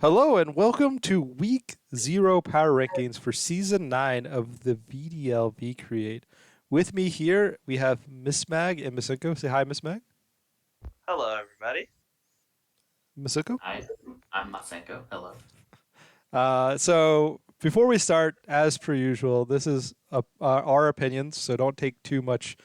Hello and welcome to Week Zero Power Rankings for Season 9 of the VDL-V Create. With me here, we have Miss Mag and Masuko. Say hi, Miss Mag. Hello, everybody. Masuko. Hi, I'm Masenko. Hello. So before we start, as per usual, this is our opinions, so don't take too much,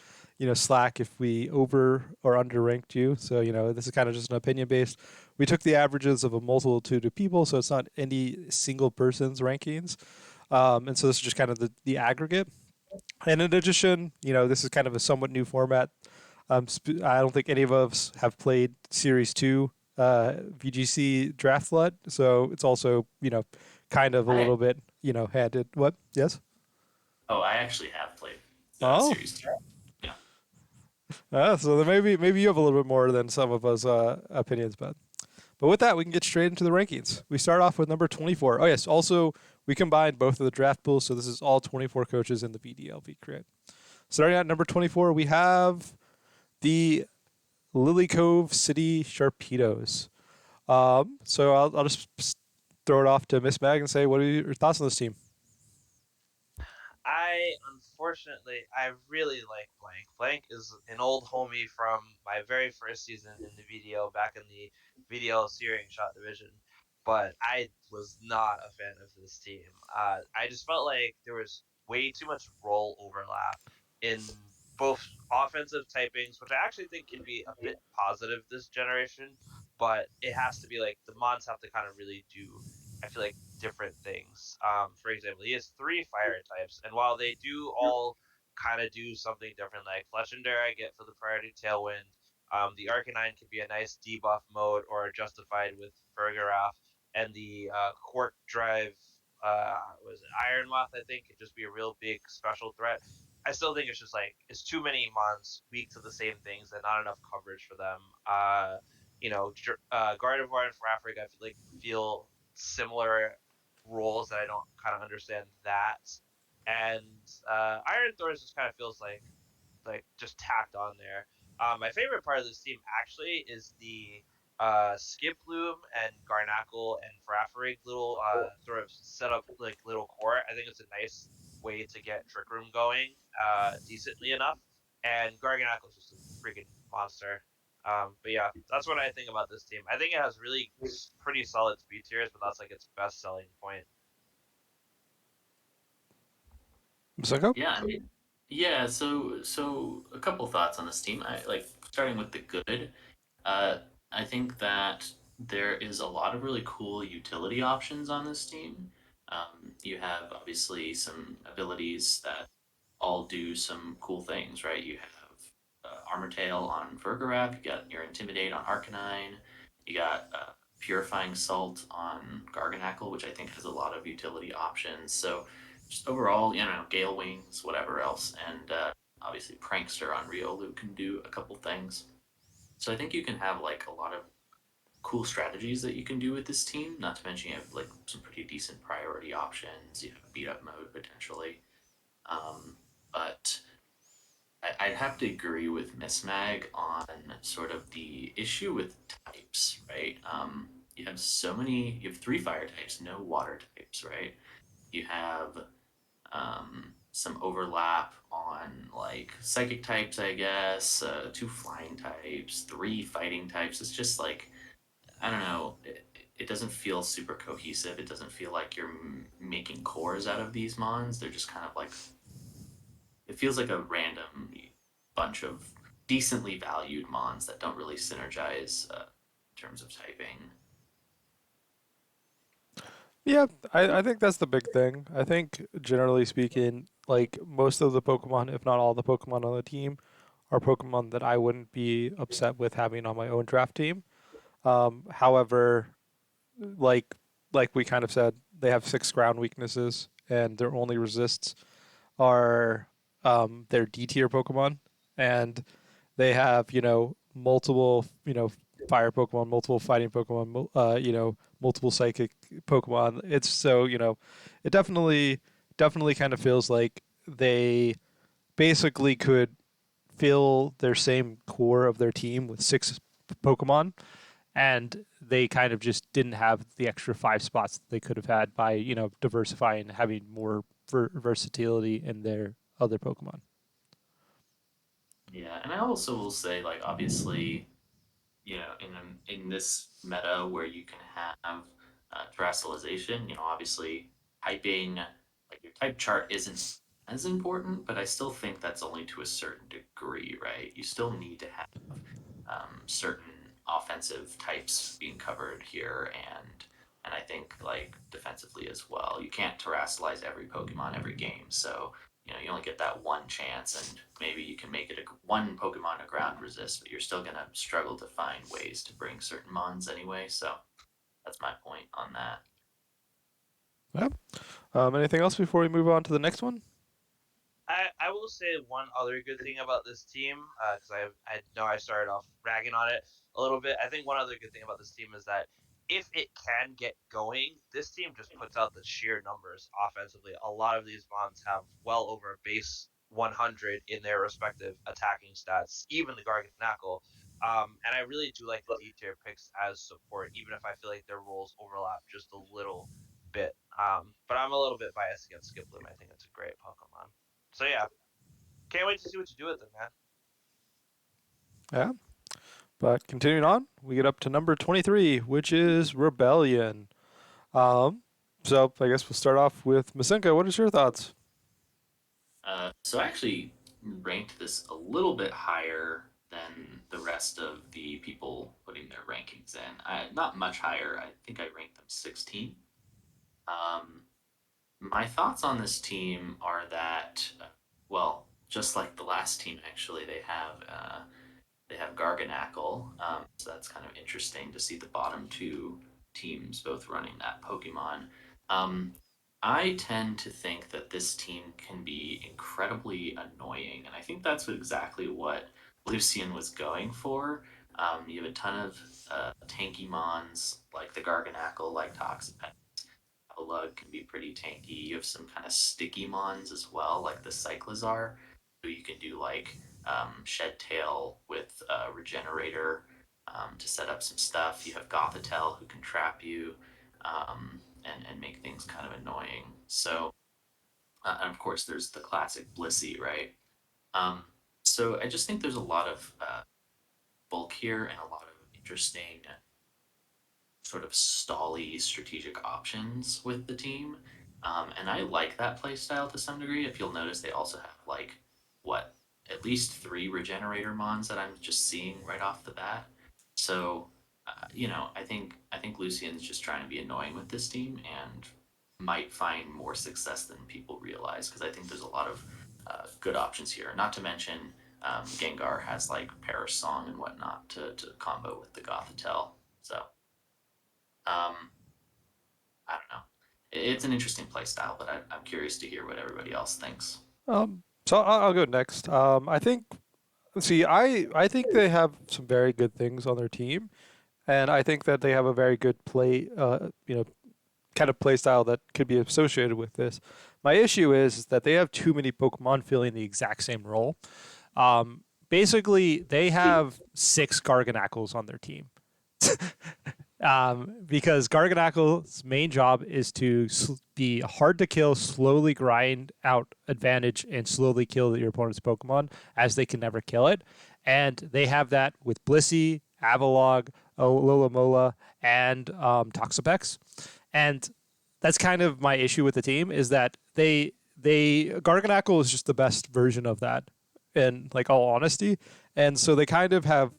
slack if we over or under ranked you. So this is kind of just an opinion based. We took the averages of a multitude of people, so it's not any single person's rankings, and so this is just kind of the aggregate. And in addition, this is kind of a somewhat new format. I don't think any of us have played Series 2 VGC Draft Flood, so it's also, kind of a I little bit, handed. What? Yes? I actually have played Oh, Series 2. Yeah. so then maybe you have a little bit more than some of us opinions, but with that, we can get straight into the rankings. We start off with number 24. Oh yes, also we combined both of the draft pools, so this is all 24 coaches in the VDLV create. Starting at number 24, we have the Lily Cove City Sharpedos. So I'll just throw it off to Miss Mag and say, what are your thoughts on this team? I really like Blank. Blank is an old homie from my very first season in the VDO back in the VDL Searing Shot Division, but I was not a fan of this team. I just felt like there was way too much role overlap in both offensive typings, which I actually think can be a bit positive this generation, but it has to be like the mods have to kind of really do, I feel like, different things. For example, he has three fire types, and while they do all kind of do something different, like Legendary, I get for the priority Tailwind. The Arcanine could be a nice debuff mode or justified with Fergarath, and the Quark Drive, was it Iron Moth? I think could just be a real big special threat. I still think it's just like it's too many mons weak to the same things and not enough coverage for them. Gardevoir and Farafrig, I feel like feel similar roles that I don't kind of understand that. And Iron Thorns just kind of feels like just tacked on there. My favorite part of this team actually is the Skiploom and Garnackle and Farafrig little sort of set up like little core. I think it's a nice way to get Trick Room going decently enough. And Garganackle is just a freaking monster. But yeah, that's what I think about this team. I think it has really pretty solid speed tiers, but that's like its best selling point. Masuko? Yeah, yeah, so a couple thoughts on this team. I like starting with the good. Uh I think that there is a lot of really cool utility options on this team. You have obviously some abilities that all do some cool things, right? You have Armor Tail on Vergarath, you got your Intimidate on Arcanine, you got Purifying Salt on Garganackle, which I think has a lot of utility options. So just overall, Gale Wings, whatever else, and obviously Prankster on Riolu can do a couple things. So I think you can have like a lot of cool strategies that you can do with this team. Not to mention you have like some pretty decent priority options. You have beat up mode potentially. But I'd have to agree with Miss Mag on sort of the issue with types, right? You have three fire types, no water types, right? You have some overlap on like psychic types, I guess, two flying types, three fighting types. It's just like, I don't know. It doesn't feel super cohesive. It doesn't feel like you're making cores out of these mons. They're just kind of like it feels like a random bunch of decently valued mons that don't really synergize in terms of typing. Yeah, I think that's the big thing. I think generally speaking, like most of the Pokemon, if not all the Pokemon on the team, are Pokemon that I wouldn't be upset with having on my own draft team. However, like like we kind of said, they have six ground weaknesses, and their only resists are their D tier Pokemon, and they have multiple fire Pokemon, multiple fighting Pokemon, multiple psychic Pokemon. It's so it definitely kind of feels like they basically could fill their same core of their team with six Pokemon and they kind of just didn't have the extra 5 spots that they could have had by diversifying, having more versatility in their other Pokemon. Yeah, and I also will say, like, obviously, in this meta where you can have terrestrialization, obviously typing, like your type chart isn't as important, but I still think that's only to a certain degree, right? You still need to have certain offensive types being covered here, and I think like defensively as well. You can't terrestrialize every Pokemon every game, so you only get that one chance, and maybe you can make it one Pokemon a ground resist, but you're still gonna struggle to find ways to bring certain mons anyway. So that's my point on that. Yeah. Anything else before we move on to the next one? I will say one other good thing about this team, because I know I started off ragging on it a little bit. I think one other good thing about this team is that if it can get going, this team just puts out the sheer numbers offensively. A lot of these bonds have well over base 100 in their respective attacking stats, even the Garganackle. And I really do like the D tier picks as support, even if I feel like their roles overlap just a little bit. But I'm a little bit biased against Skiploom. I think it's a great Pokemon. So yeah, can't wait to see what you do with it, man. Yeah. But continuing on, we get up to number 23, which is Rebellion. Um, so I guess we'll start off with Masenka. What is your thoughts? So I actually ranked this a little bit higher than the rest of the people putting their rankings in. Not much higher. I think I ranked them 16. Um, my thoughts on this team are that, well, just like the last team, actually, they have Garganackle, so that's kind of interesting to see the bottom two teams both running that Pokemon. Um, I tend to think that this team can be incredibly annoying, and I think that's exactly what Lucian was going for. You have a ton of tanky mons like the Garganackle, like Toxapex. Lug can be pretty tanky. You have some kind of sticky mons as well, like the Cyclizar, who you can do like Shed Tail with Regenerator to set up some stuff. You have Gothitelle who can trap you and make things kind of annoying. So, and of course, there's the classic Blissey, right? Um, so I just think there's a lot of bulk here and a lot of interesting sort of stally strategic options with the team. And I like that play style to some degree. If you'll notice, they also have like what at least three regenerator mons that I'm just seeing right off the bat. So, I think Lucian's just trying to be annoying with this team and might find more success than people realize because I think there's a lot of good options here. Not to mention, Gengar has like Perish Song and whatnot to combo with the Gothitelle. So um, I don't know. It's an interesting play style, but I'm curious to hear what everybody else thinks. So I'll go next. I think. See, I think they have some very good things on their team, and I think that they have a very good play. Kind of play style that could be associated with this. My issue is that they have too many Pokemon filling the exact same role. Basically, they have 6 Garganackles on their team. Because Garganackle's main job is to be hard to kill, slowly grind out advantage, and slowly kill your opponent's Pokemon as they can never kill it. And they have that with Blissey, Avalog, Alomola, and Toxapex. And that's kind of my issue with the team is that they Garganackle is just the best version of that in like all honesty. And so they kind of have,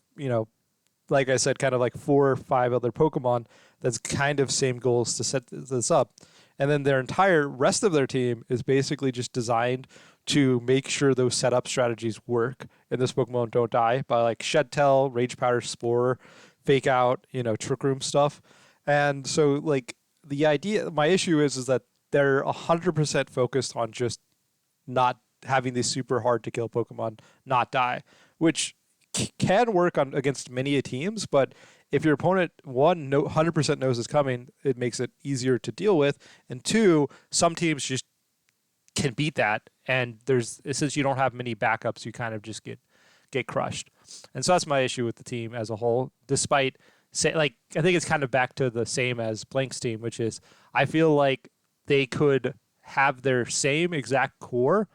like I said, kind of like 4 or 5 other Pokemon that's kind of same goals to set this up. And then their entire rest of their team is basically just designed to make sure those setup strategies work and this Pokemon don't die by like Shed Tail, Rage Powder, Spore, Fake Out, Trick Room stuff. And so like my issue is that they're 100% focused on just not having these super hard to kill Pokemon not die, which can work on against many teams, but if your opponent 100% knows is coming, it makes it easier to deal with, and 2, some teams just can beat that, and since you don't have many backups, you kind of just get crushed, and so that's my issue with the team as a whole. Despite say like I think it's kind of back to the same as Blank's team, which is I feel like they could have their same exact core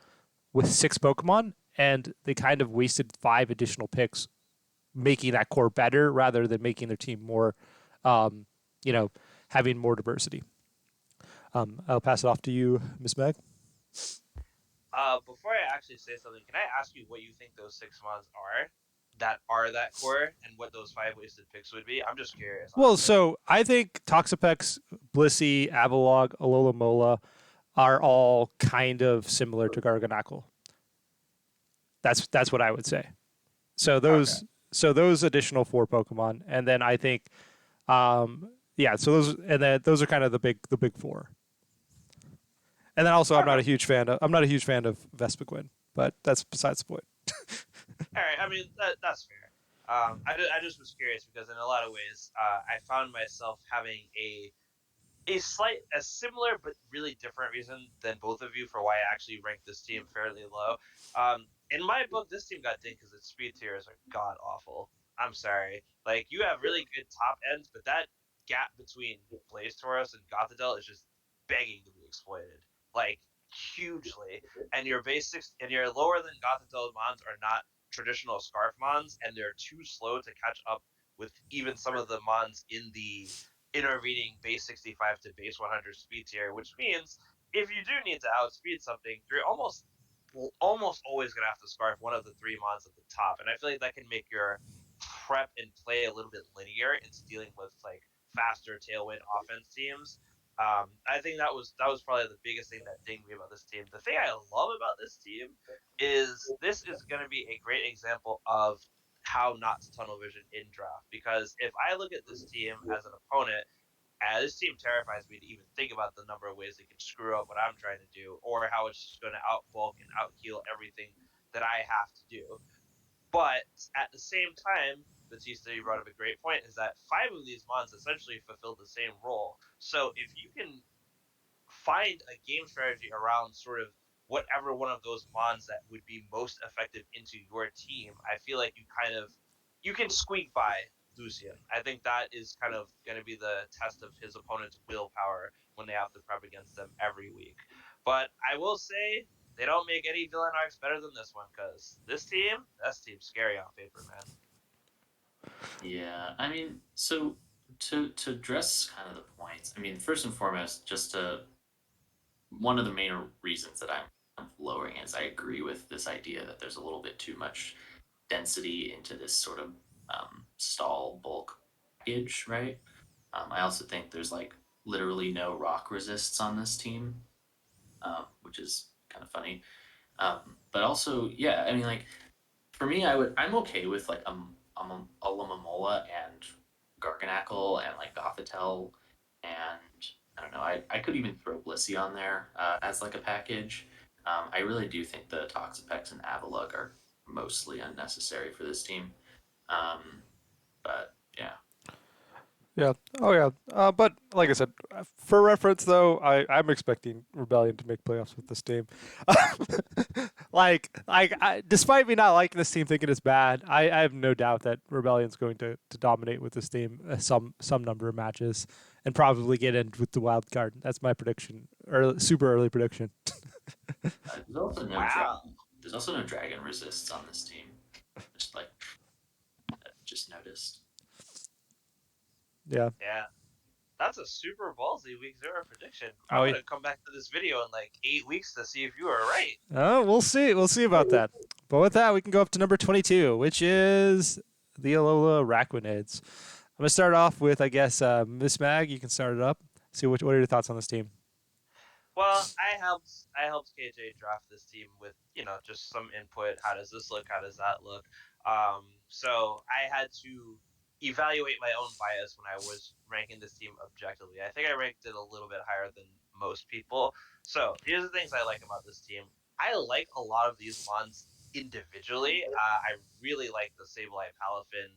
with 6 Pokemon, and they kind of wasted 5 additional picks making that core better rather than making their team more, um, you know, having more diversity. I'll pass it off to you, Miss Meg. Before I actually say something, can I ask you what you think those 6 mons are that core, and what those 5 wasted picks would be? I'm just curious, Well, honestly. so I think Toxapex, Blissey, Avalog, Alola Mola are all kind of similar to Garganackle. That's what I would say. So Okay. those additional 4 Pokemon, and then I think, yeah. So those are kind of the big four. And then also, Okay. I'm not a huge fan of Vespiquen, but that's besides the point. All right. I mean, that's fair. I just was curious because in a lot of ways, I found myself having a similar but really different reason than both of you for why I actually ranked this team fairly low. In my book, this team got dinged because its speed tiers are god awful. I'm sorry. Like you have really good top ends, but that gap between Blaze Taurus and Gothitelle is just begging to be exploited, like hugely. And your basics and your lower than Gothitelle mons are not traditional Scarf mons, and they're too slow to catch up with even some of the mons in the intervening base 65 to base 100 speed tier, which means if you do need to outspeed something, you're almost always going to have to scarf one of the 3 mons at the top. And I feel like that can make your prep and play a little bit linear into dealing with like faster tailwind offense teams. I think that was probably the biggest thing that dinged me about this team. The thing I love about this team is this is going to be a great example of how not to tunnel vision in draft. Because if I look at this team as an opponent, this team terrifies me to even think about the number of ways they can screw up what I'm trying to do, or how it's just going to outbulk and outheal everything that I have to do. But at the same time, Batista, you brought up a great point, is that 5 of these mons essentially fulfill the same role. So if you can find a game strategy around sort of whatever one of those mons that would be most effective into your team, I feel like you can squeak by Lucian. I think that is kind of going to be the test of his opponent's willpower when they have to prep against them every week. But I will say they don't make any villain arcs better than this one because this team's scary on paper, man. Yeah, I mean, so to address kind of the points, I mean, first and foremost, just to one of the main reasons that I'm lowering is I agree with this idea that there's a little bit too much density into this sort of stall bulk package, right? I also think there's like literally no rock resists on this team, which is kind of funny. But also, yeah, I mean, like for me, I'm okay with like a Limamola and Garganackle and like Gothitelle and I don't know. I could even throw Blissey on there as like a package. I really do think the Toxapex and Avalug are mostly unnecessary for this team. Um, but yeah, Yeah. Oh yeah. But like I said, for reference though, I'm expecting Rebellion to make playoffs with this team. Despite me not liking this team, thinking it's bad, I have no doubt that Rebellion's going to dominate with this team some number of matches and probably get in with the wild card. That's my prediction. Super early prediction. there's also no Wow. there's also no dragon resists on this team. Just like just noticed. Yeah. Yeah. That's a super ballsy week 0 prediction. Oh, I'm gonna come back to this video in like 8 weeks to see if you are right. we'll see. We'll see about that. But with that, we can go up to number 22, which is the Alola Raquinids. I'm gonna start off with, I guess, Miss Mag. You can start it up. See what are your thoughts on this team? Well, I helped KJ draft this team with just some input. How does this look? How does that look? So I had to evaluate my own bias when I was ranking this team objectively. I think I ranked it a little bit higher than most people. So here's the things I like about this team. I like a lot of these mons individually. I really like the Sableye Palafin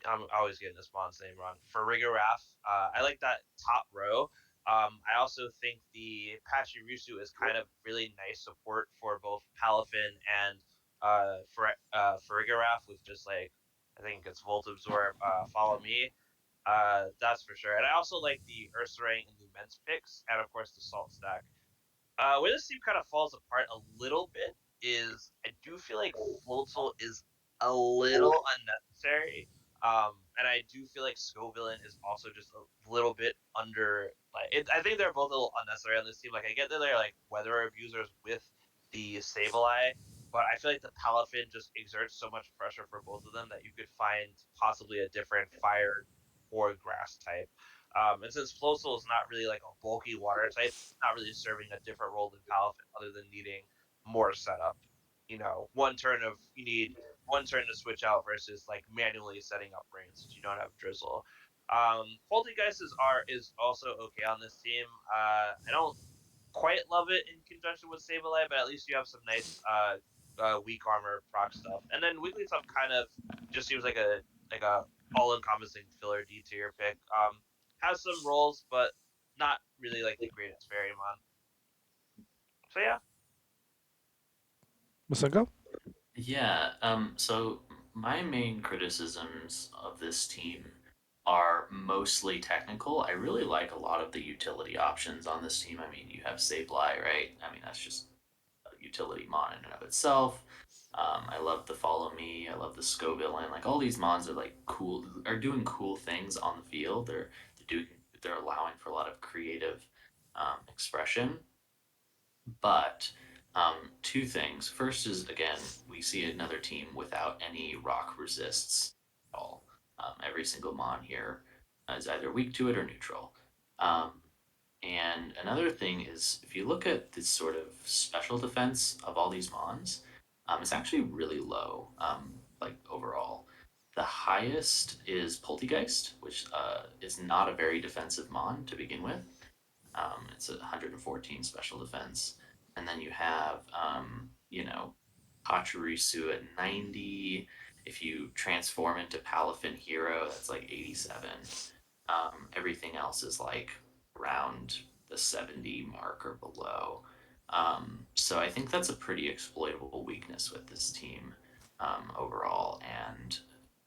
I'm always getting this mon's name wrong. Farigiraf. I like that top row. I also think the Pachirisu is kind of really nice support for both Palafin and Farigiraf with just like I think it's Volt Absorb, Follow Me. That's for sure. And I also like the Ursaring and the Immense picks, and of course the Salt Stack. Where this team kind of falls apart a little bit is I do feel like Floatzel is a little unnecessary. And I do feel like Scovillain is also just a little bit under. I think they're both a little unnecessary on this team. Like I get that they're like weather abusers with the Sableye, but I feel like the Palafin just exerts so much pressure for both of them that you could find possibly a different fire or grass type. And since Floatzel is not really like a bulky water type, not really serving a different role than Palafin other than needing more setup. One turn of you need one turn to switch out versus like manually setting up rains since you don't have drizzle. Poltergeist is also okay on this team. I don't quite love it in conjunction with Sableye, but at least you have some nice weak armor proc stuff. And then Wigglytuff kind of just seems like a all encompassing filler D tier pick. Has some roles, but not really like the greatest Fairymon. So yeah, Masengo? Yeah. So my main criticisms of this team are mostly technical. I really like a lot of the utility options on this team. I mean, you have Sableye, right? I mean, that's just a utility mon in and of itself. I love the Follow Me. I love the Scovillain. Like all these mons are like cool, are doing cool things on the field. Doing, they're allowing for a lot of creative expression. But two things. First is again, we see another team without any rock resists at all. Every single mon here is either weak to it or neutral. Um, and another thing is, if you look at this sort of special defense of all these mons, it's actually really low, like overall. The highest is Poltegeist, which is not a very defensive mon to begin with. It's a 114 special defense. And then you have, Pachirisu at 90. If you transform into Palafin Hero, that's like 87. Everything else is like around the 70 mark or below. So I think that's a pretty exploitable weakness with this team overall. And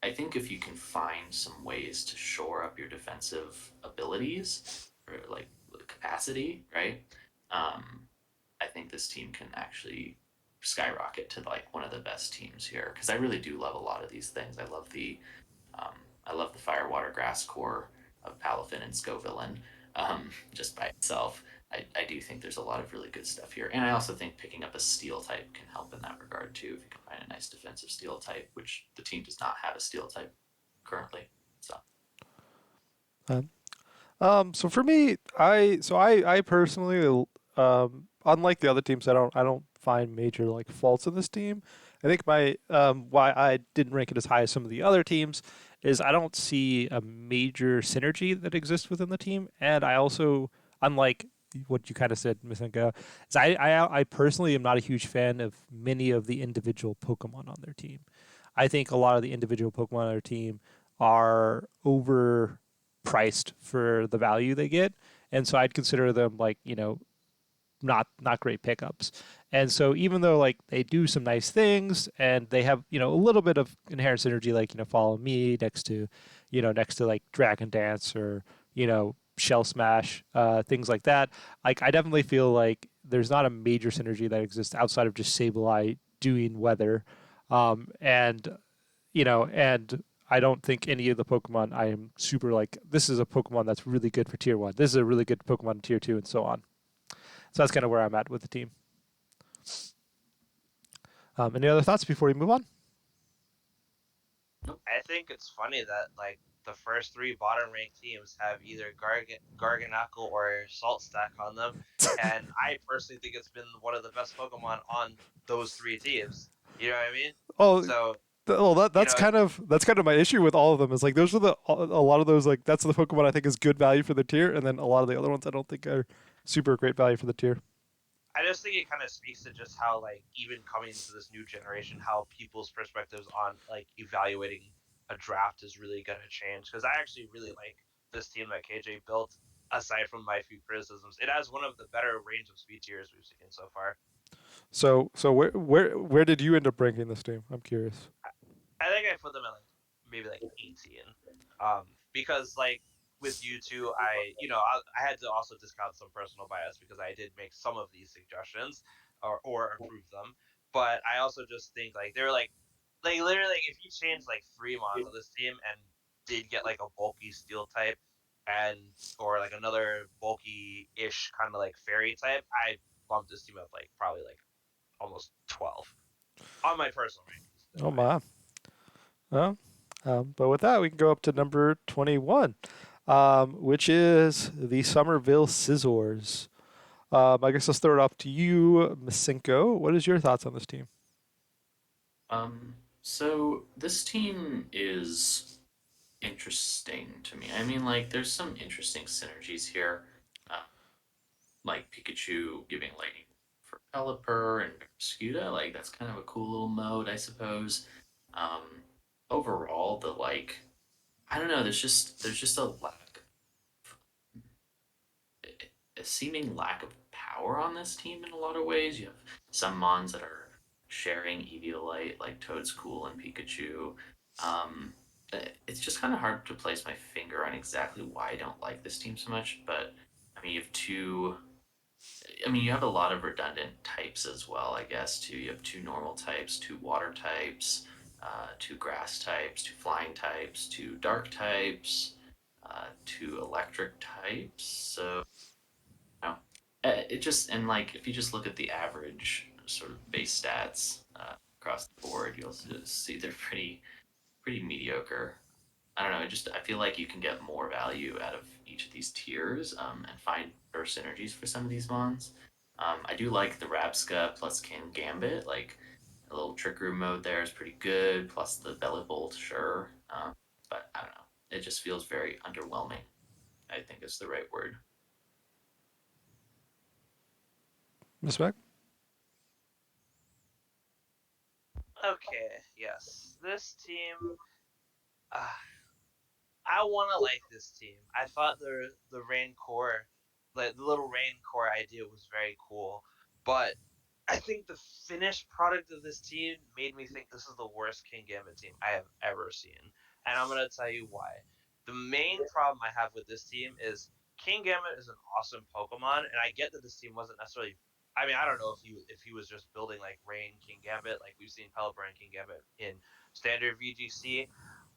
I think if you can find some ways to shore up your defensive abilities or like capacity, right? Um, I think this team can actually skyrocket to like one of the best teams here because I really do love a lot of these things. Um, I love the fire, water, grass core of Palafin and Scovillain just by itself. I do think there's a lot of really good stuff here. And I also think picking up a steel type can help in that regard too. If you can find a nice defensive steel type, which the team does not have a steel type currently. So, Um, so for me, I personally, unlike the other teams, I don't find major like faults in this team. I think my why I didn't rank it as high as some of the other teams is I don't see a major synergy that exists within the team, and I also, unlike what you kind of said, Misenka, is I personally am not a huge fan of many of the individual Pokemon on their team. I think a lot of the individual Pokemon on their team are overpriced for the value they get, and so I'd consider them like not great pickups. And so even though like they do some nice things and they have a little bit of inherent synergy, like Follow Me next to like Dragon Dance or Shell Smash, things like that. Like I definitely feel like there's not a major synergy that exists outside of just Sableye doing weather, and I don't think any of the Pokemon I am super like. This is a Pokemon that's really good for Tier 1. This is a really good Pokemon in Tier 2, and so on. So that's kind of where I'm at with the team. Any other thoughts before we move on? nope. I think it's funny that like the first three bottom ranked teams have either Garganacl or Salt Stack on them, and I personally think it's been one of the best Pokemon on those three teams. You know what I mean? Oh, So well, that you that's know, kind of that's kind of my issue with all of them. Is like those are a lot of those like that's the Pokemon I think is good value for the tier, and then a lot of the other ones I don't think are super great value for the tier. I just think it kind of speaks to just how like even coming into this new generation, how people's perspectives on like evaluating a draft is really gonna change. Because I actually really like this team that KJ built. Aside from my few criticisms, it has one of the better range of speed tiers we've seen so far. So where did you end up ranking this team? I'm curious. I think I put them at like maybe like 18. Because like with you two, I had to also discount some personal bias because I did make some of these suggestions or approve them. But I also just think like they're like literally if you change like three mons of this team and did get like a bulky steel type and or like another bulky ish kind of like fairy type, I bumped this team up like probably like almost 12 on my personal rankings Oh anyway. my. Well, but with that, we can go up to number 21, which is the Somerville Scissors. I guess let's throw it off to you, Masenko. What is your thoughts on this team? So this team is interesting to me. I mean, like, there's some interesting synergies here, uh, like Pikachu giving lightning for Pelipper and Scuda. Like, that's kind of a cool little mode, I suppose. Um, Overall, the like, I don't know. There's just a seeming lack of power on this team in a lot of ways. You have some Mons that are sharing Eviolite, like Toadstool and Pikachu. Um, it's just kind of hard to place my finger on exactly why I don't like this team so much. But I mean, you have two. I mean, you have a lot of redundant types as well, I guess, too. You have two normal types, two water types, two grass types, two flying types, two dark types, two electric types. So know, it just and like if you just look at the average sort of base stats across the board, you'll just see they're pretty mediocre. I don't know. I feel like you can get more value out of each of these tiers and find better synergies for some of these mons. I do like the Rabska plus King Gambit. Like a little trick room mode there is pretty good. Plus the Belly Bolt, sure. But I don't know. It just feels very underwhelming. I think is the right word. Miss Beck? Okay, yes, this team. Uh, I want to like this team. I thought the rain core, like the little rain core idea was very cool, but I think the finished product of this team made me think this is the worst King Gambit team I have ever seen, and I'm gonna tell you why. The main problem I have with this team is King Gambit is an awesome Pokemon, and I get that this team wasn't necessarily. I mean, I don't know if he was just building like Rain King Gambit, like we've seen Pelipper and King Gambit in standard VGC,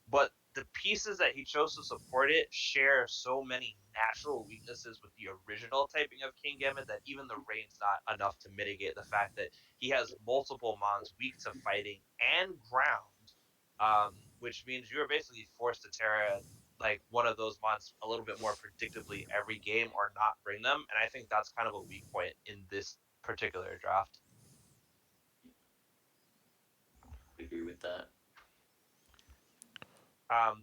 but the pieces that he chose to support it share so many natural weaknesses with the original typing of King Gambit that even the rain's not enough to mitigate the fact that he has multiple mons weak to fighting and ground, which means you are basically forced to Terra like one of those mons a little bit more predictably every game or not bring them, and I think that's kind of a weak point in this particular draft. I agree with that.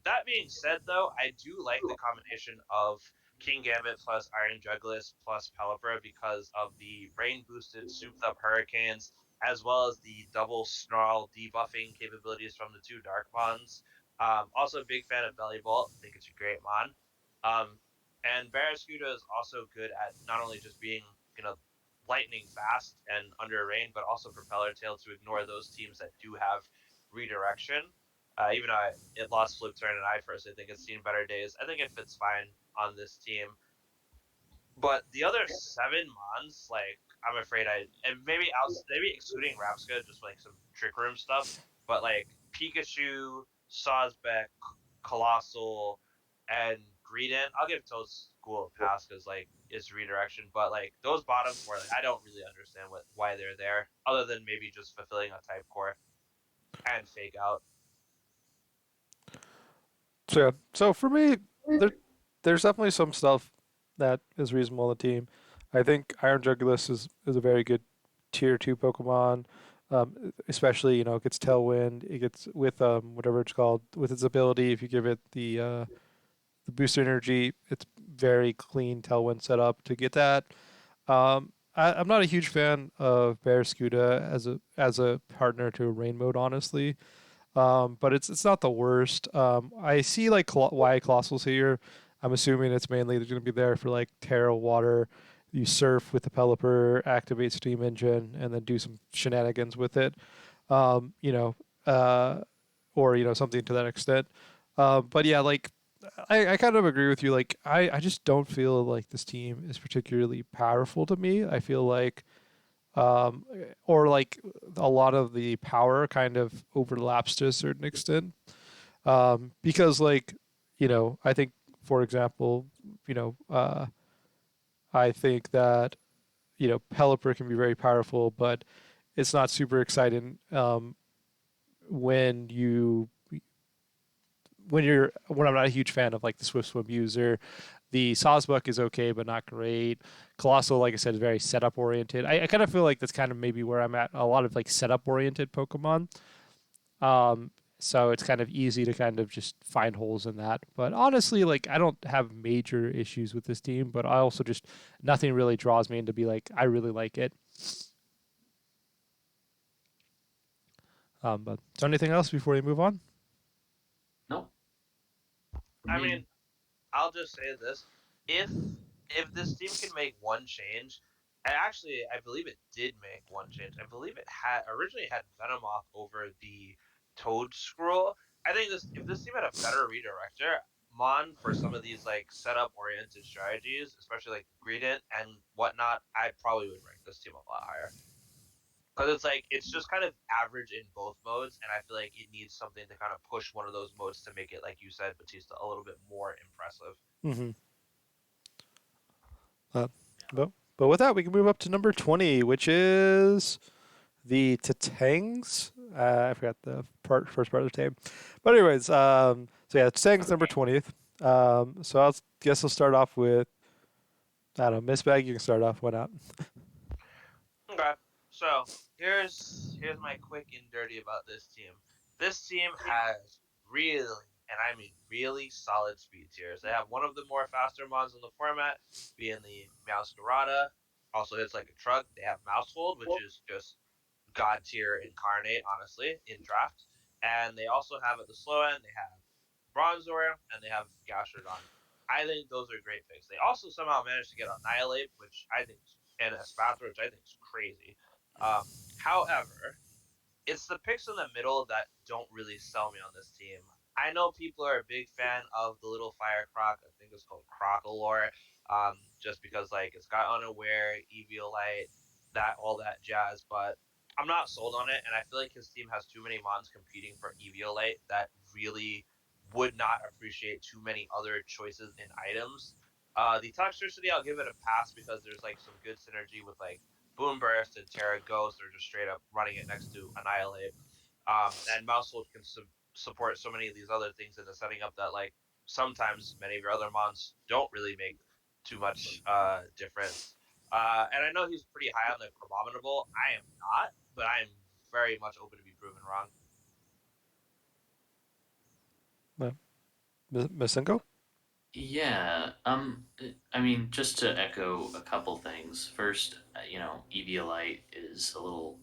That being said, though, I do like the combination of King Gambit plus Iron Jugulis plus Pelipper because of the rain boosted souped up hurricanes, as well as the double snarl debuffing capabilities from the two Dark Mons. Also, a big fan of Belly Bolt. I think it's a great mon. And Barraskewda is also good at not only just being, you know, lightning fast and under rain, but also Propeller Tail to ignore those teams that do have redirection. Even though it lost Flip Turn and I personally think it's seen better days. I think it fits fine on this team. But the other seven mons, like I'm afraid and maybe excluding Rapska, just like some trick room stuff. But like Pikachu, Sawsbeck, Colossal, and Greedent, I'll give Toad School a pass because like it's redirection. But like those bottom four, like I don't really understand why they're there, other than maybe just fulfilling a type core and fake out. So yeah. So for me, there there's definitely some stuff that is reasonable on the team. I think Iron Jugulis is a very good tier two Pokemon. Especially, it gets Tailwind. It gets with whatever it's called with its ability. If you give it the boost energy, it's very clean Tailwind setup to get that. I'm not a huge fan of Barraskewda as a partner to Rain Mode, honestly. But it's not the worst. I see like why Colossal's here. I'm assuming it's mainly they're going to be there for like Terra Water. You surf with the Pelipper, activate Steam Engine, and then do some shenanigans with it. Um, you know, uh, or something to that extent. But yeah, like I kind of agree with you. Like I just don't feel like this team is particularly powerful to me. I feel like um, or like a lot of the power kind of overlaps to a certain extent. Because like I think for example, you know, I think that Pelipper can be very powerful, but it's not super exciting when you when I'm not a huge fan of like the Swift Swim user. The Sawsbuck is okay, but not great. Colossal, like I said, is very setup oriented. I kind of feel like that's kind of maybe where I'm at. A lot of like setup oriented Pokemon. Um, so it's kind of easy to kind of just find holes in that. But honestly, like I don't have major issues with this team, but I also just nothing really draws me into be like I really like it. But so anything else before we move on? No, for I mean, me, I'll just say this: if if this team can make one change, and actually, I believe it did make one change. I believe it had originally had Venomoth over the Toad Scroll. I think this if this team had a better redirector, Mon for some of these like setup oriented strategies, especially like Greedent and whatnot, I probably would rank this team a lot higher. Because it's like it's just kind of average in both modes, and I feel like it needs something to kind of push one of those modes to make it, like you said, Batista, a little bit more impressive. Mm-hmm. Uh, yeah. but with that, we can move up to number 20, which is the Tatangs. I forgot the first part of the name. But anyways, so yeah, Tatangs number 20th. So guess I'll start off with, I don't know, Miss Bag. You can start off. Why not? Okay, so here's my quick and dirty about this team. This team has really, and I mean really, solid speed tiers. They have one of the more faster mods in the format, being the Meowscarada. Also hits like a truck. They have Mousehold, which is just god tier incarnate, honestly, in draft. And they also have at the slow end, they have Bronzor and they have Gastrodon. I think those are great picks. They also somehow managed to get Annihilate, which I think, and Espathra, which I think is crazy. However, it's the picks in the middle that don't really sell me on this team. I know people are a big fan of the little fire croc. I think it's called Crocalore, just because like it's got unaware, Eviolite, that all that jazz. But I'm not sold on it, and I feel like his team has too many mons competing for Eviolite that really would not appreciate too many other choices in items. The Toxtricity, I'll give it a pass because there's like some good synergy with like Boom Burst and Terra Ghost, or just straight up running it next to Annihilate. And Mousehold can support so many of these other things in the setting up that like sometimes many of your other mons don't really make too much difference. And I know he's pretty high on the Chromominable. I am not, but I am very much open to be proven wrong. Uh, Miss Ingo? Yeah. I mean, just to echo a couple things. First, Eviolite is a little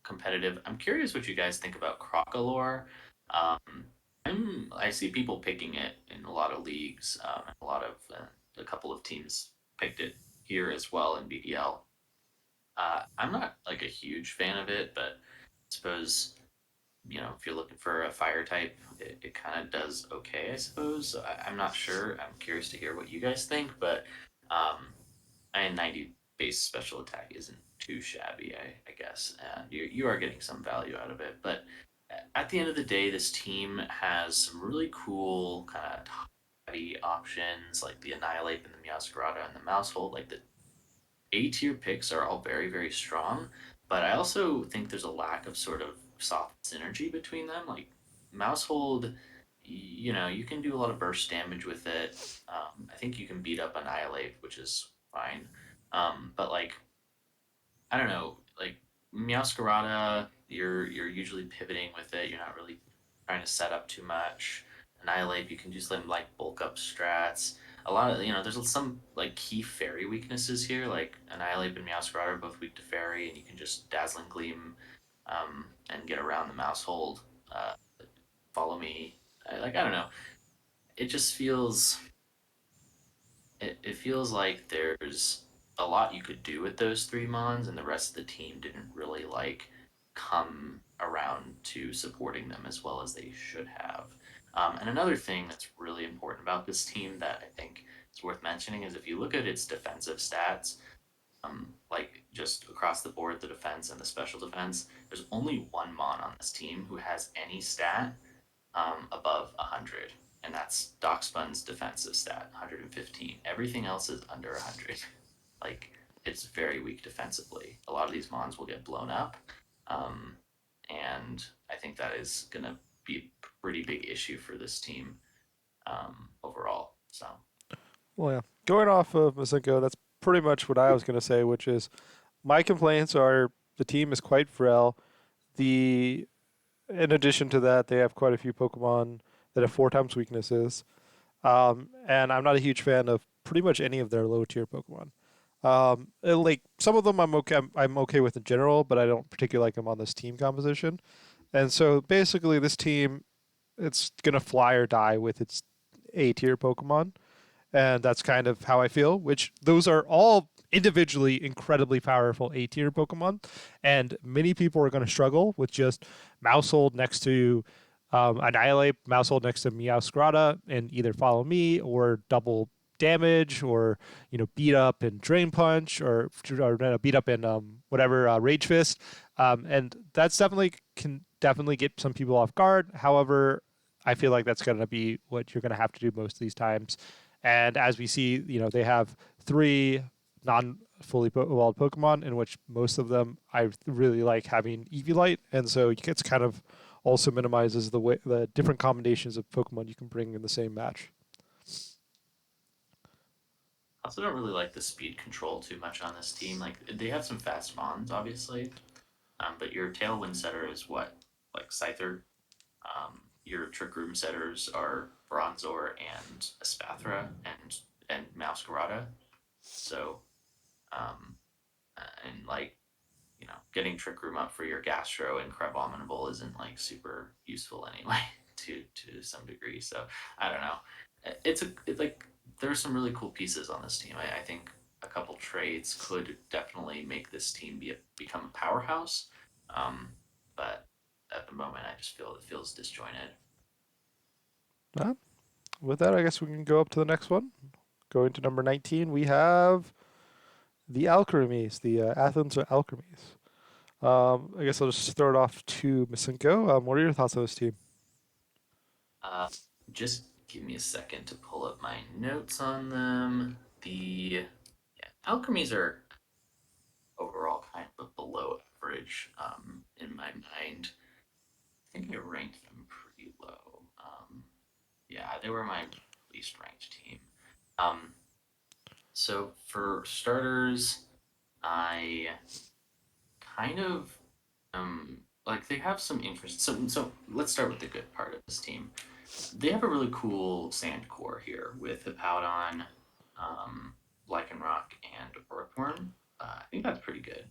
competitive. I'm curious what you guys think about Crocalore. Um, I see people picking it in a lot of leagues. A couple of teams picked it here as well in BDL. I'm not like a huge fan of it, but I suppose if you're looking for a fire type, it kind of does okay, I suppose. So I'm not sure. I'm curious to hear what you guys think, but um, and 90 base special attack isn't too shabby, I guess, and you are getting some value out of it. But at the end of the day, this team has some really cool kind of heavy options like the Annihilate and the Meowscarada and the Mousehold. Like the A tier picks are all very, very strong, but I also think there's a lack of sort of soft synergy between them. Like Mousehold, you can do a lot of burst damage with it. I think you can beat up Annihilate, which is fine. But like I don't know, like Meowscarada, you're usually pivoting with it. You're not really trying to set up too much. Annihilate, you can do some like bulk up strats. A lot of there's some like key fairy weaknesses here. Like Annihilate and Meowscarada are both weak to fairy, and you can just Dazzling Gleam, and get around the mouse hold. Uh, Follow me. I don't know. It just it feels like there's a lot you could do with those three mons, and the rest of the team didn't really like. come around to supporting them as well as they should have. And another thing that's really important about this team that I think is worth mentioning is if you look at its defensive stats, like just across the board, the defense and the special defense, there's only one Mon on this team who has any stat above 100, and that's Docspun's defensive stat, 115. Everything else is under 100. Like, it's very weak defensively. A lot of these Mons will get blown up, um, and I think that is going to be a pretty big issue for this team overall. So, Well, yeah. Going off of Masenko, that's pretty much what I was going to say, which is my complaints are the team is quite frail. The In addition to that, they have quite a few Pokemon that have 4 times weaknesses. And I'm not a huge fan of pretty much any of their low tier Pokemon. And, like some of them, I'm okay with in general, but I don't particularly like them on this team composition. And so basically, this team, it's gonna fly or die with its A tier Pokemon, and that's kind of how I feel. Which those are all individually incredibly powerful A tier Pokemon, and many people are going to struggle with just Mousehold next to Annihilate, Mousehold next to Meowscarada, and either follow me or double damage or beat up and drain punch or beat up and whatever rage fist, and that's definitely can definitely get some people off guard. However, I feel like that's going to be what you're going to have to do most of these times. And as we see, they have 3 non fully evolved Pokemon, in which most of them I really like having Eviolite, and so it's kind of also minimizes the different combinations of Pokemon you can bring in the same match. I also don't really like the speed control too much on this team. Like, they have some fast Mons, obviously, but your Tailwind setter is what? Like Scyther? Your Trick Room setters are Bronzor and Espathra and Mouscarada. So, um, and like getting Trick Room up for your Gastro and Crabominable isn't like super useful anyway to some degree. So I don't know. It's like there's some really cool pieces on this team. I think a couple trades could definitely make this team become a powerhouse. Um, but at the moment, I just feel it feels disjointed. Uh, with that, I guess we can go up to the next one. Going to number 19, we have the Alchemies, the Athens Alchemies. I guess I'll just throw it off to Masenko. What are your thoughts on this team? Uh, just give me a second to pull up my notes on them. The alchemies are overall kind of below average in my mind. I think I ranked them pretty low. Yeah, they were my least ranked team. Um, so for starters, I kind of like they have some interest. So let's start with the good part of this team. They have a really cool sand core here with Hippowdon, um, Lycanroc, and Earthworm. I think that's pretty good.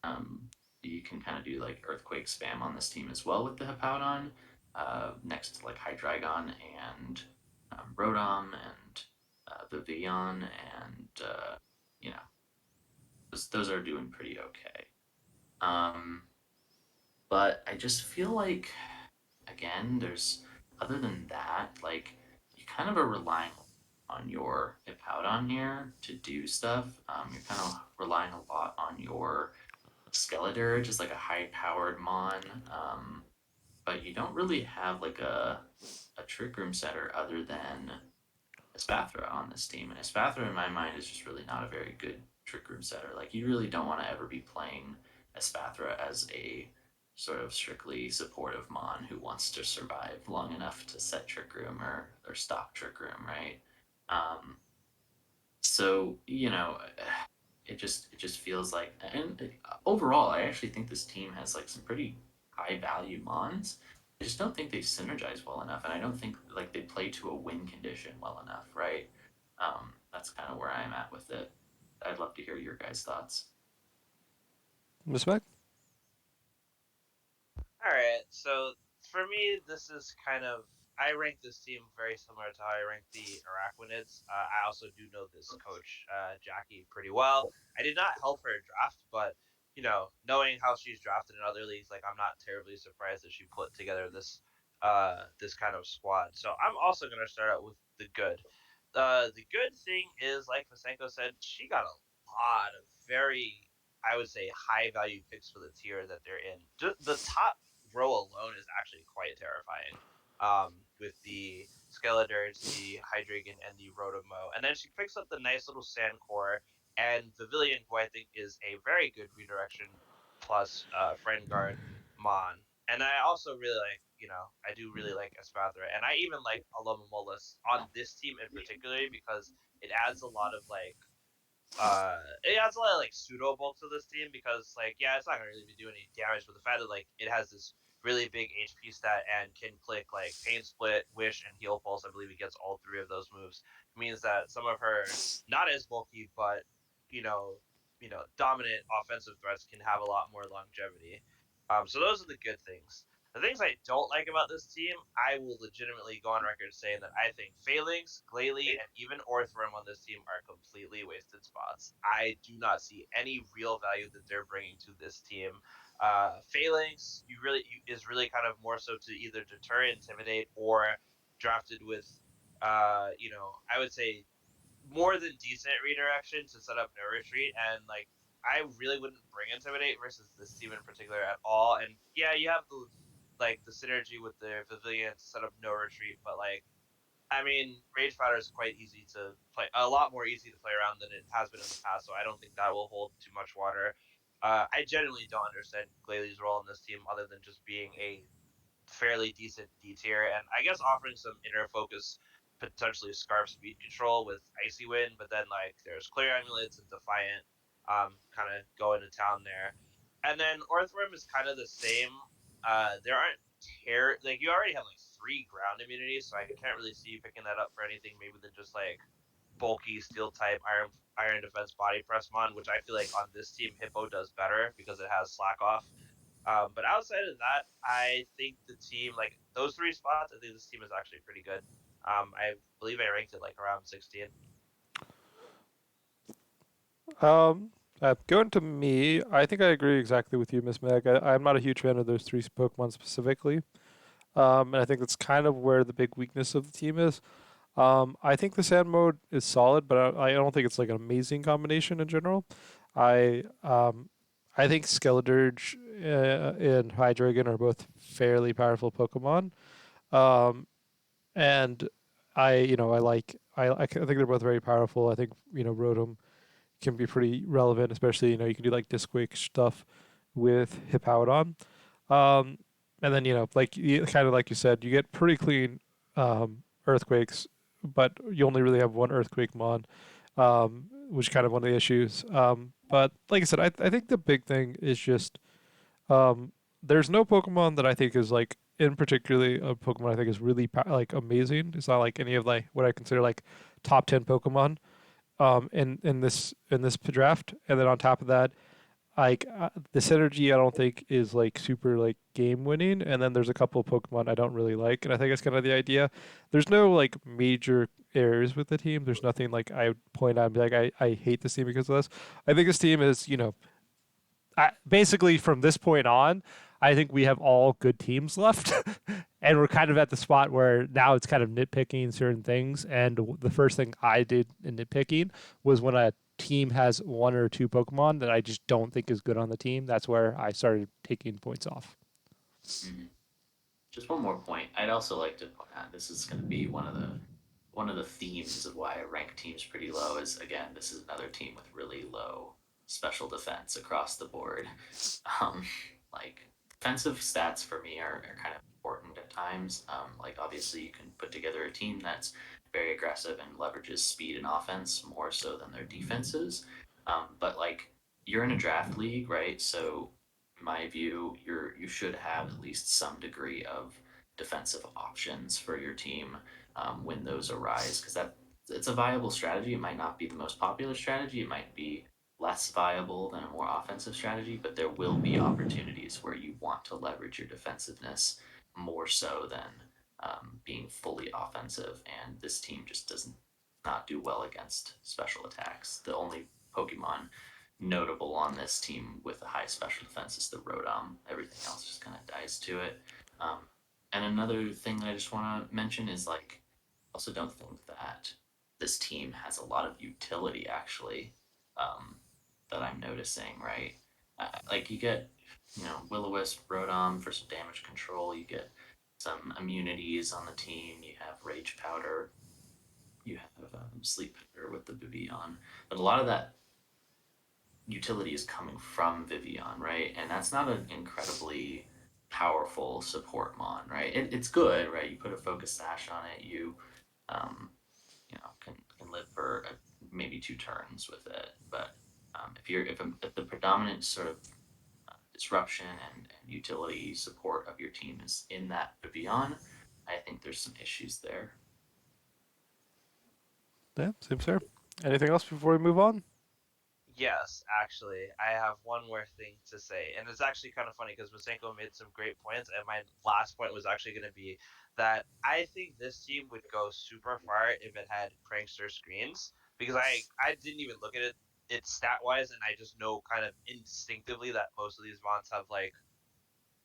Um, you can kind of do like Earthquake spam on this team as well with the Hippowdon, next to like Hydreigon and Rotom and Vivillon, and you know those are doing pretty okay. Um, but I just feel like again, there's other than that, like you kind of are relying on your Hippowdon here to do stuff. You're kind of relying a lot on your Skeletor, just like a high-powered Mon. But you don't really have like a Trick Room setter other than Espathra on this team, and Espathra in my mind is just really not a very good Trick Room setter. Like you really don't want to ever be playing Espathra as a sort of strictly supportive Mon who wants to survive long enough to set Trick Room or stop Trick Room, right? Um, so it just feels like, and overall, I actually think this team has like some pretty high value Mons. I just don't think they synergize well enough, and I don't think like they play to a win condition well enough, right? That's kind of where I'm at with it. I'd love to hear your guys' thoughts. Miss Mac? All right, so for me, this is kind of I rank this team very similar to how I rank the Araquanids. I also do know this coach Jackie pretty well. I did not help her draft, but knowing how she's drafted in other leagues, like I'm not terribly surprised that she put together this kind of squad. So I'm also gonna start out with the good. The good thing is, like Vasenko said, she got a lot of very, I would say, high value picks for the tier that they're in. The top row alone is actually quite terrifying. With the Skeledurge, the Hydreigon, and the Rotomo, and then she picks up the nice little Sandcore and Pavilion, who I think is a very good redirection plus friend guard Mon. And I also really like, I do really like Espathra, and I even like Alomomolas on this team in particular because it adds a lot of it adds a lot of like pseudo bulk to this team because like yeah, it's not gonna really be doing any damage, but the fact that like it has this really big HP stat and can click like Pain Split, Wish, and Heal Pulse. I believe it gets all three of those moves. Means that some of her not as bulky, but you know, dominant offensive threats can have a lot more longevity. So those are the good things. The things I don't like about this team, I will legitimately go on record saying that I think Phalanx, Glalie, and even Orthworm on this team are completely wasted spots. I do not see any real value that they're bringing to this team. Phalanx, is really kind of more so to either deter, intimidate, or drafted with, I would say more than decent redirection to set up no retreat, and like I really wouldn't bring intimidate versus this team in particular at all. And yeah, you have the synergy with the pavilion to set up no retreat, but like I mean, Rage Powder is quite easy to play, a lot more easy to play around than it has been in the past. So I don't think that will hold too much water. I genuinely don't understand Glalie role in this team other than just being a fairly decent D tier, and I guess offering some inner focus, potentially Scarf speed control with Icy Wind, but then like there's Clear Amulets and Defiant, kind of going to town there, and then Orthworm is kind of the same. There aren't like you already have like three ground immunities, so I can't really see you picking that up for anything maybe than just like bulky steel type iron defense body press mon, which I feel like on this team Hippo does better because it has slack off. But outside of that, I think the team, like those three spots, I think this team is actually pretty good. I believe I ranked it like around 16. Um, Going to me, I think I agree exactly with you, Miss Meg. I'm not a huge fan of those three Pokemon specifically. And I think that's kind of where the big weakness of the team is. I think the sand mode is solid, but I don't think it's like an amazing combination in general. I um, I think Skeledirge and Hydreigon are both fairly powerful Pokemon. Um, and I think they're both very powerful. I think Rotom can be pretty relevant, especially you can do like Disc stuff with Hippowdon. Um, and then like kind of like you said, you get pretty clean earthquakes, but you only really have one earthquake mon, which is kind of one of the issues. But like I said, I think the big thing is just there's no Pokemon that I think is like in particularly a Pokemon I think is really like amazing. It's not like any of like what I consider like top 10 Pokemon in this draft. And then on top of that, like the synergy I don't think is like super like game winning. And then there's a couple of Pokemon I don't really like, and I think that's kind of the idea. There's no like major errors with the team. There's nothing like I would point out and be like I hate this team because of this. I think this team is basically from this point on, I think we have all good teams left, and we're kind of at the spot where now it's kind of nitpicking certain things. And the first thing I did in nitpicking was when a team has one or two Pokemon that I just don't think is good on the team. That's where I started taking points off. Mhm. Just one more point. I'd also like to point out this is going to be one of the themes of why I rank teams pretty low. Is again, this is another team with really low special defense across the board. Um, like defensive stats for me are kind of important at times. Like obviously you can put together a team that's very aggressive and leverages speed and offense more so than their defenses. But like you're in a draft league, right? So in my view, you should have at least some degree of defensive options for your team when those arise, because that it's a viable strategy. It might not be the most popular strategy. It might be less viable than a more offensive strategy, but there will be opportunities where you want to leverage your defensiveness more so than being fully offensive. And this team just doesn't not do well against special attacks. The only Pokemon notable on this team with a high special defense is the Rodom. Everything else just kind of dies to it. Um, and another thing that I just want to mention is like, also don't think that this team has a lot of utility actually, um, that I'm noticing, right? Like you get, Will-O-Wisp, Rodom for some damage control. You get some immunities on the team. You have Rage Powder. You have Sleep Powder with the Vivian. But a lot of that utility is coming from Vivian, right? And that's not an incredibly powerful support mon, right? It's good, right? You put a focus sash on it, um, can live for maybe 2 turns with it. But if the predominant sort of disruption and utility support of your team is in that Vivian, I think there's some issues there. Yeah, seems fair. Anything else before we move on? Yes, actually, I have one more thing to say, and it's actually kind of funny because Masenko made some great points, and my last point was actually going to be that I think this team would go super far if it had prankster screens because I didn't even look at it stat wise, and I just know kind of instinctively that most of these mons have like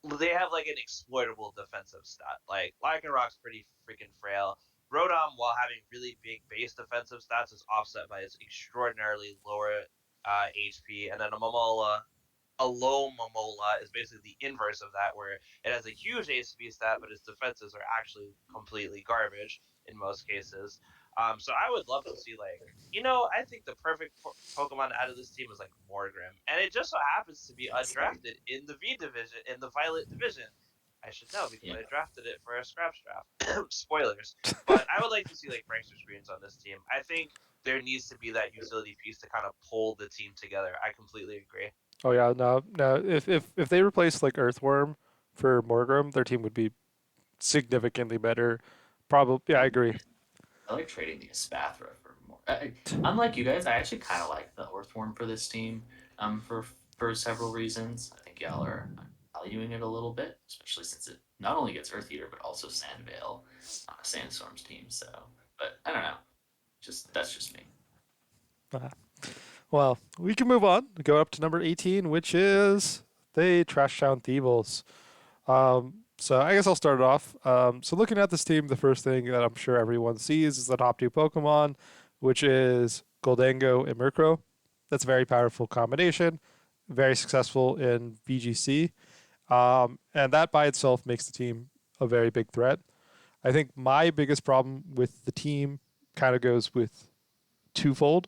an exploitable defensive stat. Like Lycanroc's pretty freaking frail. Rodom, while having really big base defensive stats, is offset by its extraordinarily lower HP, and then a low Momola is basically the inverse of that, where it has a huge ACB stat, but its defenses are actually completely garbage in most cases. So I would love to see I think the perfect Pokemon out of this team is like Morgrim, and it just so happens to be undrafted in the V division, in the Violet division. I should know because Yeah, I drafted it for a scraps draft. Spoilers, but I would like to see like prankster screens on this team. I think there needs to be that utility piece to kind of pull the team together. I completely agree. Oh yeah, no, no. If they replace like Earthworm for Morgrim, their team would be significantly better. Probably, yeah, I agree. I like trading the Espathra for more. Unlike you guys, I actually kind of like the Earthworm for this team. For several reasons. I think y'all are valuing it a little bit, especially since it not only gets Earth Eater but also Sandvale on a Sandstorms team. So, but I don't know. Just that's just me. Uh, well, we can move on. Go up to number 18, which is the Trash Town Thieves. So I guess I'll start it off. So looking at this team, the first thing that I'm sure everyone sees is the top two Pokemon, which is Goldango and Murkrow. That's a very powerful combination, very successful in VGC, and that by itself makes the team a very big threat. I think my biggest problem with the team kind of goes with twofold.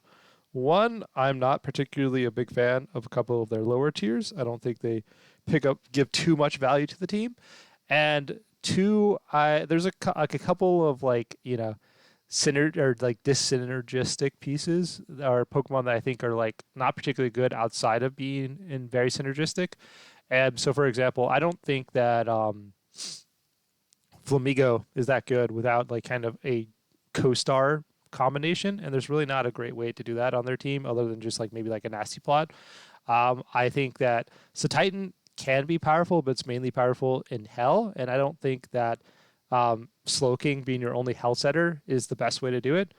One, I'm not particularly a big fan of a couple of their lower tiers. I don't think they give too much value to the team. And two, I there's like a couple of like dissynergistic pieces or Pokemon that I think are like not particularly good outside of being in very synergistic. And so, for example, I don't think that Flamigo is that good without like kind of a co-star combination, and there's really not a great way to do that on their team other than just like maybe like a nasty plot. I think that Titan can be powerful, but it's mainly powerful in Hell, and I don't think that Slowking being your only Hell setter is the best way to do it.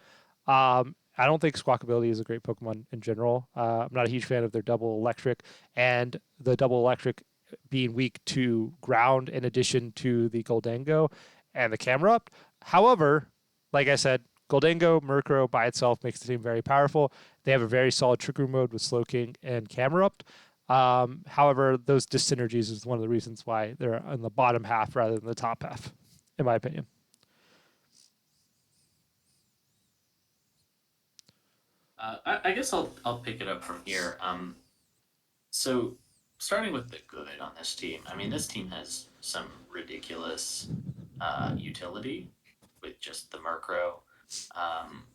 I don't think Squawkability is a great Pokemon in general. I'm not a huge fan of their double electric, and the double electric being weak to ground in addition to the Goldango and the Camerupt. However, like I said, Goldango, Murkrow by itself makes the team very powerful. They have a very solid Trick Room mode with Slowking and Camerupt. However, those dyssynergies is one of the reasons why they're in the bottom half rather than the top half, in my opinion. I guess I'll pick it up from here. So starting with the good on this team, I mean, this team has some ridiculous utility with just the Murkrow,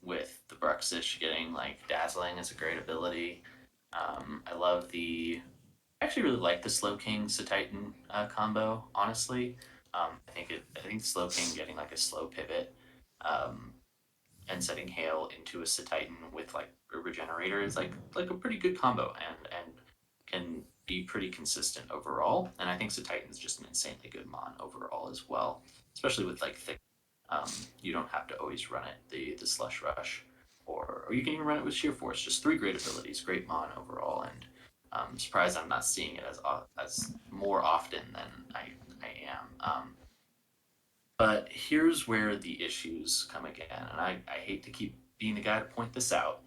with the Bruxish getting like dazzling as a great ability. I love the. I actually really like the Slow King Titan combo. Honestly, I think Slow King getting like a slow pivot, um, and setting Hail into a Titan with like a regenerator is like a pretty good combo and can be pretty consistent overall. And I think Titan's just an insanely good mon overall as well, especially with like thick. You don't have to always run it the slush rush. or you can even run it with sheer force. Just three great abilities, great mon overall, and I'm surprised I'm not seeing it as more often than I am. But here's where the issues come again, and I hate to keep being the guy to point this out.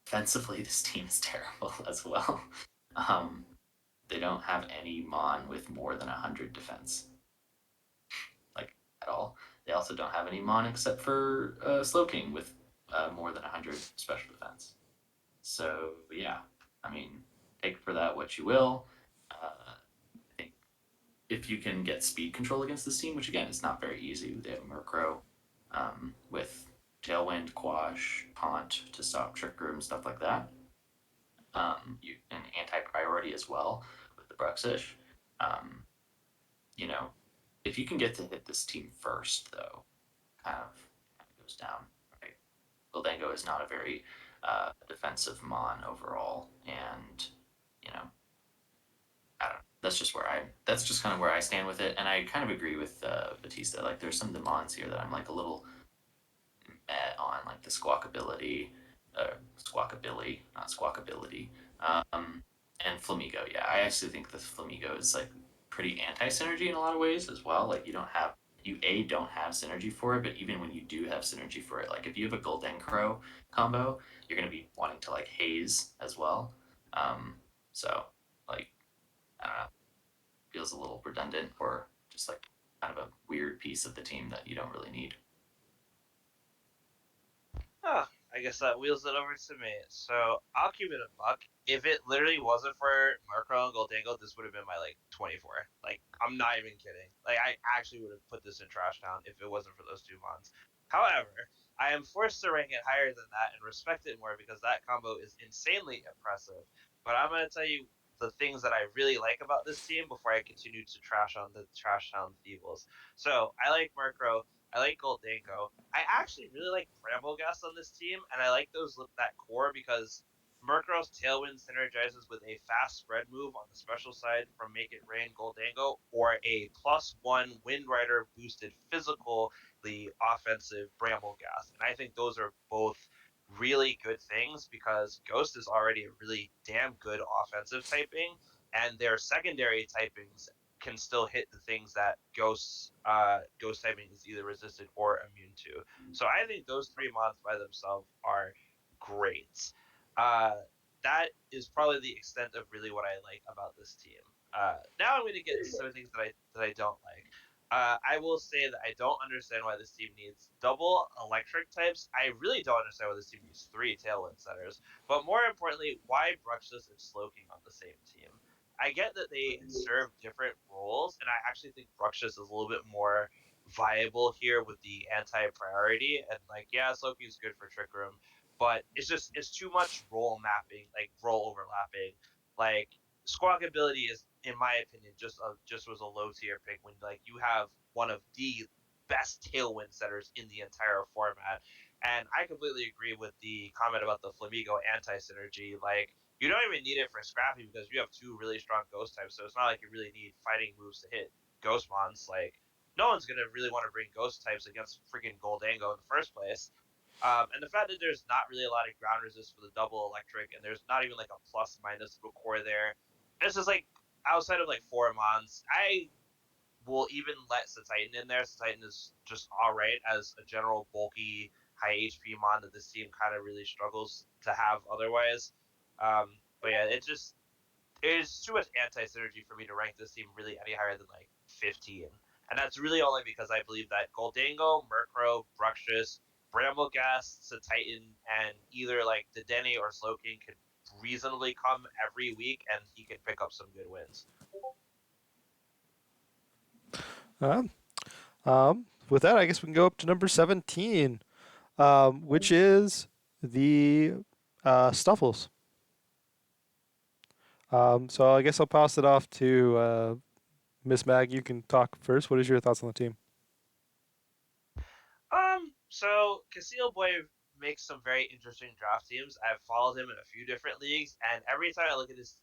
Offensively, this team is terrible as well. Um, they don't have any mon with more than 100 defense, like at all. They also don't have any mon except for Slowking with more than 100 special defense. So yeah, I mean, take for that what you will. I think if you can get speed control against this team, which again is not very easy, they have Murkrow with Tailwind, Quash, Taunt to stop Trick Room, stuff like that. An anti-priority as well with the Bruxish. Um, you know, if you can get to hit this team first, though, kind of goes down. Right, Goldango is not a very defensive mon overall, and you know, I don't know. That's just where I. That's just kind of where I stand with it, and I kind of agree with Batista. Like, there's some demons here that I'm like a little on, like the squawkability, squawkabilly, not squawkability, um, and Flamigo. Yeah, I actually think the Flamigo is like pretty anti-synergy in a lot of ways as well. Like, you don't have synergy for it, but even when you do have synergy for it, like if you have a Golden Crow combo, you're gonna be wanting to like haze as well. Um, so like I don't know, feels a little redundant or just like kind of a weird piece of the team that you don't really need. Huh, I guess that wheels it over to me. So I'll keep it a buck. If it literally wasn't for Murkrow and Goldango, this would have been my like 24. Like, I'm not even kidding. Like, I actually would have put this in Trash Town if it wasn't for those two mons. However, I am forced to rank it higher than that and respect it more because that combo is insanely impressive. But I'm gonna tell you the things that I really like about this team before I continue to trash on the Trash Town Thiebles. So I like Murkrow. I like Goldango. I actually really like Brambleghast on this team, and I like that core because Murkrow's Tailwind synergizes with a fast spread move on the special side from Make It Rain Goldango, or a +1 Windrider boosted physically offensive Brambleghast. And I think those are both really good things because Ghost is already a really damn good offensive typing, and their secondary typings can still hit the things that ghost typing is either resistant or immune to. So I think those three mods by themselves are great. Uh, that is probably the extent of really what I like about this team. Now I'm going to get into some things that I don't like. I will say that I don't understand why this team needs double electric types. I really don't understand why this team needs three Tailwind setters. But more importantly, why Bruxish and Slowking on the same team? I get that they serve different roles, and I actually think Bruxish is a little bit more viable here with the anti-priority. And like, yeah, Slowking is good for Trick Room, but it's too much role mapping, like role overlapping. Like, Squawk ability is, in my opinion, just was a low tier pick when like you have one of the best tailwind setters in the entire format. And I completely agree with the comment about the Flamigo anti synergy. Like, you don't even need it for Scrappy because you have two really strong ghost types, so it's not like you really need fighting moves to hit ghost mons. Like, no one's gonna really want to bring ghost types against freaking Goldango in the first place. And the fact that there's not really a lot of ground resist for the double electric, and there's not even like a plus minus core there. It's just like outside of like four mons, I will even let Titan in there. Titan is just all right as a general bulky high HP mon that this team kind of really struggles to have otherwise. But yeah, it is too much anti synergy for me to rank this team really any higher than like 15. And that's really only because I believe that Goldango, Murkrow, Bruxish, Brambleghast, Titan, and either like Dedenne or Slowking could reasonably come every week and he could pick up some good wins. Um, with that, I guess we can go up to number 17, which is the Stuffles. So I guess I'll pass it off to Miss Mag. You can talk first. What is your thoughts on the team? So Casino Boy makes some very interesting draft teams. I've followed him in a few different leagues, and every time I look at his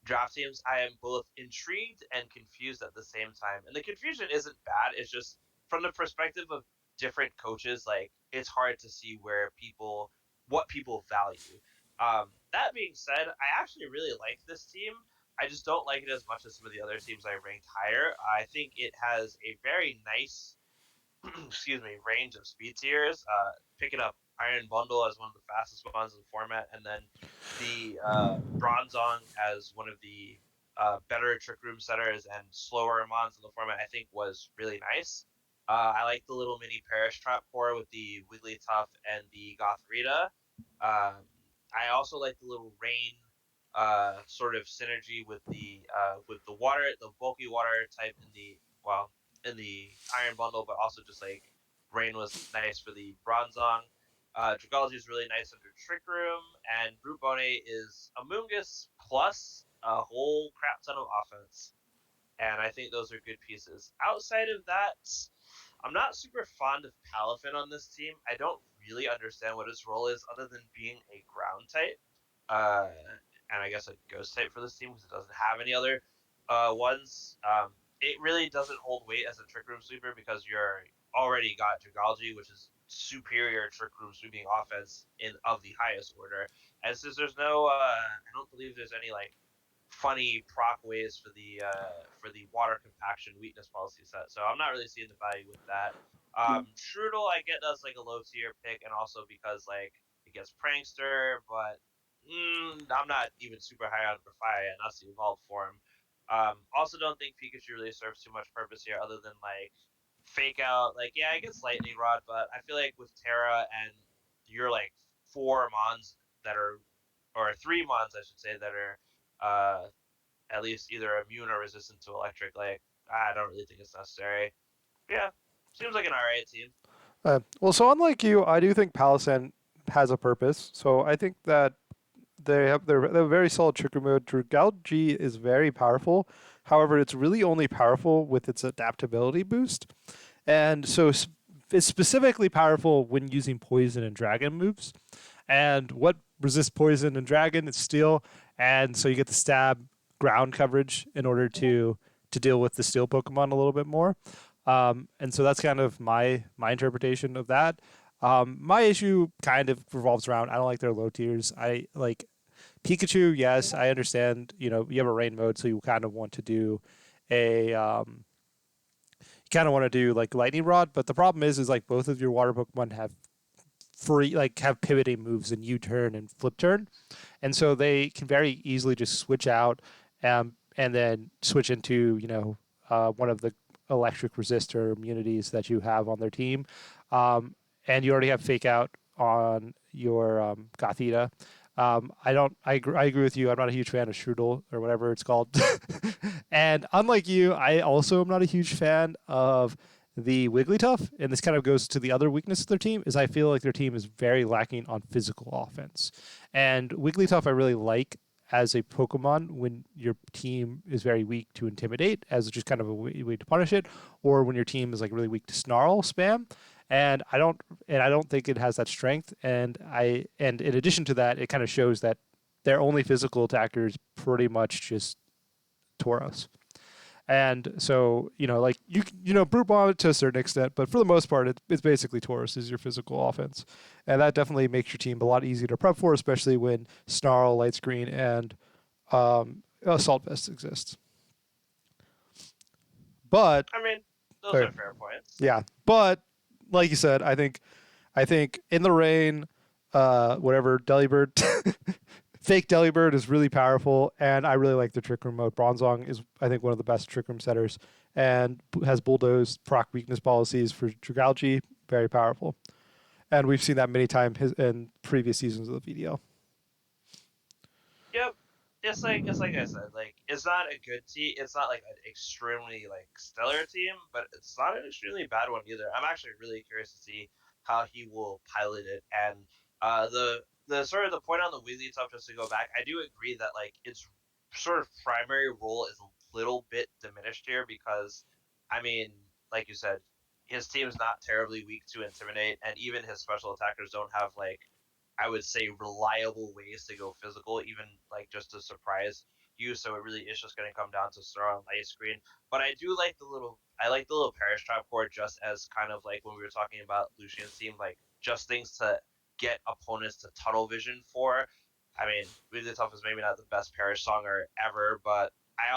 draft teams, I am both intrigued and confused at the same time. And the confusion isn't bad. It's just from the perspective of different coaches, like it's hard to see where people what people value. That being said, I actually really like this team. I just don't like it as much as some of the other teams I ranked higher. I think it has a very nice excuse me, range of speed tiers. Picking up Iron Bundle as one of the fastest ones in the format, and then the Bronzong as one of the better Trick Room setters and slower mons in the format, I think was really nice. I like the little mini Perish Trap core with the Wigglytuff and the Gothorita. I also like the little rain sort of synergy with the water, the bulky water type in the well in the Iron Bundle, but also just like Rain was nice for the Bronzong. Dragalge is really nice under Trick Room, and Brute Bone is Amoonguss plus a whole crap ton of offense. And I think those are good pieces. Outside of that, I'm not super fond of Palafin on this team. I don't really understand what his role is other than being a ground type. Uh, and I guess a ghost type for this team because it doesn't have any other ones. It really doesn't hold weight as a trick room sweeper because you're already got Dragalge, which is superior trick room sweeping offense in of the highest order. And since there's no, I don't believe there's any like funny proc ways for the water compaction weakness policy set. So I'm not really seeing the value with that. Strudel I get as like a low tier pick, and also because like it gets prankster, but I'm not even super high on Grafia, and that's the evolved form. Also, don't think Pikachu really serves too much purpose here, other than like fake out. Like, yeah, it gets lightning rod, but I feel like with Terra and you're like four mons that are, or three mons, I should say, that are uh, at least either immune or resistant to electric. Like, I don't really think it's necessary. Yeah, seems like an alright team. Well, so unlike you, I do think Palossand has a purpose. So I think that they're very solid trigger mode. Dragalge is very powerful. However, it's really only powerful with its adaptability boost. And so it's specifically powerful when using poison and dragon moves. And what resists poison and dragon is steel, and so you get the stab ground coverage in order to deal with the steel Pokemon a little bit more. And so that's kind of my interpretation of that. My issue kind of revolves around I don't like their low tiers. I like Pikachu. Yes, I understand. You know, you have a rain mode, so you kind of want to do a you kind of want to do like lightning rod. But the problem is like both of your water Pokemon have free like have pivoting moves and U-turn and flip turn, and so they can very easily just switch out and then switch into one of the electric resistor immunities that you have on their team, and you already have fake out on your Gothita. I agree with you. I'm not a huge fan of Strudel or whatever it's called. And unlike you, I also am not a huge fan of the Wigglytuff, and this kind of goes to the other weakness of their team, is I feel like their team is very lacking on physical offense. And Wigglytuff I really like as a Pokemon when your team is very weak to Intimidate, as just kind of a way to punish it, or when your team is like really weak to Snarl spam. And I don't think it has that strength. And in addition to that, it kind of shows that their only physical attacker is pretty much just Tauros. And so, like brute bomb it to a certain extent, but for the most part, it's basically Taurus is your physical offense, and that definitely makes your team a lot easier to prep for, especially when Snarl, Light Screen, and Assault Vest exists. But I mean, those uh, are fair points. yeah, but like you said, I think in the rain, whatever Delibird, fake Delibird is really powerful, and I really like the Trick Room mode. Bronzong is, I think, one of the best Trick Room setters, and has Bulldoze proc weakness policies for Dragalge, very powerful. And we've seen that many times in previous seasons of the VDL. Yep. It's like I said, like it's not a good team. It's not like an extremely like stellar team, but it's not an extremely bad one either. I'm actually really curious to see how he will pilot it. And the sort of the point on the Weasley stuff, just to go back, I do agree that like its sort of primary role is a little bit diminished here because, I mean, like you said, his team's not terribly weak to intimidate, and even his special attackers don't have like I would say reliable ways to go physical, even like just to surprise you. So it really is just going to come down to throw on ice screen. But I like the little Perish Trap core just as kind of like when we were talking about Lucian's team, like just things to get opponents to tunnel vision for. I mean, Wigglytuff is maybe not the best Perish songer ever, but I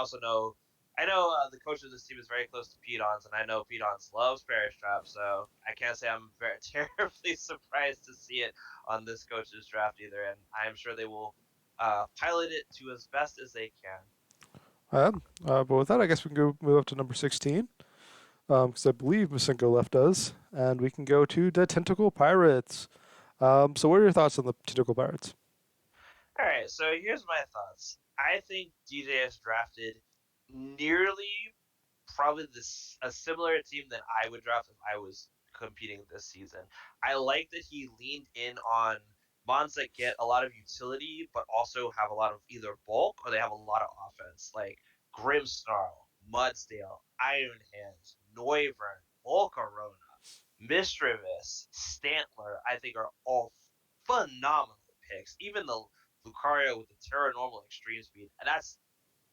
know the coach of this team is very close to Pedons, and I know Pedons loves Perish Trap, so I can't say I'm very terribly surprised to see it on this coach's draft either, and I'm sure they will pilot it to as best as they can. But with that, I guess we can go move up to number 16 because I believe Masenko left us, and we can go to the Tentacle Pirates. So, what are your thoughts on the Tentacle Pirates? All right, so here's my thoughts. I think DJS drafted nearly probably this a similar team that I would draft if I was competing this season. I like that he leaned in on mons that get a lot of utility, but also have a lot of either bulk or they have a lot of offense, like Grimmsnarl, Mudsdale, Iron Hands, Noivern, Volcarona, Mischievous, Stantler. I think are all phenomenal picks. Even the Lucario with the Terra Normal Extreme Speed, and that's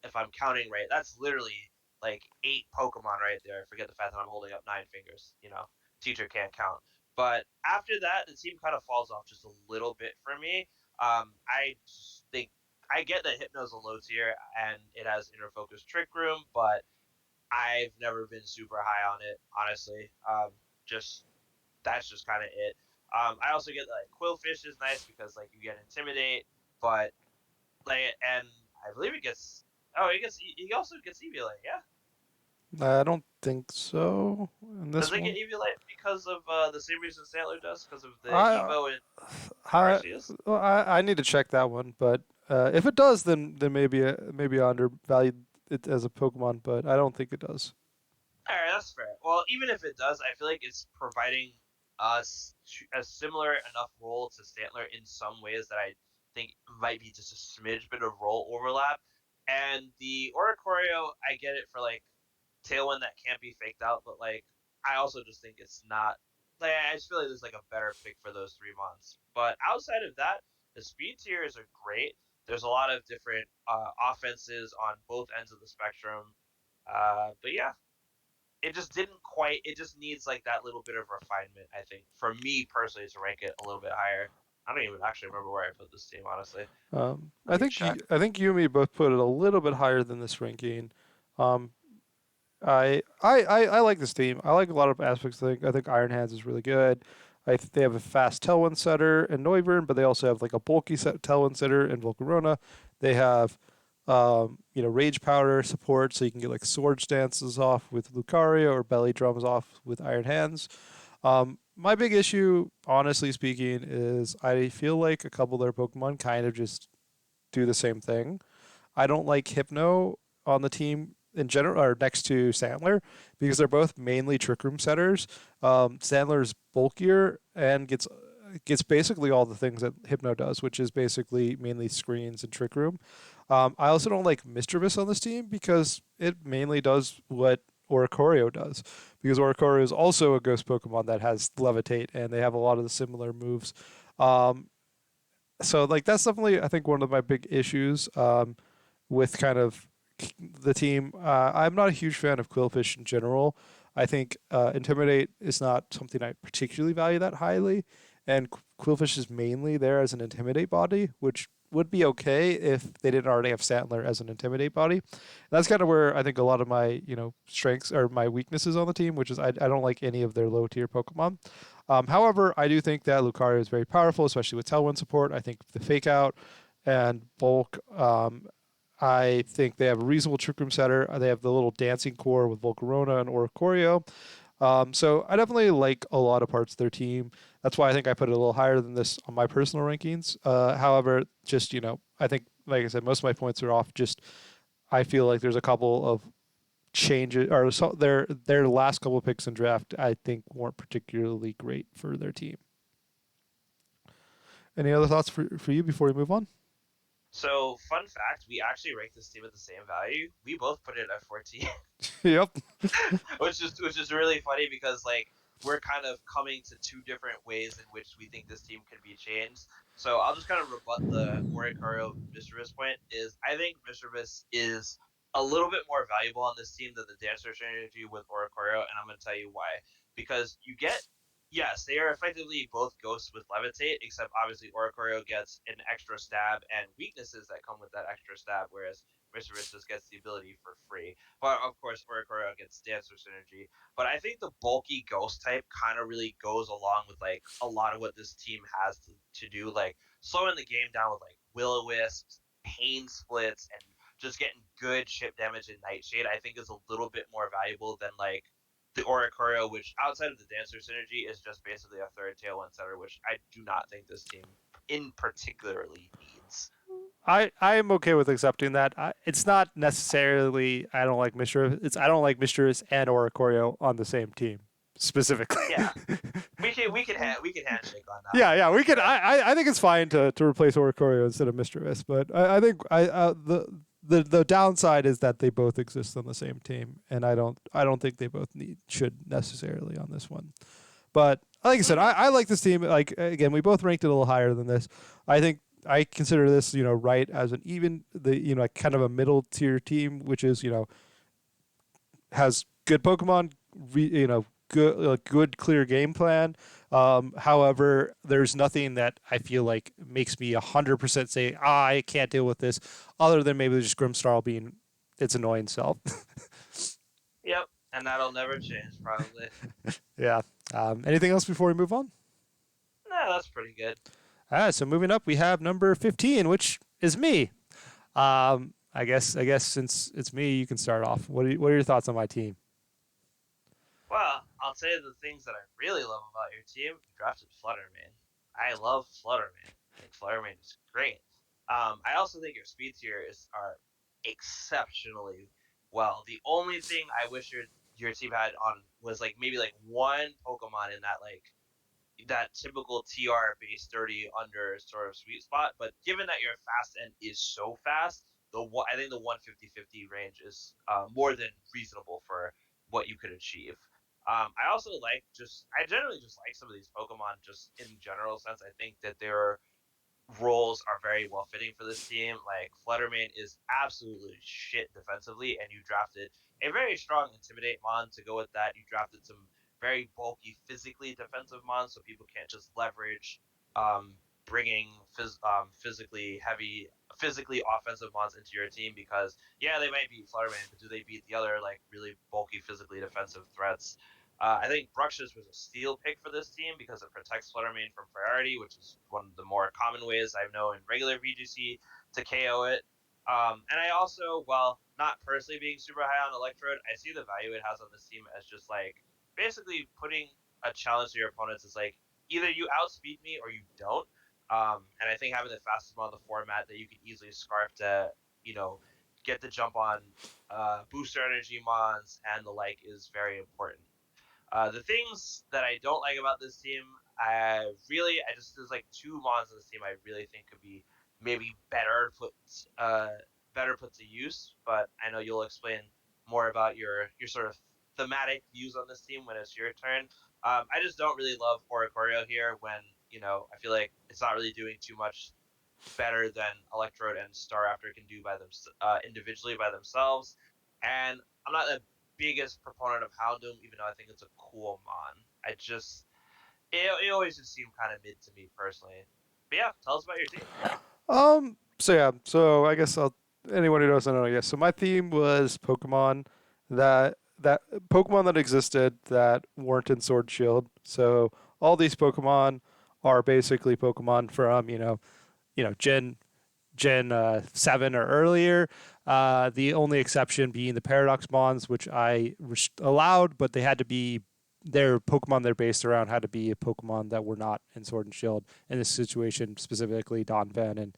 if I'm counting right, that's literally like 8 Pokemon right there. Forget the fact that I'm holding up 9 fingers. Teacher can't count. But after that, the team kind of falls off just a little bit for me. I just think I get that Hypno's a low tier and it has Inner Focus Trick Room, but I've never been super high on it, honestly. Just that's just kind of it. I also get like Quillfish is nice because like you get Intimidate, but like and I believe it gets. Oh, he also gets Eviolite. Yeah. I don't think so in Does this it get one. Eviolite because of the same reason Sandler does? Because of the I, Evo and I, Arceus? I need to check that one, but if it does, then maybe I undervalued it as a Pokemon, but I don't think it does. All right, that's fair. Well, even if it does, I feel like it's providing us a similar enough role to Stantler in some ways that I think might be just a smidge bit of role overlap. And the Oricorio, I get it for like Tailwind that can't be faked out, but like I also just think it's not. Like I just feel like there's like a better pick for those 3 months. But outside of that, the speed tiers are great. There's a lot of different offenses on both ends of the spectrum. But yeah, it just didn't quite. It just needs like that little bit of refinement. I think for me personally to rank it a little bit higher. I don't even actually remember where I put this team. Honestly, let me check. I think you and me both put it a little bit higher than this ranking. Um, I like this team. I like a lot of aspects. I think Iron Hands is really good. I think they have a fast Tailwind setter in Noivern, but they also have like a bulky Tailwind setter in Volcarona. They have Rage Powder support, so you can get like Sword Stances off with Lucario or Belly Drums off with Iron Hands. My big issue, honestly speaking, is I feel like a couple of their Pokemon kind of just do the same thing. I don't like Hypno on the team in general or next to Sandler because they're both mainly Trick Room setters. Sandler's bulkier and gets basically all the things that Hypno does, which is basically mainly screens and Trick Room. I also don't like Mischievous on this team because it mainly does what Oricorio does. Because Oricorio is also a ghost Pokemon that has Levitate, and they have a lot of the similar moves. Um, so like that's definitely I think one of my big issues with kind of the team. I'm not a huge fan of Quillfish in general. I think Intimidate is not something I particularly value that highly, and Quillfish is mainly there as an Intimidate body, which would be okay if they didn't already have Santler as an Intimidate body. And that's kind of where I think a lot of my strengths or my weaknesses on the team, which is I don't like any of their low tier Pokemon. However, I do think that Lucario is very powerful, especially with Tailwind support. I think the Fake Out and Bulk I think they have a reasonable Trick Room setter. They have the little dancing core with Volcarona and Oricorio. So I definitely like a lot of parts of their team. That's why I think I put it a little higher than this on my personal rankings. However, just I think like I said, most of my points are off. Just I feel like there's a couple of changes or so their last couple of picks in draft I think weren't particularly great for their team. Any other thoughts for you before we move on? So, fun fact: we actually ranked this team at the same value. We both put it at 14. Yep. which is really funny because like we're kind of coming to two different ways in which we think this team can be changed. So I'll just kind of rebut the Oricario Mischievous point. Is I think Mischievous is a little bit more valuable on this team than the Dancer Strategy with Oricario, and I'm going to tell you why. Because Yes, they are effectively both ghosts with levitate, except obviously Oricorio gets an extra stab and weaknesses that come with that extra stab, whereas Mr. just gets the ability for free. But of course, Oricorio gets Dancer synergy. But I think the bulky ghost type kind of really goes along with like a lot of what this team has to do, like slowing the game down with like Will-O-Wisps, Pain Splits, and just getting good chip damage in Nightshade. I think is a little bit more valuable than like the Oricorio, which outside of the Dancer synergy is just basically a third Tailwind setter, which I do not think this team in particularly needs. I am okay with accepting that. It's not necessarily I don't like Mischievous. It's I don't like Mischievous and Oricorio on the same team specifically. Yeah, we can handshake on that Yeah, one yeah, for we could. sure. I think it's fine to replace Oricorio instead of Mischievous, but I think the downside is that they both exist on the same team, and I don't think they both should necessarily on this one. But like I said, Mm-hmm. I like this team. Like again, we both ranked it a little higher than this. I think I consider this right as an even the like kind of a middle tier team, which is has good Pokemon, good clear game plan. However, there's nothing that I feel like makes me 100% say, I can't deal with this, other than maybe just Grimstarl being its annoying self. Yep, and that'll never change probably. Yeah. Anything else before we move on? Nah, that's pretty good. So moving up, we have number 15, which is me. I guess since it's me, you can start off. What are your thoughts on my team? Well, I'll tell you the things that I really love about your team. You drafted Flutterman. I love Flutterman. I think Flutterman is great. I also think your speed tiers are exceptionally well. The only thing I wish your team had on was like maybe like one Pokemon in that like that typical TR base 30 under sort of sweet spot. But given that your fast end is so fast, I think the 150-50 range is more than reasonable for what you could achieve. I also I generally just like some of these Pokemon just in general sense. I think that they're roles are very well fitting for this team. Like Flutterman is absolutely shit defensively, and you drafted a very strong Intimidate Mon to go with that. You drafted some very bulky physically defensive Mons, so people can't just leverage um, bringing physically heavy, physically offensive Mons into your team because yeah, they might beat Flutterman, but do they beat the other like really bulky physically defensive threats? I think Bruxish was a steal pick for this team because it protects Fluttermane from priority, which is one of the more common ways I know in regular VGC to KO it. And I also, while not personally being super high on Electrode, I see the value it has on this team as just like basically putting a challenge to your opponents is like either you outspeed me or you don't. And I think having the fastest one on the format that you can easily scarf to, you know, get the jump on booster energy mons and the like is very important. The things that I don't like about this team, I just there's like two mons in this team I really think could be maybe better put to use. But I know you'll explain more about your sort of thematic views on this team when it's your turn. I just don't really love Oricorio here when I feel like it's not really doing too much better than Electrode and Star After can do by them individually by themselves. And I'm not the biggest proponent of Houndoom, even though I think it's a cool mon. It always just seemed kind of mid to me personally. But yeah, tell us about your team. So yeah. So I guess I'll anyone who doesn't know. I guess so. My theme was that Pokemon that existed that weren't in Sword and Shield. So all these Pokemon are basically Pokemon from Gen 7 or earlier. The only exception being the Paradox Mons, which I allowed, but they had to be their Pokemon they're based around had to be a Pokemon that were not in Sword and Shield. In this situation, specifically Donphan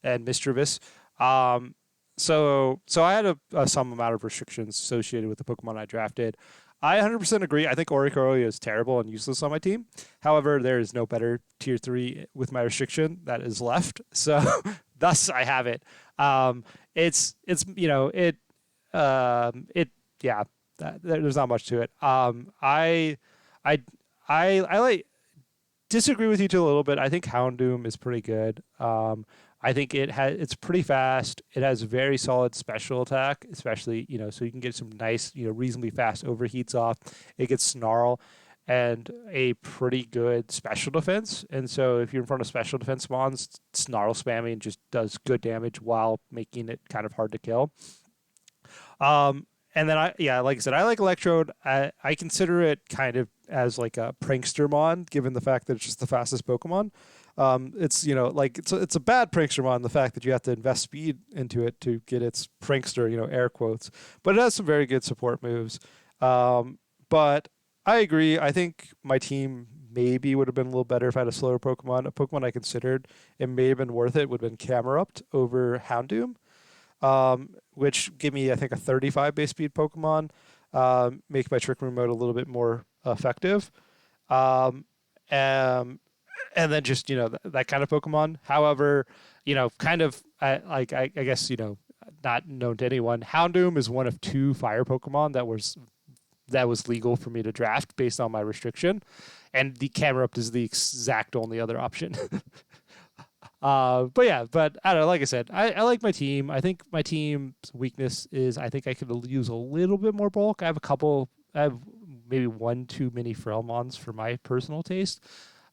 and Mischievous. Um, so I had some amount of restrictions associated with the Pokemon I drafted. I 100% agree. I think Oricorio is terrible and useless on my team. However, there is no better tier 3 with my restriction that is left. So thus I have it. It's it yeah. There's not much to it. I I like disagree with you too a little bit. I think Houndoom is pretty good. I think it's pretty fast. It has very solid special attack, especially so you can get some nice reasonably fast overheats off. It gets Snarl. and a pretty good special defense. And so if you're in front of special defense mons, snarl spamming just does good damage while making it kind of hard to kill. And then like I said, I like Electrode. I consider it kind of as like a prankster mon, given the fact that it's just the fastest Pokemon. It's like it's a bad prankster mon, the fact that you have to invest speed into it to get its prankster, air quotes. But it has some very good support moves. But I agree. I think my team maybe would have been a little better if I had a slower Pokemon. A Pokemon I considered it may have been worth it would have been Camerupt over Houndoom, which give me I think a 35 base speed Pokemon, make my Trick Room mode a little bit more effective, um, um, and then just that kind of Pokemon. However, kind of I guess not known to anyone, Houndoom is one of two fire Pokemon that was legal for me to draft based on my restriction, and the Camerupt is the exact only other option. But yeah, but I don't know. Like I said, I like my team. I think my team's weakness is I think I could use a little bit more bulk. I have maybe one too many Frelmons for my personal taste.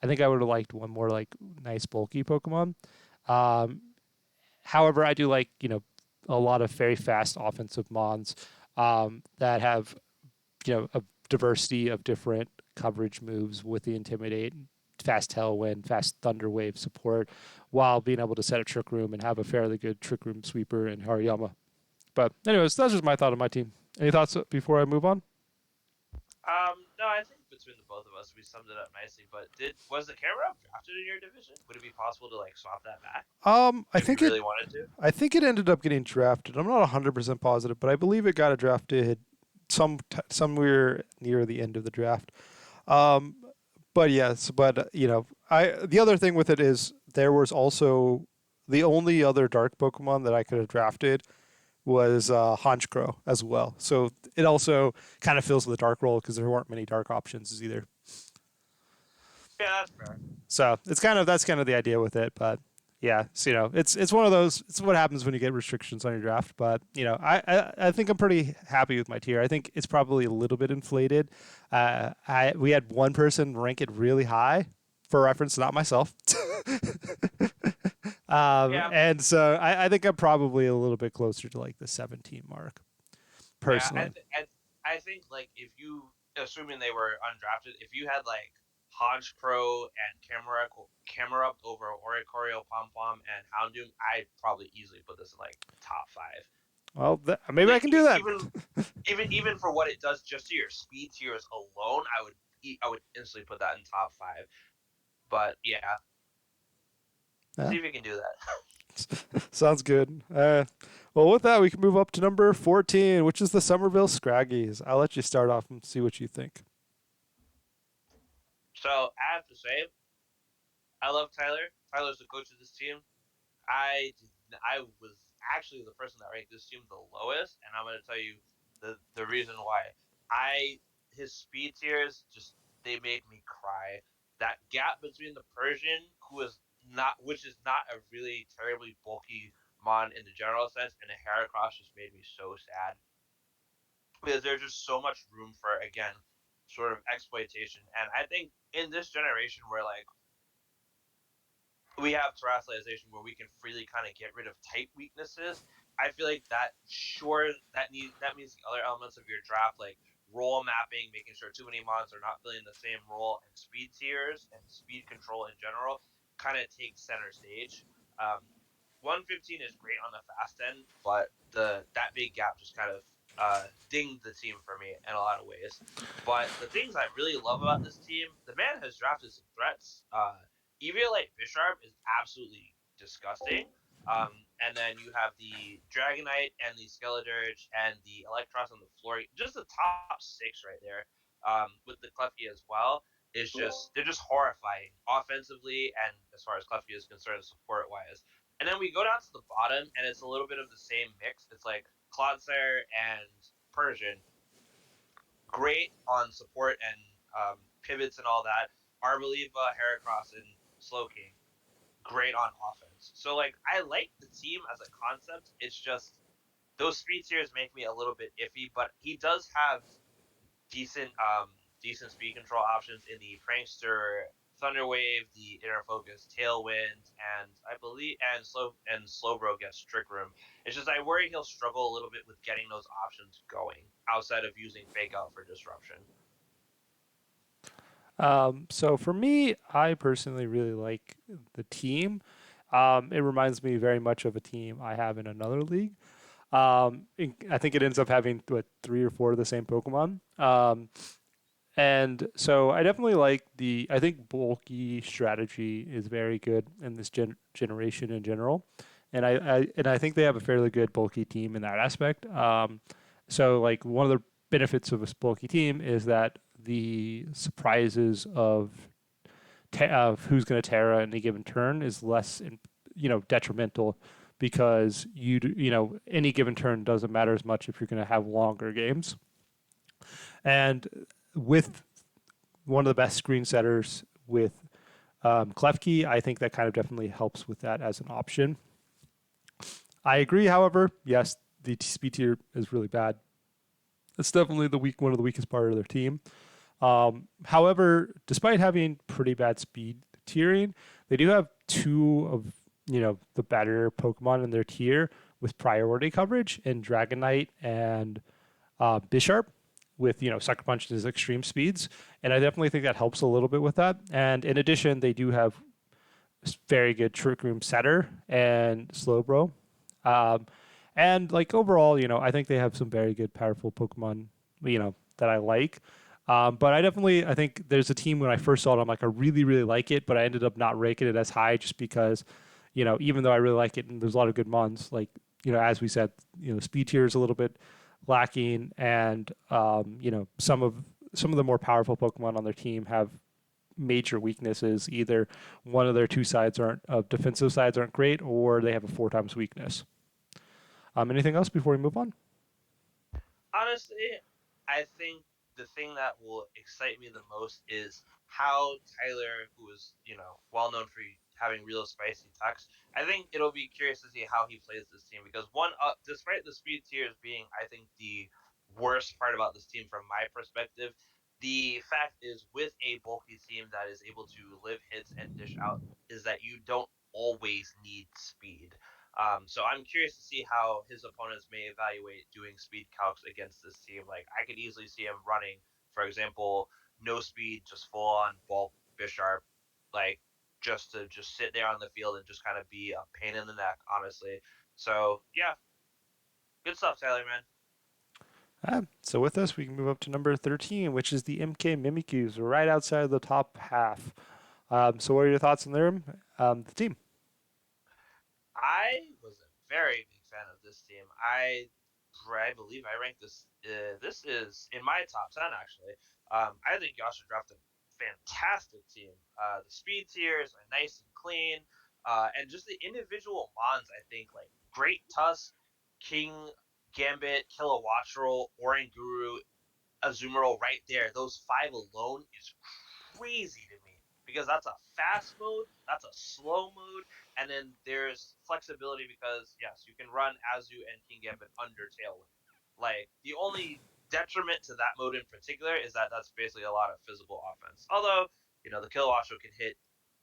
I think I would have liked one more like nice bulky Pokemon. Um, However, I do like a lot of very fast offensive Mons that have a diversity of different coverage moves with the Intimidate, fast Tailwind, fast Thunder Wave support, while being able to set a Trick Room and have a fairly good Trick Room sweeper in Hariyama. But anyways, that's just my thought on my team. Any thoughts before I move on? No, I think between the both of us, we summed it up nicely. But was the camera up drafted in your division? Would it be possible to like swap that back I if you think it. really wanted to? I think it ended up getting drafted. I'm not 100% positive, but I believe it got drafted somewhere near the end of the draft. Um, but yes, but I the other thing with it is there was also the only other dark Pokemon that I could have drafted was Honchkrow as well. So it also kind of fills the dark role because there weren't many dark options either. Yeah, that's fair. So that's kind of the idea with it. But yeah, so, it's one of those. It's what happens when you get restrictions on your draft. But I think I'm pretty happy with my tier. I think it's probably a little bit inflated. We had one person rank it really high, for reference, not myself. Yeah, And so I think I'm probably a little bit closer to like the 17 mark yeah. personally. I think like if you, assuming they were undrafted, if you had like Honchkrow and Camera up over Oricorio, Pom Pom, and Houndoom, I'd probably easily put this in like top five. Well, maybe I Like can do that. even for what it does just to your speed tiers alone, I would instantly put that in top five. But yeah, Yeah, see if you can do that. sounds good. Well, with that, we can move up to number 14, which is the Somerville Scraggies. I'll let you start off and see what you think. So I have to say, I love Tyler. Tyler's the coach of this team. I was actually the person that ranked this team the lowest, and I'm going to tell you the reason why. I His speed tiers just they make me cry. That gap between the Persian, which is not a really terribly bulky mon in the general sense, and the Heracross just made me so sad because there's just so much room for again sort of exploitation. And I think in this generation where like we have terrestrialization where we can freely kind of get rid of type weaknesses. I feel like that means the other elements of your draft like role mapping, making sure too many mons are not filling the same role, and speed tiers and speed control in general kind of takes center stage. Um, 115 is great on the fast end, but the that big gap just kind of dinged the team for me in a lot of ways. But the things I really love about this team, the man has drafted some threats. Eviolite Bisharp is absolutely disgusting. And then you have the Dragonite and the Skeledirge and the Electros on the floor. Just the top six right there, with the Clefty as well, is just they're just horrifying offensively and as far as Clefty is concerned, support wise. And then we go down to the bottom, and it's a little bit of the same mix. It's like Clodsire and Persian, great on support and pivots and all that. Arboliva, Heracross, and Slowking, great on offense. So like I like the team as a concept. It's just those speed tiers make me a little bit iffy, but he does have decent decent speed control options in the Prankster Thunderwave, the Inner Focus Tailwind, and I believe and Slowbro gets Trick Room. It's just I worry he'll struggle a little bit with getting those options going outside of using Fake Out for disruption. So for me, I personally really like the team. It reminds me very much of a team I have in another league. I think it ends up having what, three or four of the same Pokemon. And so I definitely like the. I think bulky strategy is very good in this generation in general, and I think they have a fairly good bulky team in that aspect. So like one of the benefits of a bulky team is that the surprises of who's going to Terra in a given turn is less, detrimental because any given turn doesn't matter as much if you're going to have longer games. And with one of the best screen setters with Klefki, I think that kind of definitely helps with that as an option. I agree, however, yes, the speed tier is really bad. It's definitely one of the weakest part of their team. However, despite having pretty bad speed tiering, they do have two of the better Pokemon in their tier with priority coverage in Dragonite and Bisharp with Sucker Punch and his extreme speeds, and I definitely think that helps a little bit with that. And in addition, they do have very good Trick Room Setter and Slowbro. Um, and like overall, I think they have some very good, powerful Pokemon, that I like. But I think there's a team when I first saw it, I'm like, I really, really like it, but I ended up not ranking it as high just because, even though I really like it and there's a lot of good mons, like, as we said, speed tier is a little bit lacking, and some of the more powerful Pokemon on their team have major weaknesses. Either one of their two sides aren't defensive sides aren't great, or they have a four times weakness. Anything else before we move on? Honestly, I think the thing that will excite me the most is how Tyler, who is, well known for having real spicy tucks, I think it'll be curious to see how he plays this team because despite the speed tiers being, I think, the worst part about this team from my perspective, the fact is with a bulky team that is able to live hits and dish out is that you don't always need speed. So I'm curious to see how his opponents may evaluate doing speed calcs against this team. Like I could easily see him running, for example, no speed, just full on bulk Bisharp, like just sit there on the field and just kind of be a pain in the neck, honestly. So yeah, good stuff, Tyler, man. So with this, we can move up to number 13, which is the MK Mimikyus, right outside of the top half. So what are your thoughts on the team? I was a very big fan of this team. I believe I ranked this. This is in my top 10 actually. I think y'all should draft a fantastic team. The speed tiers are nice and clean, and just the individual mons. I think like Great Tusk, King Gambit, Kilowattrel, Oranguru, Azumarill right there. Those five alone is crazy to me because that's a fast mode, that's a slow mode, and then there's flexibility because yes, you can run Azu and King Gambit under Tailwind. Like the only detriment to that mode in particular is that that's basically a lot of physical offense. Although the Kilowattrel can hit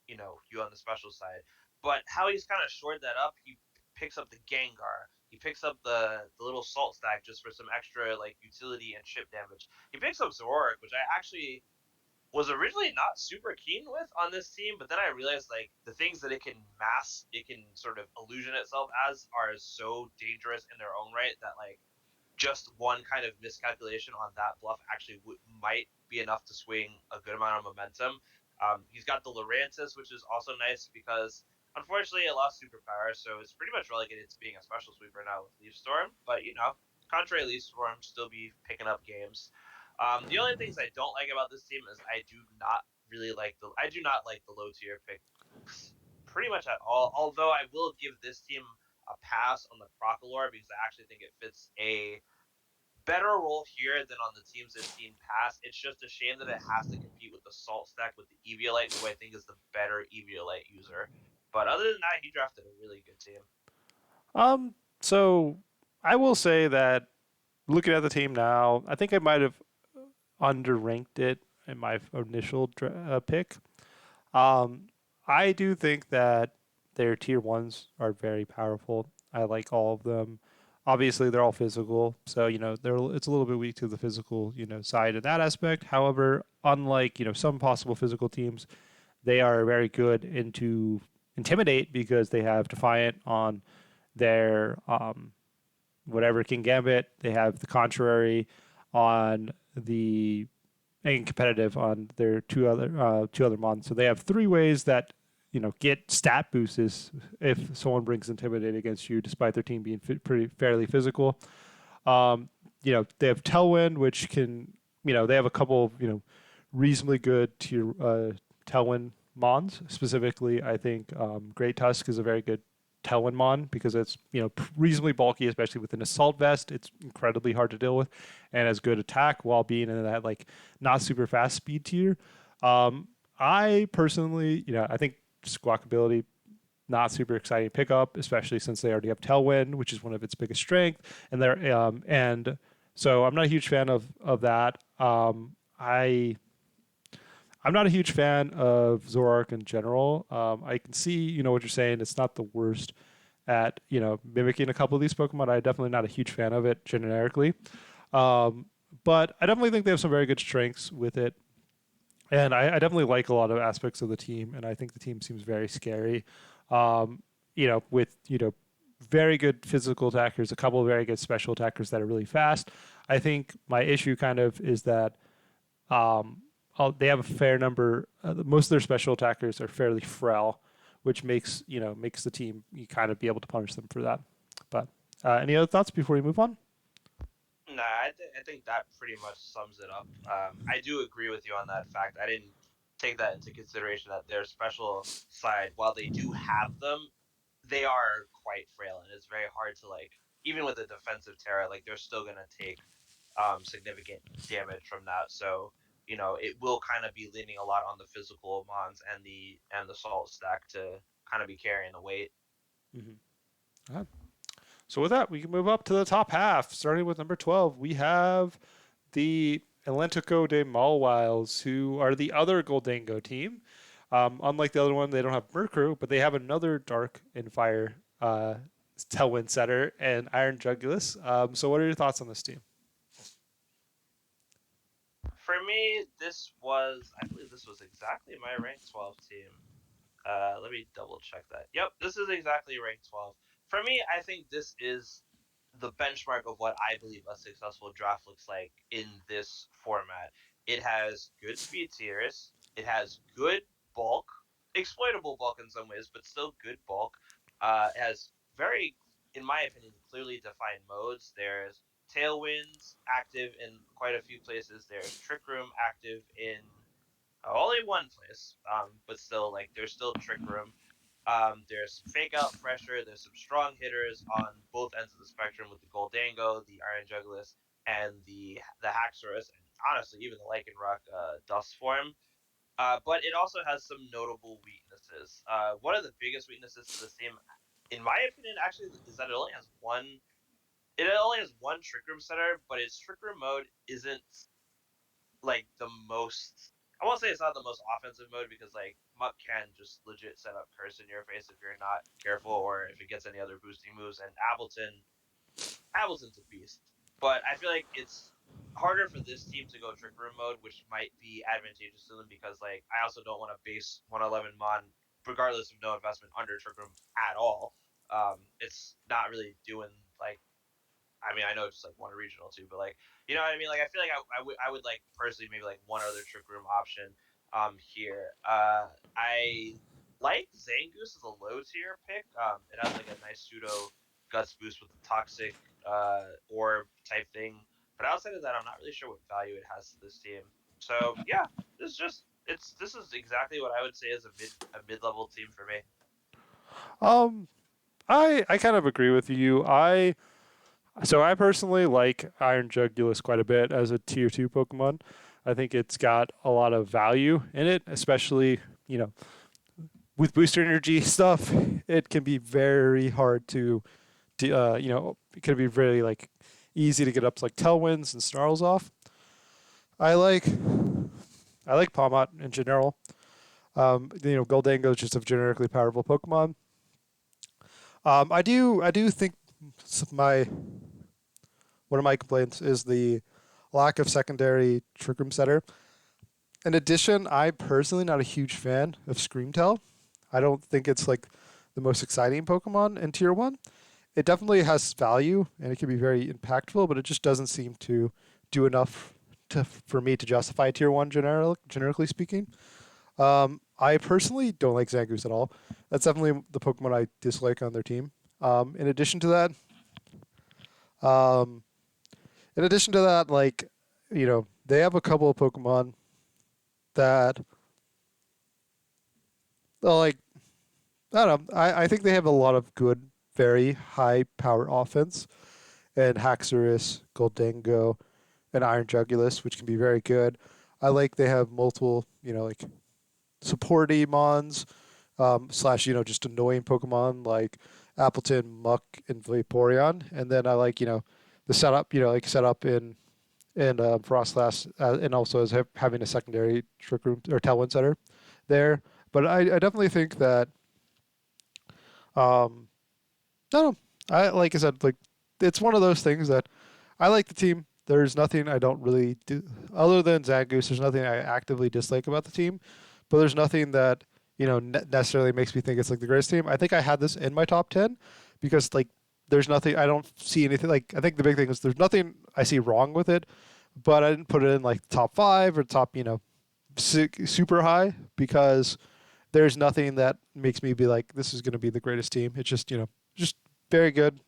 you on the special side, but how he's kind of shored that up, he picks up the Gengar. He picks up the little salt stack just for some extra like utility and chip damage. He picks up Zoroark, which I actually was originally not super keen with on this team, but then I realized like the things that it can sort of illusion itself as are so dangerous in their own right that like just one kind of miscalculation on that bluff actually might be enough to swing a good amount of momentum. He's got the Lurantis, which is also nice because unfortunately it lost superpower, so it's pretty much relegated to being a special sweeper now with Leaf Storm. But contrary Leaf Storm, still be picking up games. The only things I don't like about this team is I do not like the low tier picks pretty much at all. Although I will give this team a pass on the Crocalor because I actually think it fits a better role here than on the teams I've seen past. It's just a shame that it has to compete with the Salt Stack with the Eviolite, who I think is the better Eviolite user. But other than that, he drafted a really good team. So I will say that looking at the team now, I think I might have underranked it in my initial pick. Um, I do think that their tier ones are very powerful. I like all of them. Obviously, they're all physical, so it's a little bit weak to the physical side in that aspect. However, unlike some possible physical teams, they are very good into intimidate because they have Defiant on their whatever King Gambit. They have the Contrary on the and competitive on their two other mons. So they have three ways that get stat boosts if someone brings intimidate against you, despite their team being pretty fairly physical. Um, they have Tailwind, which can they have a couple of reasonably good tier Tailwind mons. Specifically, I think Great Tusk is a very good Tailwind mon because it's reasonably bulky, especially with an assault vest. It's incredibly hard to deal with, and has good attack while being in that like not super fast speed tier. I personally, I think Squawk ability not super exciting pickup, especially since they already have Tailwind, which is one of its biggest strength, and so I'm not a huge fan of that. I'm not a huge fan of Zoroark in general. I can see, what you're saying. It's not the worst at, mimicking a couple of these Pokemon. I'm definitely not a huge fan of it generically. Um, but I definitely think they have some very good strengths with it. And I definitely like a lot of aspects of the team. And I think the team seems very scary. With, very good physical attackers, a couple of very good special attackers that are really fast. I think my issue kind of is that um, they have a fair number. Most of their special attackers are fairly frail, which makes the team you kind of be able to punish them for that. But any other thoughts before we move on? Nah, I think that pretty much sums it up. I do agree with you on that fact. I didn't take that into consideration that their special side, while they do have them, they are quite frail, and it's very hard to like, even with a defensive Terra, like they're still gonna take significant damage from that. So it will kind of be leaning a lot on the physical mons and the salt stack to kind of be carrying the weight. Mm-hmm. So with that, we can move up to the top half. Starting with number 12, we have the Atlantico de Malwiles, who are the other Goldango team. Unlike the other one, they don't have Murkrow, but they have another Dark and Fire Tailwind setter and Iron Jugulus. So what are your thoughts on this team? For me, I believe this was exactly my rank 12 team. Let me double check that. Yep, this is exactly rank 12. For me, I think this is the benchmark of what I believe a successful draft looks like in this format. It has good speed tiers. It has good bulk, exploitable bulk in some ways, but still good bulk. It has very, in my opinion, clearly defined modes. There's Tailwinds active in quite a few places. There's Trick Room active in only one place, but still, like, there's still Trick Room. There's Fake Out Pressure. There's some strong hitters on both ends of the spectrum with the Goldango, the Iron Jugulus, and the Haxorus, and honestly, even the Lycanroc Dust form. But it also has some notable weaknesses. One of the biggest weaknesses to this team, in my opinion, actually, is that it only has one. It only has one Trick Room center, but its Trick Room mode isn't like the most. I won't say it's not the most offensive mode because like Muck can just legit set up curse in your face if you're not careful or if it gets any other boosting moves. And Ableton's a beast, but I feel like it's harder for this team to go trick room mode, which might be advantageous to them because like I also don't want to base 111 mon regardless of no investment under trick room at all. It's not really doing like I mean, I know it's like one regional too, but like, you know what I mean? Like, I feel like I would like personally maybe like one other trick room option here. I like Zangoose as a low tier pick. It has like a nice pseudo guts boost with the toxic orb type thing. But outside of that, I'm not really sure what value it has to this team. So yeah, this is exactly what I would say is a mid level team for me. Um, I kind of agree with you. I personally like Iron Jugulus quite a bit as a tier two Pokemon. I think it's got a lot of value in it, especially with booster energy stuff. It can be very hard to, it can be very like easy to get up to like Tailwinds and Snarls off. I like I like Palmot in general. Goldango is just a generically powerful Pokemon. I do think my one of my complaints is the lack of secondary Trick Room Setter. In addition, I'm personally not a huge fan of Screamtail. I don't think it's like the most exciting Pokemon in Tier 1. It definitely has value and it can be very impactful, but it just doesn't seem to do enough for me to justify Tier 1 generically speaking. I personally don't like Zangoose at all. That's definitely the Pokemon I dislike on their team. In addition to that, um, like, they have a couple of Pokemon that, like, I don't know. I think they have a lot of good, very high power offense, and Haxorus, Goldango, and Iron Jugulus, which can be very good. I like they have multiple, like support mons, slash, just annoying Pokemon like Appleton, Muck, and Vaporeon. And then I like, the setup, like setup in Frostlass, and also as having a secondary Trick Room or Tailwind setter there. But I definitely think that, um, no, I like I said, like it's one of those things that I like the team. There's nothing I don't really do other than Zangoose. There's nothing I actively dislike about the team, but there's nothing that necessarily makes me think it's like the greatest team. I think I had this in my top 10 because like there's nothing I don't see anything like. I think the big thing is there's nothing I see wrong with it, but I didn't put it in like top 5 or top super high because there's nothing that makes me be like this is going to be the greatest team. It's just just very good,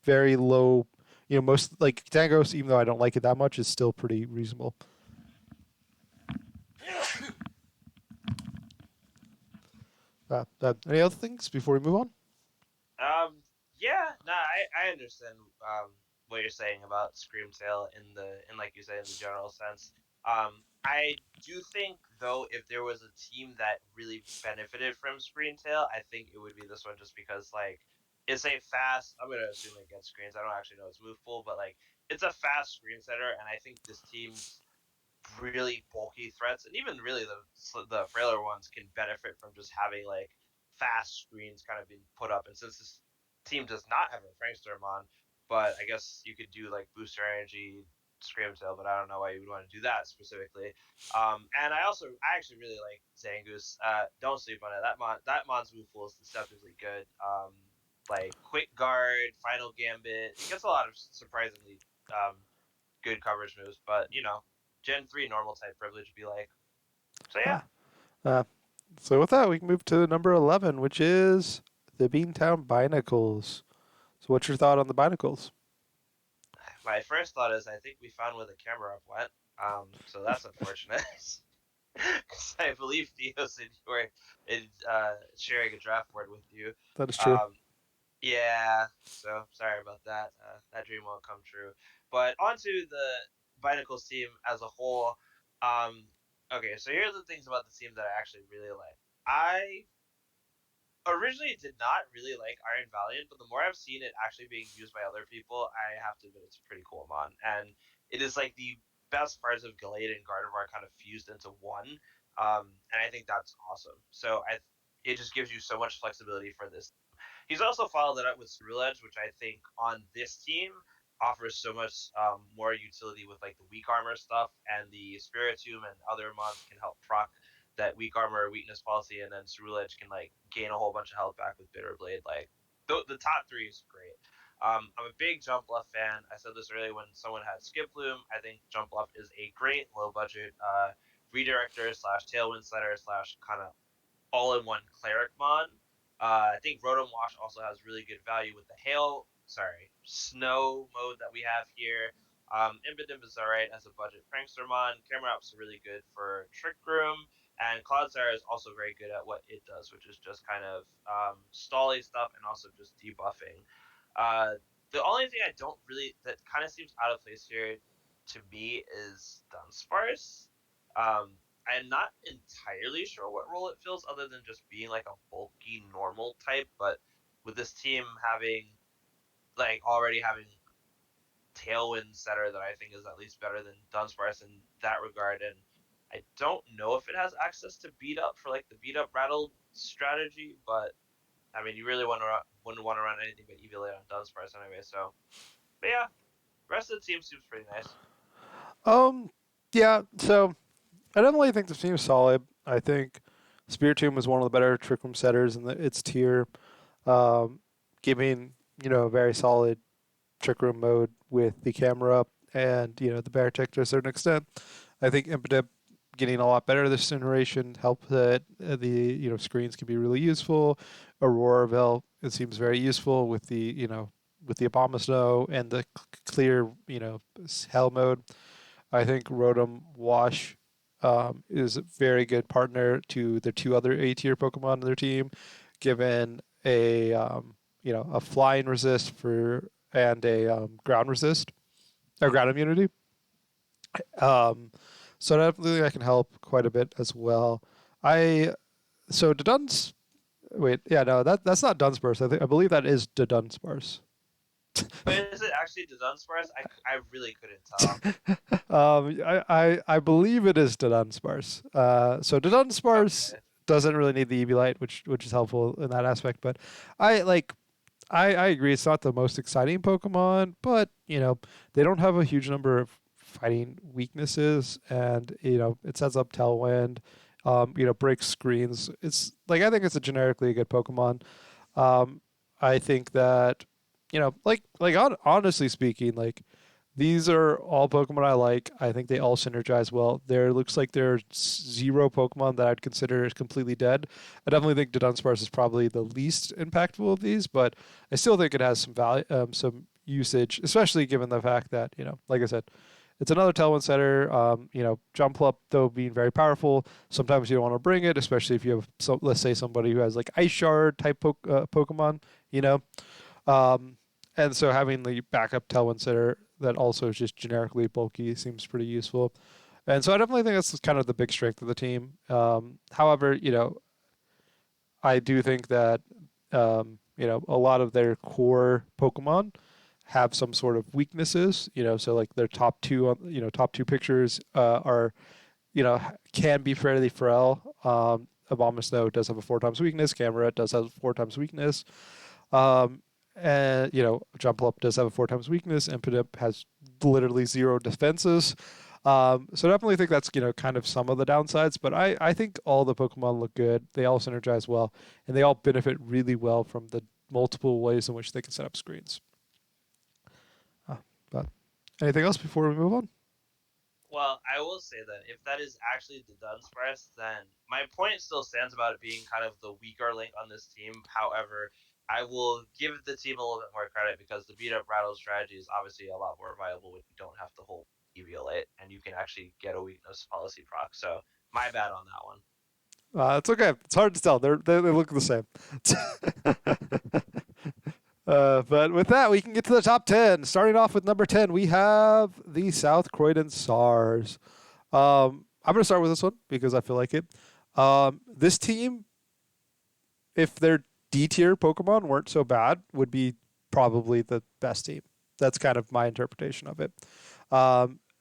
very low. Most like Tangos, even though I don't like it that much, is still pretty reasonable. Any other things before we move on? Yeah, no, I understand what you're saying about Screamtail in like you say in the general sense. I do think though if there was a team that really benefited from Screamtail, I think it would be this one just because like it's a fast. I'm gonna assume it gets screens. I don't actually know its move pool, but like it's a fast screen setter, and I think this team's really bulky threats, and even really the frailer ones can benefit from just having like fast screens kind of being put up. And since this team does not have a Frankstermon, but I guess you could do like booster energy Screamtail, but I don't know why you would want to do that specifically. And I actually really like Zangoose. Don't sleep on it. That mon's move pool is deceptively good. Like quick guard, final gambit. It gets a lot of surprisingly good coverage moves, but Gen 3 normal type privilege would be like. So yeah, Ah, uh, so with that, we can move to number 11, which is the Beantown Binacles. So what's your thought on the Binacles? my first thought is I think we found where the camera up went. So that's unfortunate. Because I believe Theo said you were sharing a draft board with you. That is true. Um, yeah, so sorry about that. That dream won't come true. But onto the Binacles team as a whole. Um, okay, so here's the things about the team that I actually really like. I originally did not really like Iron Valiant, but the more I've seen it actually being used by other people, I have to admit it's a pretty cool mon. And it is like the best parts of Gallade and Gardevoir kind of fused into one. And I think that's awesome. So it just gives you so much flexibility for this. He's also followed it up with Ceruledge, which I think on this team offers so much more utility with like the weak armor stuff, and the Spiritomb and other mons can help proc that weak armor weakness policy, and then Ceruledge can like gain a whole bunch of health back with Bitter Blade. Like the top three is great. I'm a big Jump Bluff fan. I said this earlier when someone had Skip Bloom. I think Jump Bluff is a great low budget redirector slash tailwind setter slash kind of all-in-one cleric mon. I think Rotom Wash also has really good value with the snow mode that we have here. Impidimp is alright as a budget prankster mon. Camerap's really good for Trick Room, and Clodsire is also very good at what it does, which is just kind of stally stuff and also just debuffing. The only thing I don't really that kind of seems out of place here to me is Dunsparce. I'm not entirely sure what role it fills other than just being like a bulky normal type, but with this team having like already having Tailwind setter that I think is at least better than Dunsparce in that regard, and I don't know if it has access to beat up for like the beat up rattle strategy, but I mean, you really wouldn't want to run anything but Eviolate on Dunsparce anyway. So, but yeah, the rest of the team seems pretty nice. Um, yeah. So I definitely think the team's solid. I think Spirit Tomb was one of the better Trick Room setters in its tier, um, giving a very solid Trick Room mode with the camera and the Bear Tech to a certain extent. I think Impidip getting a lot better this generation helped that the screens can be really useful. Aurora Veil, it seems very useful with the with the Abomasnow and the clear hell mode. I think Rotom Wash is a very good partner to the two other A tier Pokemon on their team, given a a flying resist for and a ground resist or ground immunity. Um, so definitely that can help quite a bit as well. I so the Duns. Wait, yeah, no, that's not Dunsparce. I believe that is the Dunsparce. But is it actually the Dunsparce? I really couldn't tell. I believe it is the Dunsparce. So the Dunsparce Okay. doesn't really need the EV light, which is helpful in that aspect. But I like I agree. It's not the most exciting Pokemon, but they don't have a huge number of fighting weaknesses, and it sets up Tailwind. Breaks screens. It's like I think it's a generically good Pokemon. Um, I think that honestly speaking, like these are all Pokemon I like. I think they all synergize well. There looks like there's zero Pokemon that I'd consider is completely dead. I definitely think Dunsparce is probably the least impactful of these, but I still think it has some value, some usage, especially given the fact that like I said, it's another Tailwind setter. Jump up though being very powerful. Sometimes you don't want to bring it, especially if you have let's say somebody who has like Ice Shard type Pokemon. You know, um, and so having the backup Tailwind setter that also is just generically bulky seems pretty useful. And so I definitely think that's kind of the big strength of the team. However, I do think that a lot of their core Pokemon have some sort of weaknesses. So like their top two pictures are can be fairly frail. Abomasnow does have a 4 times weakness. Camera does have a 4 times weakness. Um, and Jump Up does have a 4 times weakness. Impidimp has literally zero defenses. So definitely think that's kind of some of the downsides, but I think all the Pokemon look good. They all synergize well, and they all benefit really well from the multiple ways in which they can set up screens. But anything else before we move on? Well, I will say that if that is actually the Dunsparce, then my point still stands about it being kind of the weaker link on this team. However, I will give the team a little bit more credit because the beat up rattle strategy is obviously a lot more viable when you don't have to hold Eviolate and you can actually get a weakness policy proc. So my bad on that one. It's okay. It's hard to tell. They look the same. But with that, we can get to the top 10. Starting off with number 10, we have the South Croydon SARS. I'm going to start with this one because I feel like it. This team, if their D tier Pokemon weren't so bad, would be probably the best team. That's kind of my interpretation of it.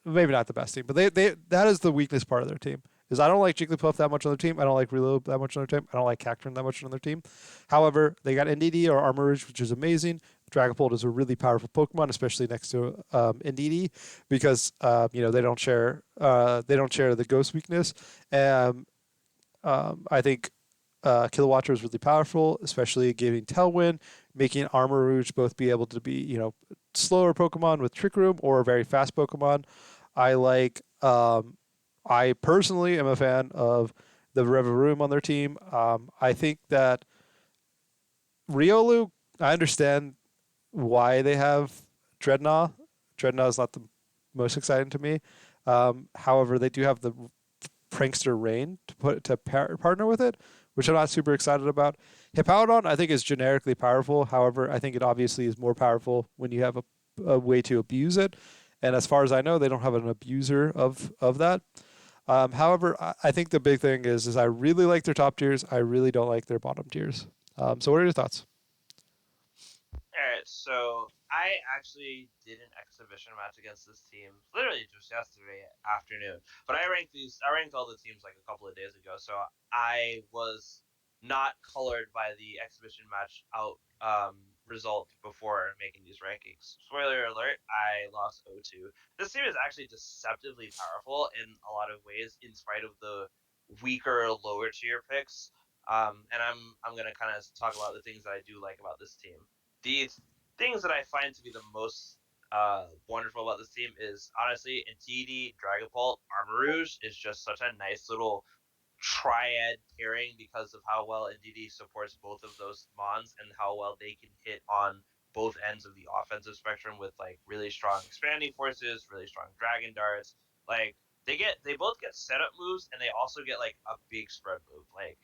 Maybe not the best team, but they that is the weakness part of their team. Is I don't like Jigglypuff that much on their team. I don't like Reload that much on their team. I don't like Cacturne that much on their team. However, they got NDD or Armor Rouge, which is amazing. Dragapult is a really powerful Pokemon, especially next to NDD, because they don't share the Ghost weakness. I think Kilowattra is really powerful, especially giving Tailwind, making Armor Rouge both be able to be slower Pokemon with Trick Room or very fast Pokemon. I like. I personally am a fan of the Reverum on their team. I think that Riolu. I understand why they have Dreadnought. Dreadnought is not the most exciting to me. However, they do have the Prankster Rain to partner with it, which I'm not super excited about. Hippowdon, I think, is generically powerful. However, I think it obviously is more powerful when you have a way to abuse it. And as far as I know, they don't have an abuser of that. However, I think the big thing is I really like their top tiers. I really don't like their bottom tiers. So what are your thoughts? All right, so I actually did an exhibition match against this team literally just yesterday afternoon. But I ranked all the teams like a couple of days ago, so I was not colored by the exhibition match out result before making these rankings. Spoiler alert, I lost 0-2. This team is actually deceptively powerful in a lot of ways, in spite of the weaker lower tier picks. And I'm gonna kind of talk about the things that I do like about this team. The things that I find to be the most wonderful about this team is honestly Indeedee, Dragapult, Armarouge is just such a nice little triad pairing because of how well Indeedee supports both of those mons and how well they can hit on both ends of the offensive spectrum with like really strong expanding forces, really strong dragon darts. Like they both get setup moves and they also get like a big spread move. Like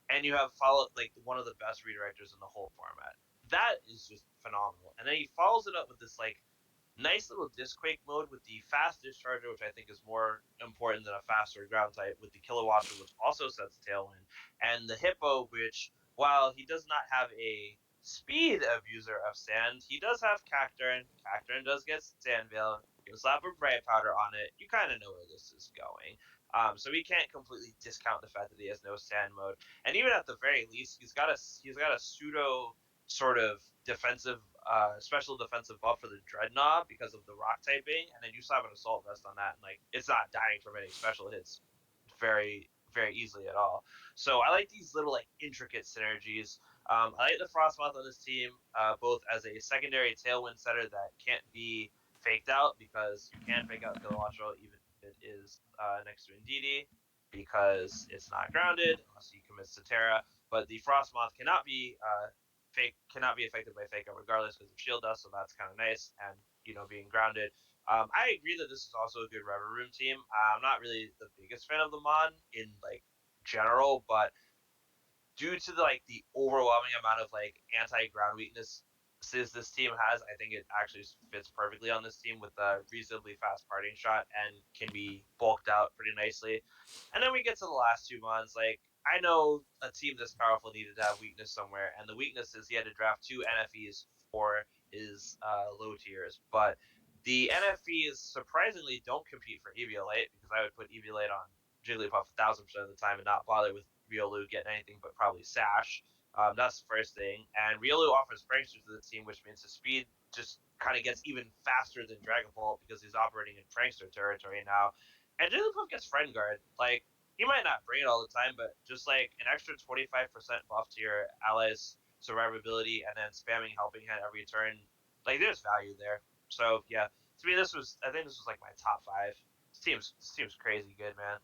and you have followed like one of the best redirectors in the whole format. That is just phenomenal. And then he follows it up with this like nice little Disquake mode with the fast discharger, which I think is more important than a faster ground type, with the Kilowatcher, which also sets Tailwind, and the Hippo, which, while he does not have a speed abuser of sand, he does have Cacturn. Cacturn does get Sand Veil. You can slap a Bright Powder on it. You kind of know where this is going. So we can't completely discount the fact that he has no sand mode, and even at the very least, he's got a pseudo sort of defensive special defensive buff for the Dreadnought because of the rock typing, and then you slap an assault vest on that, and like it's not dying from any special hits very easily at all. So I like these little like intricate synergies. I like the Frostmoth on this team, both as a secondary tailwind setter that can't be faked out because you can fake out Kilowattrel even if it is next to Indeedee because it's not grounded unless he commits to Terra. But the Frostmoth cannot be affected by fake out regardless because of shield dust, so that's kind of nice. And being grounded. I agree that this is also a good Rever Room team. I'm not really the biggest fan of the Mon in like general, but due to the overwhelming amount of like anti ground weakness this team has, I think it actually fits perfectly on this team with a reasonably fast parting shot and can be bulked out pretty nicely. And then we get to the last two months. Like I know a team this powerful needed to have weakness somewhere, and the weakness is he had to draft two NFEs for his low tiers, but the NFEs surprisingly don't compete for Eviolite because I would put Eviolite on Jigglypuff 1,000% of the time and not bother with Riolu getting anything but probably Sash. That's the first thing. And Riolu offers Prankster to the team, which means his speed just kind of gets even faster than Dragon Ball because he's operating in Prankster territory now. And Jigglypuff gets Friend Guard. Like, he might not bring it all the time, but just like an extra 25% buff to your allies' survivability and then spamming Helping Hand every turn, like, there's value there. So, yeah, to me, I think this was like my top five. This team's crazy good, man.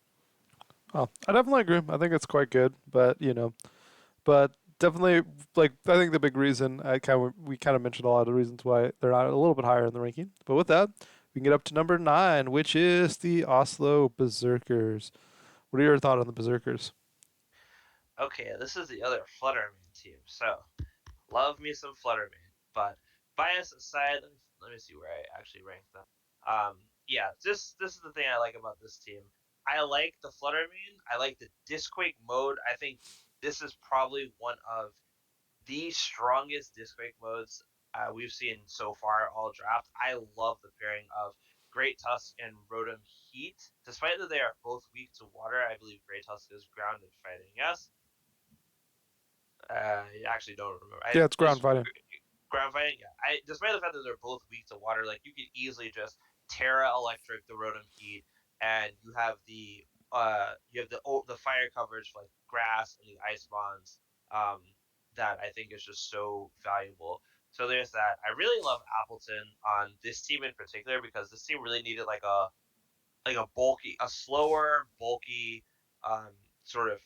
Oh, I definitely agree. I think it's quite good, but but definitely like I think the big reason we kind of mentioned a lot of the reasons why they're not a little bit higher in the ranking. But with that, we can get up to number 9, which is the Oslo Berserkers. What are your thoughts on the Berserkers? Okay, this is the other Flutterman team. So, love me some Flutterman. But bias aside, let me see where I actually rank them. Yeah, this is the thing I like about this team. I like the Flutterman. I like the Disquake mode. I think this is probably one of the strongest Disquake modes we've seen so far all draft. I love the pairing of Great Tusk and Rotom Heat. Despite that they are both weak to water, I believe Great Tusk is grounded fighting. Yes, I actually don't remember. Yeah, it's ground Is fighting. ground fighting? Yeah. Despite the fact that they're both weak to water, like you could easily just Terra Electric the Rotom Heat, and you have the fire coverage for like grass and the ice bonds. Um, that I think is just so valuable. So there's that. I really love Appleton on this team in particular because this team really needed a slower, bulky, um, sort of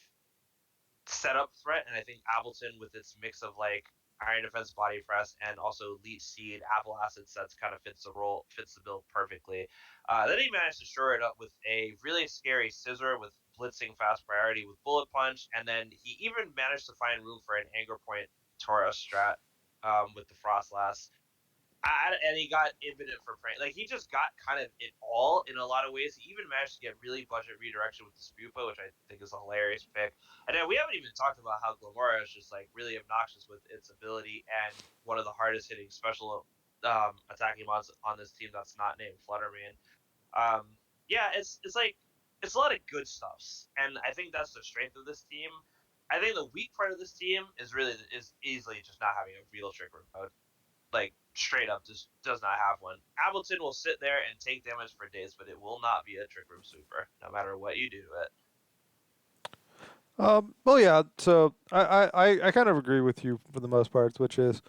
setup threat, and I think Appleton with its mix of like Iron Defense Body Press and also Leech Seed, Apple Acid sets kind of fits the bill perfectly. Then he managed to shore it up with a really scary Scissor with blitzing fast priority with Bullet Punch, and then he even managed to find room for an Anger Point Tauros strat with the Frostlass. And he got infinite for prank. Like he just got kind of it all in a lot of ways. He even managed to get really budget redirection with the Spupa, which I think is a hilarious pick. And then we haven't even talked about how Glamora is just like really obnoxious with its ability and one of the hardest hitting special attacking mods on this team that's not named Fluttermane. Um, yeah, it's like it's a lot of good stuffs, and I think that's the strength of this team. I think the weak part of this team is easily just not having a real trick room mode. Like straight up, just does not have one. Ableton will sit there and take damage for days, but it will not be a trick room sweeper, no matter what you do to it. Well, yeah. So I kind of agree with you for the most part, which is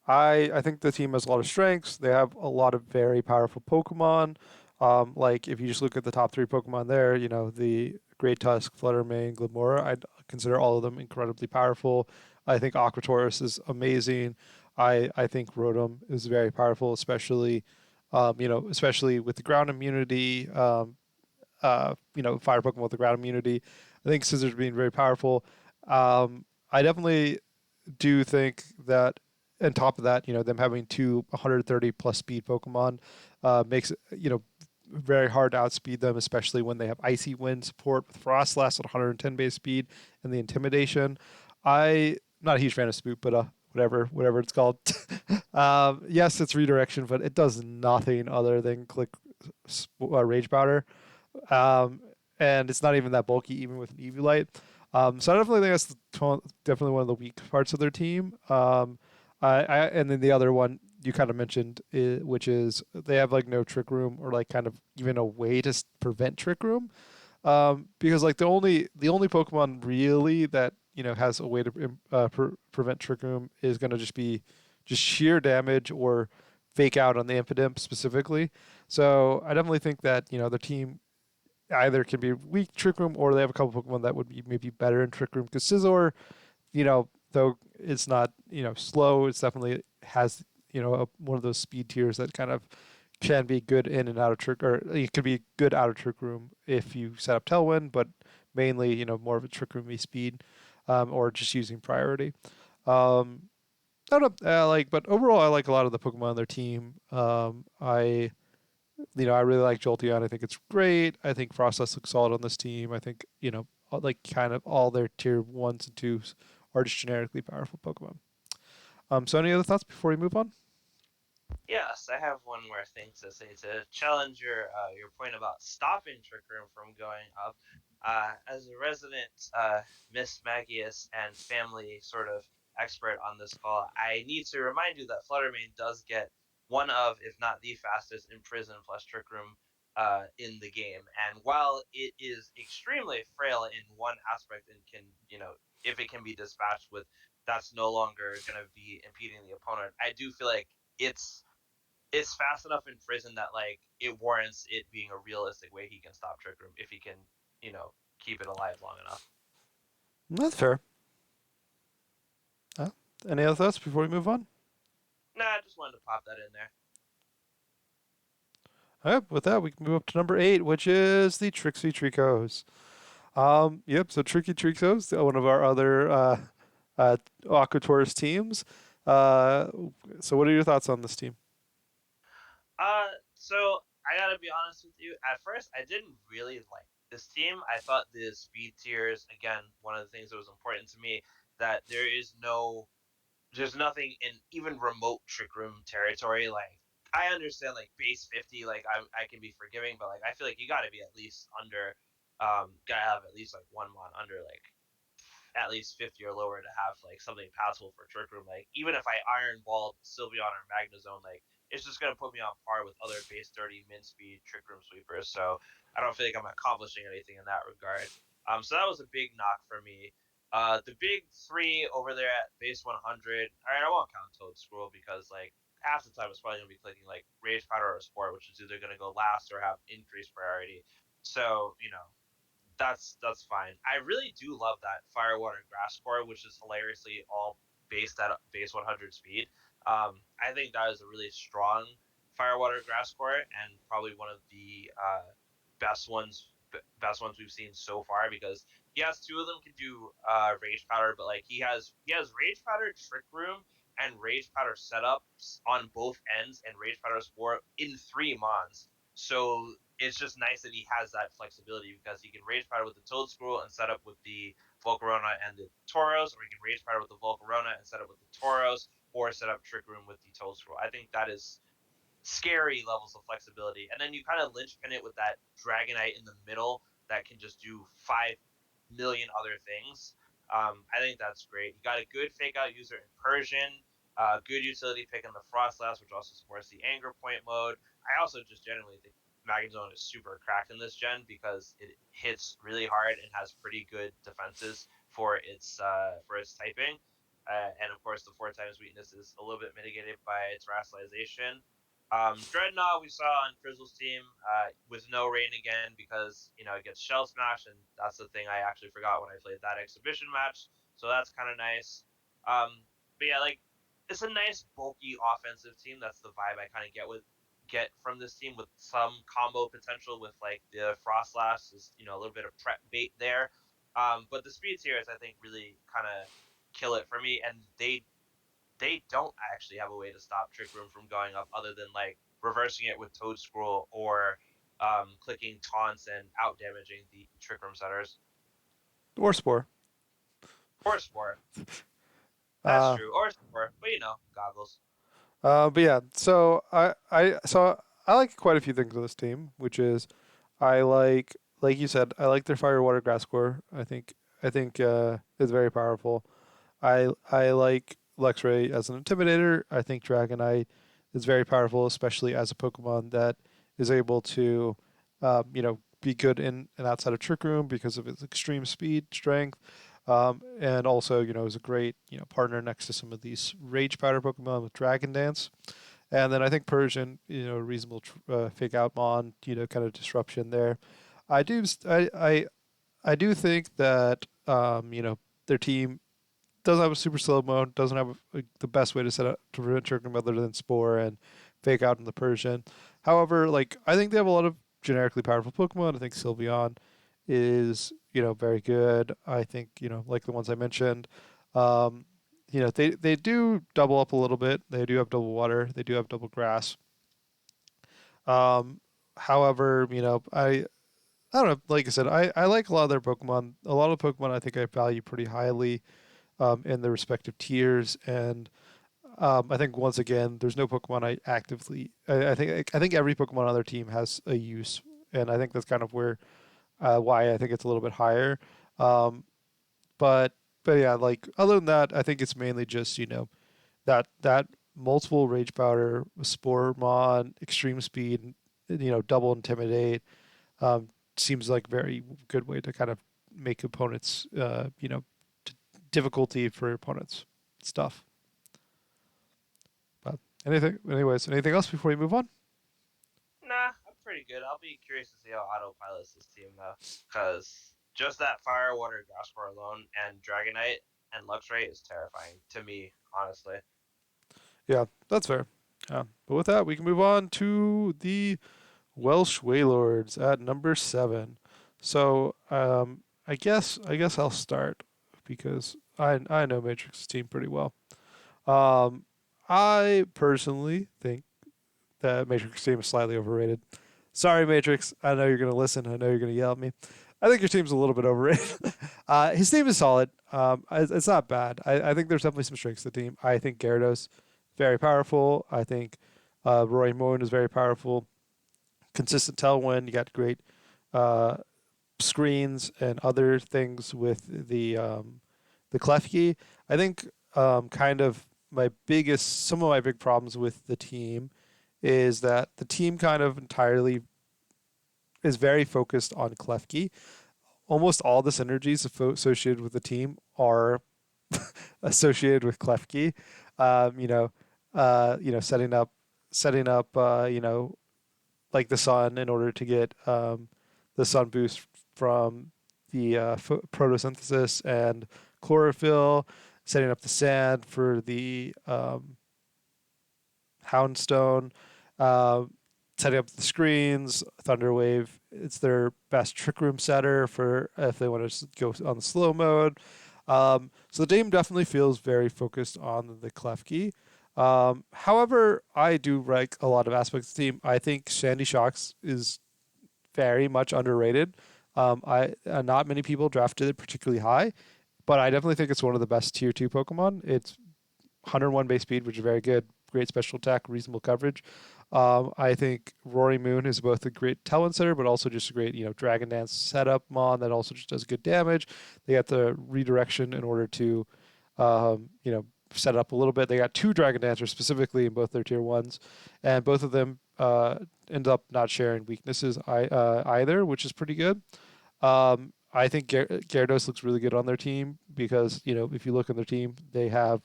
I think the team has a lot of strengths. They have a lot of very powerful Pokemon. Like if you just look at the top three Pokemon there, you know the Great Tusk, Fluttermane, Glimora. I'd consider all of them incredibly powerful. I think Aquatorus is amazing. I think Rotom is very powerful, especially especially with the ground immunity. Fire Pokemon with the ground immunity. I think Scissors being very powerful. I definitely do think that on top of that, them having two 130 plus speed Pokemon makes it, very hard to outspeed them, especially when they have Icy Wind support with Frostlass at 110 base speed and the Intimidation. I'm not a huge fan of Spook, but whatever it's called. Yes, it's redirection, but it does nothing other than click Rage Powder, um, and it's not even that bulky, even with an Eviolite. So I definitely think that's definitely one of the weak parts of their team. And then the other one you kind of mentioned, which is they have like no trick room or like kind of even a way to prevent trick room. Because like the only Pokemon really that has a way to prevent trick room is going to just be just sheer damage or fake out on the Impidimp specifically. So I definitely think that the team either can be weak Trick Room or they have a couple Pokemon that would be maybe better in Trick Room. Because Scizor, though it's not slow, it's definitely has one of those speed tiers that kind of can be good in and out of trick, or it could be good out of Trick Room if you set up Tailwind, but mainly more of a Trick Roomy speed, or just using priority. Um, I don't know, but overall, I like a lot of the Pokemon on their team. I really like Jolteon. I think it's great. I think Frostless looks solid on this team. I think, like kind of all their tier ones and twos are just generically powerful Pokemon. So any other thoughts before we move on? Yes, I have one more thing to say to challenge your point about stopping Trick Room from going up. As a resident Miss Magius and family sort of expert on this call, I need to remind you that Fluttermane does get one of, if not the fastest, Imprison plus Trick Room in the game. And while it is extremely frail in one aspect and can, if it can be dispatched with, that's no longer going to be impeding the opponent. I do feel like it's it's fast enough in prison that like it warrants it being a realistic way he can stop Trick Room if he can, keep it alive long enough. That's fair. Uh, any other thoughts before we move on? Nah, I just wanted to pop that in there. All right, with that, we can move up to number 8, which is the Trixie Tricos. Yep, so Tricky Tricos, one of our other Aqua Tourist teams. Uh, so what are your thoughts on this team? So I gotta be honest with you. At first, I didn't really like this team. I thought the speed tiers, again, one of the things that was important to me, that there's nothing in even remote trick room territory. Like I understand like base 50, like I can be forgiving, but like I feel like you got to be at least under, gotta have at least like one mon under like at least 50 or lower to have like something passable for trick room. Like even if I iron ball Sylveon or Magnezone, like it's just gonna put me on par with other base 30 min speed trick room sweepers. So I don't feel like I'm accomplishing anything in that regard. So that was a big knock for me. The big three over there at base 100. All right, I won't count Toad Scroll because like half the time it's probably gonna be clicking like Rage Powder or Sport, which is either gonna go last or have increased priority. So that's fine. I really do love that Firewater Grass core, which is hilariously all based at base 100 speed. I think that is a really strong Firewater Grass core and probably one of the best ones we've seen so far because yes, two of them can do Rage Powder, but like he has Rage Powder, Trick Room, and Rage Powder setups on both ends, and Rage Powder Spore in 3 mons. So it's just nice that he has that flexibility because he can Rage Powder with the Toadscroll and set up with the Volcarona and the Tauros, or he can Rage Powder with the Volcarona and set up with the Tauros, or set up Trick Room with the Toadstool. I think that is scary levels of flexibility. And then you kind of linchpin it with that Dragonite in the middle that can just do 5 million other things. I think that's great. You got a good fake out user in Persian, good utility pick in the Frostlass, which also supports the Anger Point mode. I also just generally think Magazone is super cracked in this gen because it hits really hard and has pretty good defenses for its typing. And of course, the 4 times weakness is a little bit mitigated by its racialization. Dreadnought we saw on Frizzle's team with no rain again because it gets shell smashed, and that's the thing I actually forgot when I played that exhibition match. So that's kind of nice. But yeah, like it's a nice bulky offensive team. That's the vibe I kind of get from this team with some combo potential with like the Frostlass is a little bit of prep bait there. But the speed tiers I think really kind of kill it for me, and they don't actually have a way to stop Trick Room from going up other than like reversing it with Toad Scroll or clicking taunts and out damaging the Trick Room setters. Or Spore. Or Spore. That's Uh, true. Or Spore. But goggles. but yeah, so I like quite a few things with this team, which is I like you said, I like their fire water grass core. I think is very powerful. I like Luxray as an intimidator. I think Dragonite is very powerful, especially as a Pokemon that is able to, be good in and outside of Trick Room because of its extreme speed, strength, and also is a great partner next to some of these Rage Powder Pokemon with Dragon Dance. And then I think Persian, reasonable fake out Mon, kind of disruption there. I do, I do think that their team doesn't have a super slow mode, doesn't have the best way to set up to prevent Turkey other than Spore and Fake Out in the Persian. However, like I think they have a lot of generically powerful Pokemon. I think Sylveon is very good. I think like the ones I mentioned. Um, they do double up a little bit. They do have double water. They do have double grass. Um, however, I don't know. Like I said, I like a lot of their Pokemon. A lot of Pokemon I think I value pretty highly in their respective tiers. And I think once again, there's no Pokemon I actively. I think every Pokemon on their team has a use, and I think that's kind of why I think it's a little bit higher. Um, but but yeah, like other than that, I think it's mainly just that multiple Rage Powder, Spore Mon, Extreme Speed, double Intimidate. Um, seems like very good way to kind of make opponents, difficulty for opponents stuff. But anything else before we move on? Nah, I'm pretty good. I'll be curious to see how autopilots this team though, because just that fire, water, Gospel alone and Dragonite and Luxray is terrifying to me, honestly. Yeah, that's fair. But with that, we can move on to the Welsh Wailords at number 7. So I guess I'll start because I know Matrix's team pretty well. Um, I personally think that Matrix team is slightly overrated. Sorry, Matrix. I know you're gonna listen. I know you're gonna yell at me. I think your team's a little bit overrated. His team is solid. It's not bad. I think there's definitely some strengths to the team. I think Gyarados very powerful. I think Roy Moon is very powerful. Consistent tailwind. You got great uh, screens and other things with the Klefki. I think kind of some of my big problems with the team is that the team kind of entirely is very focused on Klefki. Almost all the synergies associated with the team are associated with Klefki. Um, you know, setting up, like the sun in order to get the sun boost from the photosynthesis and chlorophyll, setting up the sand for the Houndstone, uh, setting up the screens, Thunderwave. It's their best Trick Room setter for if they want to go on the slow mode. So the game definitely feels very focused on the Klefki. However, I do like a lot of aspects of the team. I think Sandy Shocks is very much underrated. I Not many people drafted it particularly high, but I definitely think it's one of the best tier 2 Pokemon. It's 101 base speed, which is very good. Great special attack, reasonable coverage. I think Rory Moon is both a great talent setter, but also just a great, Dragon Dance setup mon that also just does good damage. They got the redirection in order to, set up a little bit. They got two Dragon Dancers specifically in both their tier ones, and both of them end up not sharing weaknesses either, which is pretty good. I think Gyarados looks really good on their team because if you look on their team, they have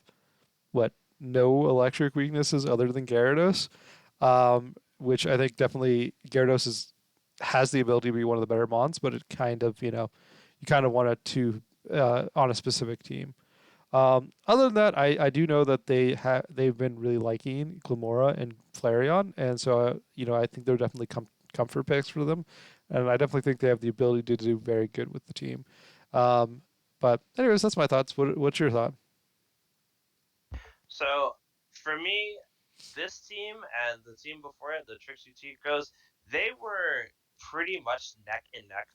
what no electric weaknesses other than Gyarados, which I think definitely Gyarados has the ability to be one of the better mons, but it kind of you kind of want it to on a specific team. Other than that, I do know that they've been really liking Glamora and Flareon, and so I think they're definitely comfort picks for them, and I definitely think they have the ability to do very good with the team. Um, but anyways, that's my thoughts. What's your thought? So for me, this team and the team before it, the Trixie Chicos, they were pretty much neck and neck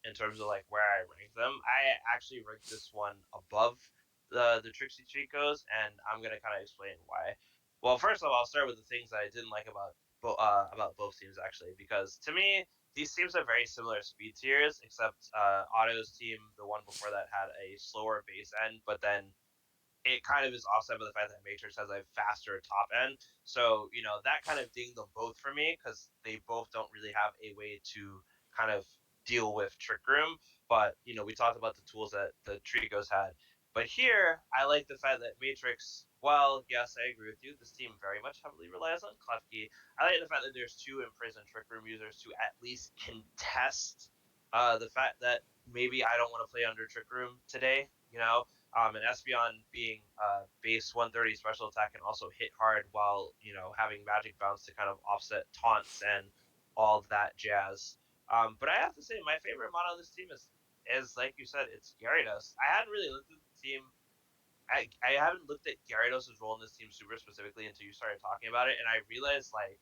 in terms of like where I ranked them. I actually ranked this one above the Trixie Chicos, and I'm gonna kind of explain why. Well, first of all, I'll start with the things that I didn't like about both teams actually, because to me these teams have very similar speed tiers, except Otto's team, the one before that, had a slower base end, but then it kind of is offset by the fact that Matrix has a faster top end. So, that kind of dinged them both for me because they both don't really have a way to kind of deal with Trick Room. But, we talked about the tools that the Tricos had. But here, I like the fact that Matrix, well, yes, I agree with you. This team very much heavily relies on Klefki. I like the fact that there's two imprisoned Trick Room users to at least contest the fact that maybe I don't want to play under Trick Room today, and Espeon being base 130 special attack can also hit hard while having magic bounce to kind of offset taunts and all that jazz. But I have to say, my favorite mod on this team is like you said, it's Gyarados. I hadn't really looked at the team. I haven't looked at Gyarados' role in this team super specifically until you started talking about it, and I realized like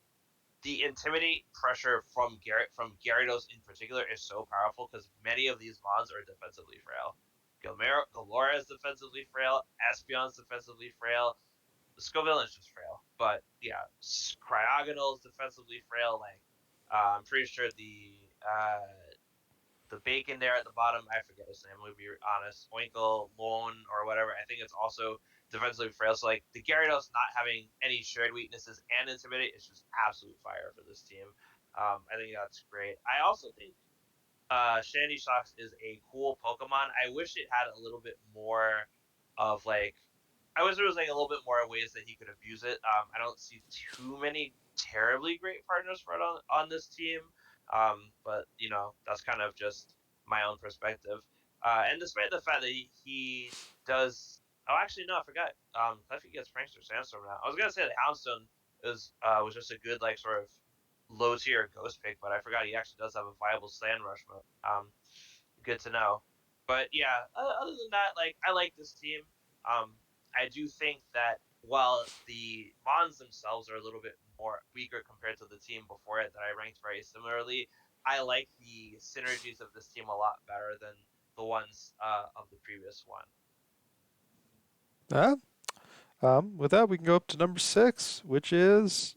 the intimidate pressure from Gyarados in particular is so powerful because many of these mods are defensively frail. Galora is defensively frail. Espeon's defensively frail. The Scoville is just frail. But yeah, Cryogonal is defensively frail. Like I'm pretty sure the bacon there at the bottom, I forget his name. I'm gonna be honest. Oinkle, Lone, or whatever. I think it's also defensively frail. So like the Gyarados not having any shared weaknesses and intimidate is just absolute fire for this team. I think that's great. I also think Shandy Shocks is a cool Pokemon. I wish it had a little bit more of like I wish there was like a little bit more ways that he could abuse it. I don't see too many terribly great partners for it on this team. But that's kind of just my own perspective. And despite the fact that he does, oh actually no, I forgot. Cliffy gets Prankster Sandstorm now. I was gonna say that Houndstone was just a good like sort of low tier ghost pick, but I forgot he actually does have a viable Sand Rush mode. Good to know. But yeah, other than that, like I like this team. Um, I do think that while the Mons themselves are a little bit more weaker compared to the team before it that I ranked very similarly, I like the synergies of this team a lot better than the ones of the previous one. Yeah. With that, we can go up to number 6, which is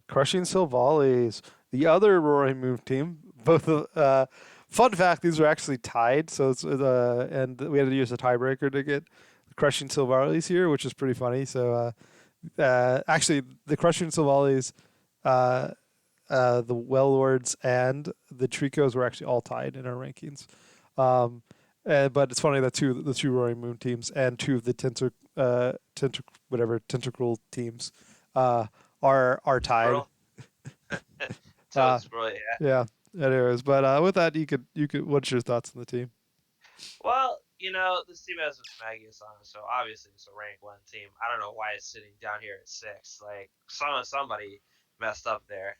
Crushing Silvales, the other Roaring Moon team. Both of fun fact, these are actually tied. So and we had to use a tiebreaker to get Crushing Silvales here, which is pretty funny. So actually, the Crushing Silvales, uh, the Wellords, and the Tricos were actually all tied in our rankings. Um, but it's funny that the two Roaring Moon teams and two of the Tentacruel teams uh, are tied. Squirrel, Toad Uh, Squirrel, yeah. yeah. Anyways, but with that, you could. What's your thoughts on the team? Well, this team has Mismagius on it, so obviously it's a rank one team. I don't know why it's sitting down here at 6. Like somebody messed up there,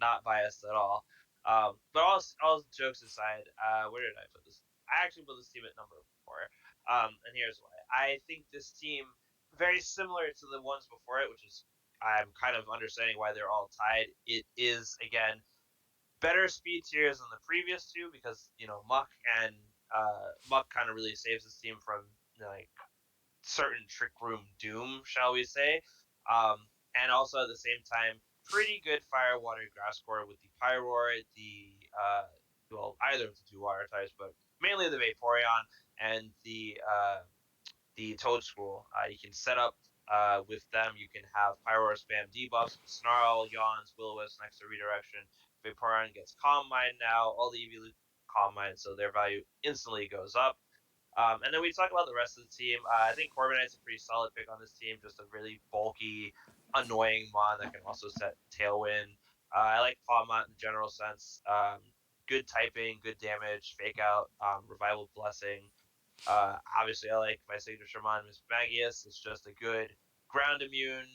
not biased at all. But all jokes aside, where did I put this? I actually put this team at number 4. And here's why. I think this team very similar to the ones before it, which is I'm kind of understanding why they're all tied. It is again better speed tiers than the previous two because Muck kind of really saves this team from like certain trick room doom, shall we say. And also at the same time, pretty good fire, water, grass core with the Pyroar, well, either of the two water types, but mainly the Vaporeon and the Toadschool. You can set up with them. You can have Pyroar spam debuffs, Snarl, Yawns, Will-O-Wisp next to Redirection. Vaporeon gets Calm Mind now. All the EV Calm Mind, so their value instantly goes up. And then we talk about the rest of the team. I think Corviknight's a pretty solid pick on this team. Just a really bulky, annoying mon that can also set Tailwind. I like Pawmont in the general sense. Good typing, good damage, fake out, revival blessing. Obviously, I like my signature mon, Miss Magius. It's just a good ground immune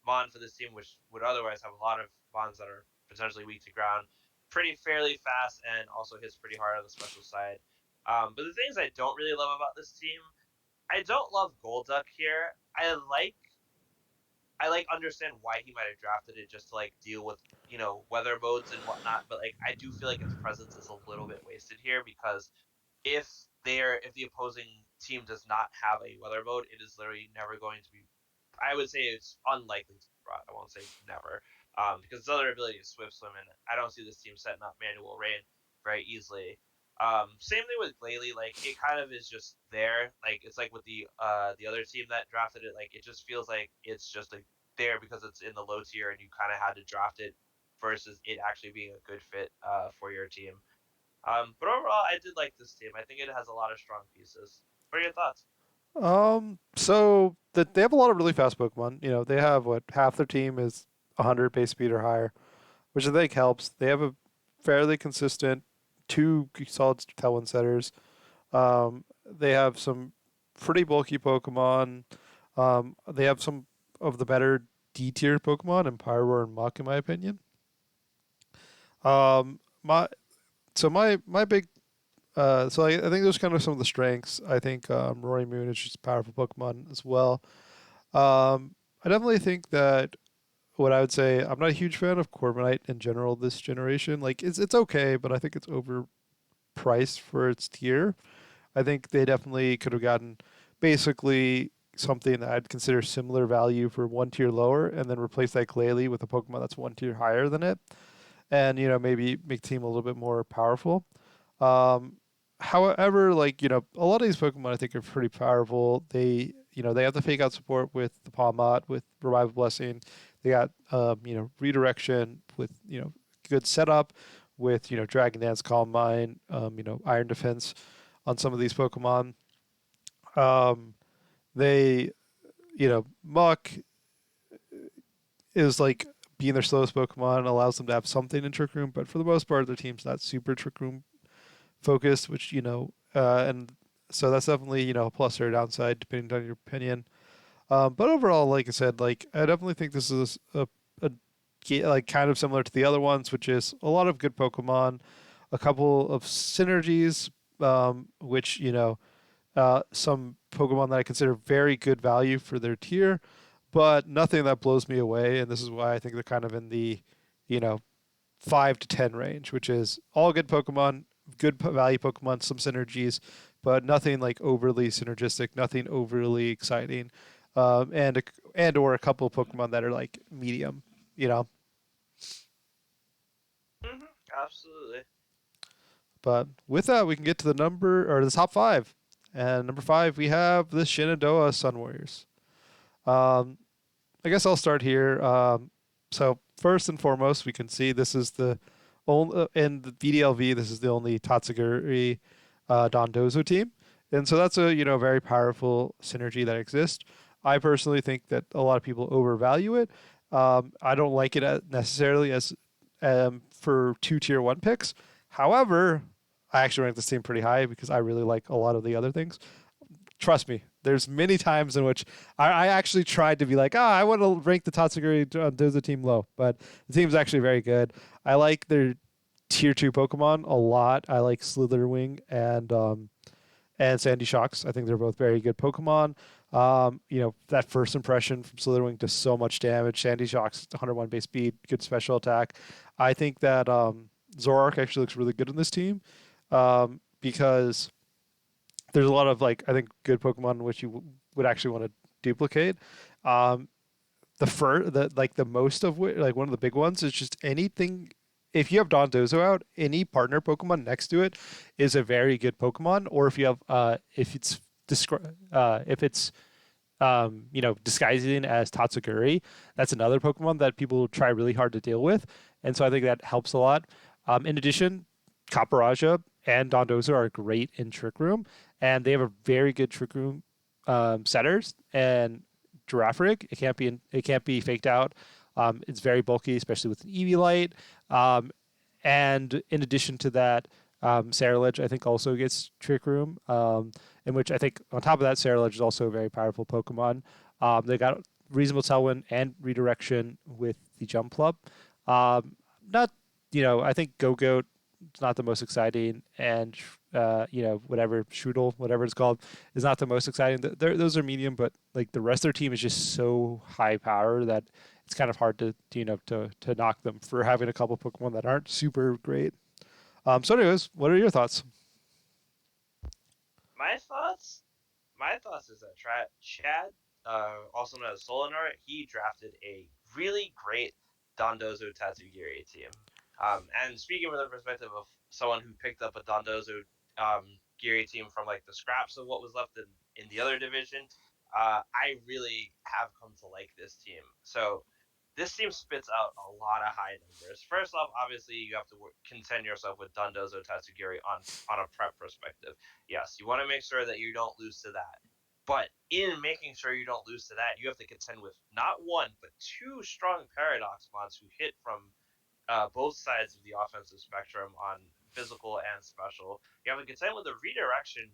mon for this team, which would otherwise have a lot of mons that are potentially weak to ground. Pretty fairly fast and also hits pretty hard on the special side. But the things I don't really love about this team, I don't love Golduck here. I understand why he might have drafted it just to like deal with weather modes and whatnot, but like I do feel like its presence is a little bit wasted here because if if the opposing team does not have a weather mode, it is literally never going to be. I would say it's unlikely to be brought. I won't say never, because its other ability is Swift Swim, and I don't see this team setting up Manual Rain very easily. Same thing with Glalie. Like it kind of is just there. Like it's like with the other team that drafted it. Like it just feels like it's just there because it's in the low tier, and you kind of had to draft it versus it actually being a good fit for your team. But overall, I did like this team. I think it has a lot of strong pieces. What are your thoughts? So that they have a lot of really fast Pokemon. You know, they have what half their team is 100 base speed or higher, which I think helps. They have a fairly consistent two solid Tailwind setters. They have some pretty bulky Pokemon. They have some of the better D tier Pokemon in Pyroar and Muk, in my opinion. My my big I think those kind of some of the strengths. I think Rory Moon is just a powerful Pokemon as well. I definitely think that what I would say, I'm not a huge fan of Corviknight in general this generation. Like it's okay, but I think it's overpriced for its tier. I think they definitely could have gotten basically something that I'd consider similar value for one tier lower, and then replace that Glalie with a Pokemon that's one tier higher than it, and maybe make the team a little bit more powerful. Um, However, like a lot of these Pokemon I think are pretty powerful. They have the fake out support with the Palmot, with Revival Blessing. They got redirection with good setup with Dragon Dance, Calm Mind, Iron Defense on some of these Pokemon. Um, they Muck is like being their slowest Pokemon allows them to have something in Trick Room, but for the most part, their team's not super Trick Room focused, which and so that's definitely a plus or a downside depending on your opinion. But overall, like I said, like I definitely think this is a like kind of similar to the other ones, which is a lot of good Pokemon, a couple of synergies, which some Pokemon that I consider very good value for their tier, but nothing that blows me away. And this is why I think they're kind of in the you know 5 to 10 range, which is all good Pokemon, good value Pokemon, some synergies, but nothing like overly synergistic, nothing overly exciting, and or a couple of Pokemon that are like medium, you know. Absolutely. But with that, we can get to the top five. And number five, we have the Shenandoah Sun Warriors. Um, I guess I'll start here. So first and foremost, we can see this is the only in the VDL-V. This is the only Tatsugiri Dondozo team, and so that's a very powerful synergy that exists. I personally think that a lot of people overvalue it. I don't like it necessarily as for two tier one picks. However, I actually rank this team pretty high because I really like a lot of the other things. Trust me, there's many times in which I actually tried to be like, I want to rank the Tatsugiri Dozo team low, but the team's actually very good. I like their tier two Pokemon a lot. I like Slitherwing and Sandy Shocks. I think they're both very good Pokemon. That first impression from Slitherwing does so much damage. Sandy Shocks, 101 base speed, good special attack. I think that Zoroark actually looks really good in this team because there's a lot of like I think good Pokemon in which you would actually want to duplicate. Um, the like the most of which, like one of the big ones is just anything. If you have Dondozo out, any partner Pokemon next to it is a very good Pokemon. Or if you have if it's disguising as Tatsuguri, that's another Pokemon that people try really hard to deal with, and so I think that helps a lot. In addition, Caparaja and Dondozo are great in Trick Room, and they have a very good Trick Room setters and Girafarig. It can't be faked out. It's very bulky, especially with an EV light. And in addition to that, Saralege I think also gets Trick Room, in which I think on top of that, Saralege is also a very powerful Pokemon. They got reasonable Tailwind and redirection with the Jump Club. Not, I think Go-Goat is not the most exciting, and whatever Strudel, whatever it's called, is not the most exciting. Those are medium, but like the rest of their team is just so high power that it's kind of hard to knock them for having a couple Pokemon that aren't super great. So, anyways, what are your thoughts? My thoughts my thoughts is that Chad, also known as Solinar, he drafted a really great Dondozo Tatsugiri team. And speaking from the perspective of someone who picked up a Dondozo Giri team from like the scraps of what was left in the other division, I really have come to like this team. So this team spits out a lot of high numbers. First off, obviously you have to contend yourself with Dondozo Tatsugiri on a prep perspective. Yes, you want to make sure that you don't lose to that. But in making sure you don't lose to that, you have to contend with not one, but two strong Paradox mods who hit from both sides of the offensive spectrum on physical and special. You have to contend with the redirection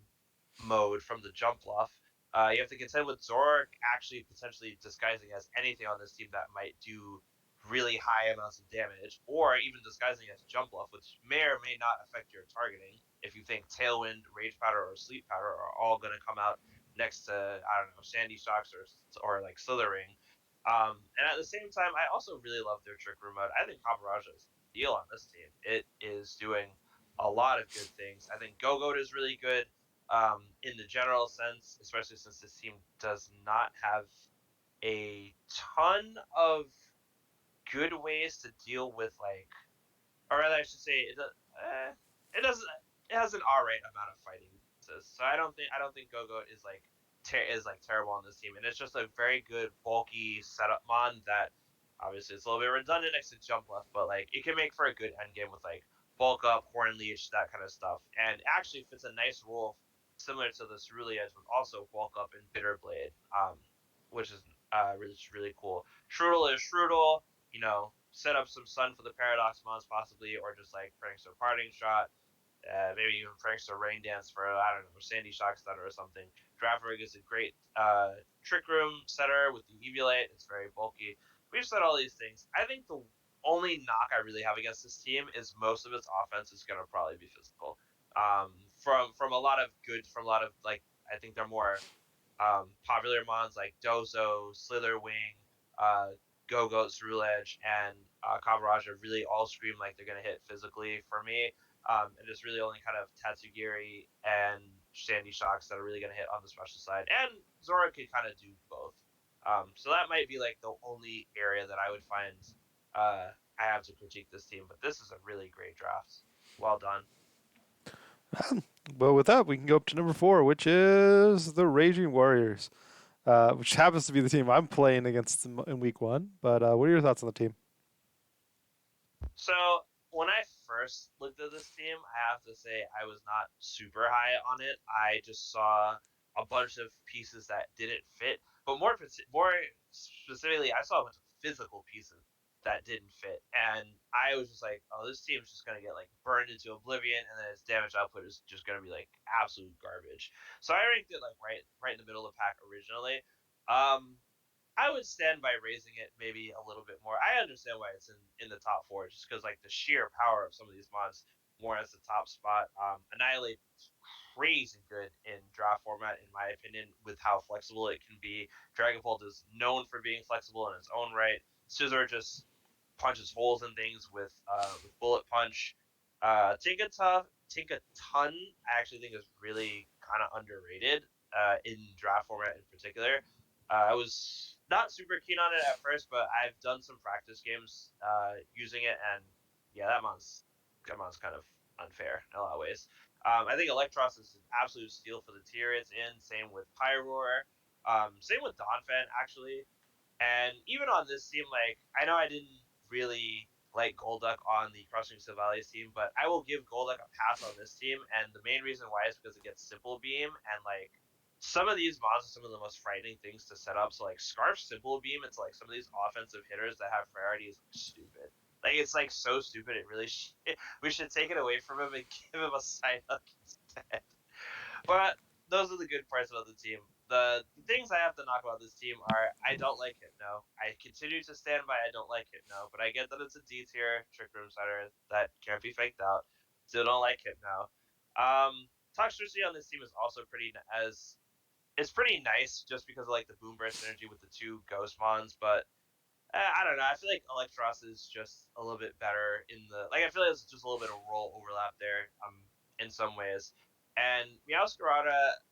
mode from the jump bluff. You have to contend with Zoroark actually potentially disguising as anything on this team that might do really high amounts of damage, or even disguising as jump bluff, which may or may not affect your targeting. If you think Tailwind, Rage Powder, or Sleep Powder are all going to come out next to I don't know Sandy Shocks or like Slithering, and at the same time, I also really love their Trick Room mode. I think Caparaja is a deal on this team. It is doing a lot of good things. I think Go-Goat is really good in the general sense, especially since this team does not have a ton of good ways to deal with like, or rather, I should say, it doesn't. It has an alright amount of fighting uses, so I don't think Go-Go is like terrible on this team, and it's just a very good bulky setup mon that obviously it's a little bit redundant next to Jump Left, but like it can make for a good end game with like bulk up, Horn Leash, that kind of stuff, and actually fits a nice role similar to the Cerulean Edge with also bulk up in Bitter Blade, which is really cool. Strudel is Strudel, set up some Sun for the Paradox Mons possibly, or just like Prankster Parting Shot, maybe even Prankster Rain Dance for, I don't know, Sandy Shock Stutter or something. Draftrig is a great Trick Room setter with the Eviolite. It's very bulky. We've said all these things. I think the only knock I really have against this team is most of its offense is going to probably be physical. From a lot of like, I think they're more popular mons like Dozo, Slitherwing, uh, Go-Goat, Ceruledge, and Kabaraja really all scream like they're going to hit physically for me. And it's really only kind of Tatsugiri and Sandy Shocks that are really going to hit on the special side. And Zora can kind of do both. So that might be like the only area that I would find I have to critique this team. But this is a really great draft. Well done. Well, with that, we can go up to number 4, which is the Raging Warriors, which happens to be the team I'm playing against in week 1. But what are your thoughts on the team? So when I first looked at this team, I have to say I was not super high on it. I just saw a bunch of pieces that didn't fit, but more specifically, I saw a bunch of physical pieces that didn't fit, and I was just like, oh, this team's just gonna get like burned into oblivion, and then its damage output is just gonna be like absolute garbage. So I ranked it like right in the middle of the pack originally. Um, I would stand by raising it maybe a little bit more. I understand why it's in the top 4, just because like the sheer power of some of these mods warrants the top spot. Annihilate is crazy good in draft format, in my opinion, with how flexible it can be. Dragonbolt is known for being flexible in its own right. Scissor just punches holes in things with bullet punch. Tinkaton, I actually think is really kind of underrated. in draft format in particular. I was not super keen on it at first, but I've done some practice games using it, and yeah, that mon's kind of unfair in a lot of ways. I think Electros is an absolute steal for the tier it's in. Same with Pyroar. Same with Donphan actually. And even on this team, like I know I didn't really like Golduck on the Crushing Sylvalia's team, but I will give Golduck a pass on this team, and the main reason why is because it gets Simple Beam, and like some of these mods are some of the most frightening things to set up. So like Scarf Simple Beam, it's like some of these offensive hitters that have priority is like stupid. Like it's like so stupid. It really we should take it away from him and give him a sign up instead. But those are the good parts about the team. The things I have to knock about this team are I don't like Hypno. I continue to stand by I don't like Hypno, but I get that it's a D tier Trick Room Center that can't be faked out. Still don't like Hypno. Toxicity on this team is also as it's pretty nice just because of like the boom burst energy with the two ghost mons, but I don't know. I feel like Electros is just a little bit better in the like. I feel like there's just a little bit of role overlap there, in some ways. And Meowscarada,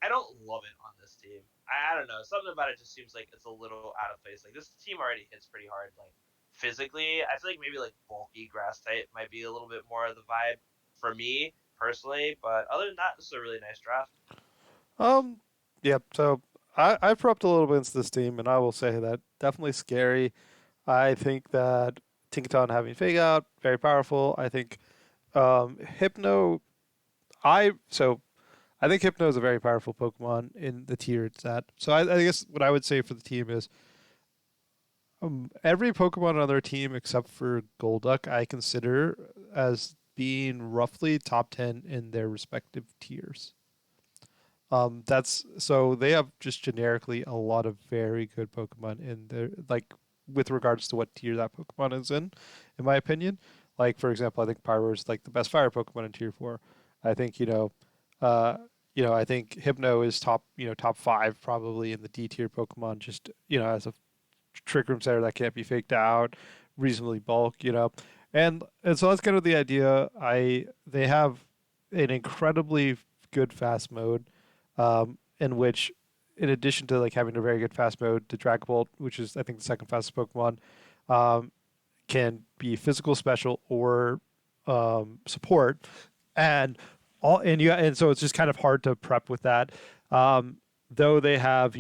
I don't love it on this team. I don't know. Something about it just seems like it's a little out of place. Like this team already hits pretty hard. Like physically, I feel like maybe like bulky grass type might be a little bit more of the vibe for me personally. But other than that, this is a really nice draft. Um, yeah. So I've prepped a little bit into this team, and I will say that definitely scary. I think that Tinkaton having Fake Out very powerful. I think Hypno. I think Hypno is a very powerful Pokemon in the tier it's at. So I guess what I would say for the team is every Pokemon on their team except for Golduck I consider as being roughly top 10 in their respective tiers. That's so they have just generically a lot of very good Pokemon in there, like with regards to what tier that Pokemon is in my opinion. Like for example, I think Pyro is like the best fire Pokemon in tier 4. I think uh, I think Hypno is top 5 probably in the D tier Pokemon. Just as a trick room setter that can't be faked out, reasonably bulk. And so that's kind of the idea. They have an incredibly good fast mode, in which, in addition to like having a very good fast mode, the Dragon Bolt, which is I think the second fastest Pokemon, um, can be physical, special, or support, and and so it's just kind of hard to prep with that. Um, though they have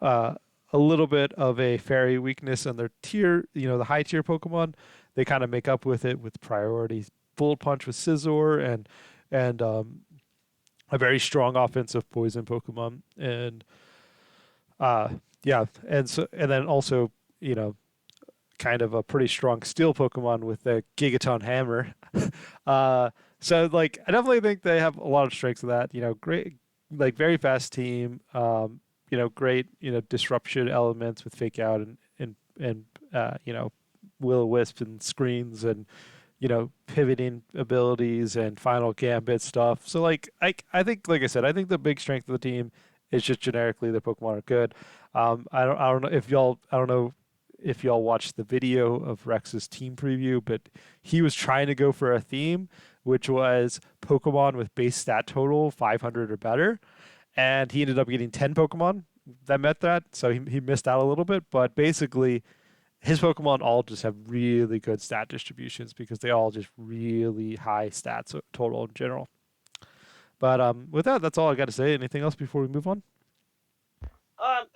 uh, a little bit of a fairy weakness on their tier, the high tier Pokemon. They kind of make up with it with priority Bullet Punch with Scizor and a very strong offensive poison Pokemon. And uh, yeah, and then also kind of a pretty strong steel Pokemon with the Gigaton Hammer. uh, so like I definitely think they have a lot of strengths of that. Great, like very fast team. Great disruption elements with Fake Out and Will o Wisp and screens and pivoting abilities and final gambit stuff. So like I think like I said, I think the big strength of the team is just generically the Pokemon are good. I don't know if y'all watched the video of Rex's team preview, but he was trying to go for a theme, which was Pokemon with base stat total 500 or better, and he ended up getting 10 Pokemon that met that, so he missed out a little bit. But basically, his Pokemon all just have really good stat distributions because they all just really high stats total in general. But with that, that's all I got to say. Anything else before we move on?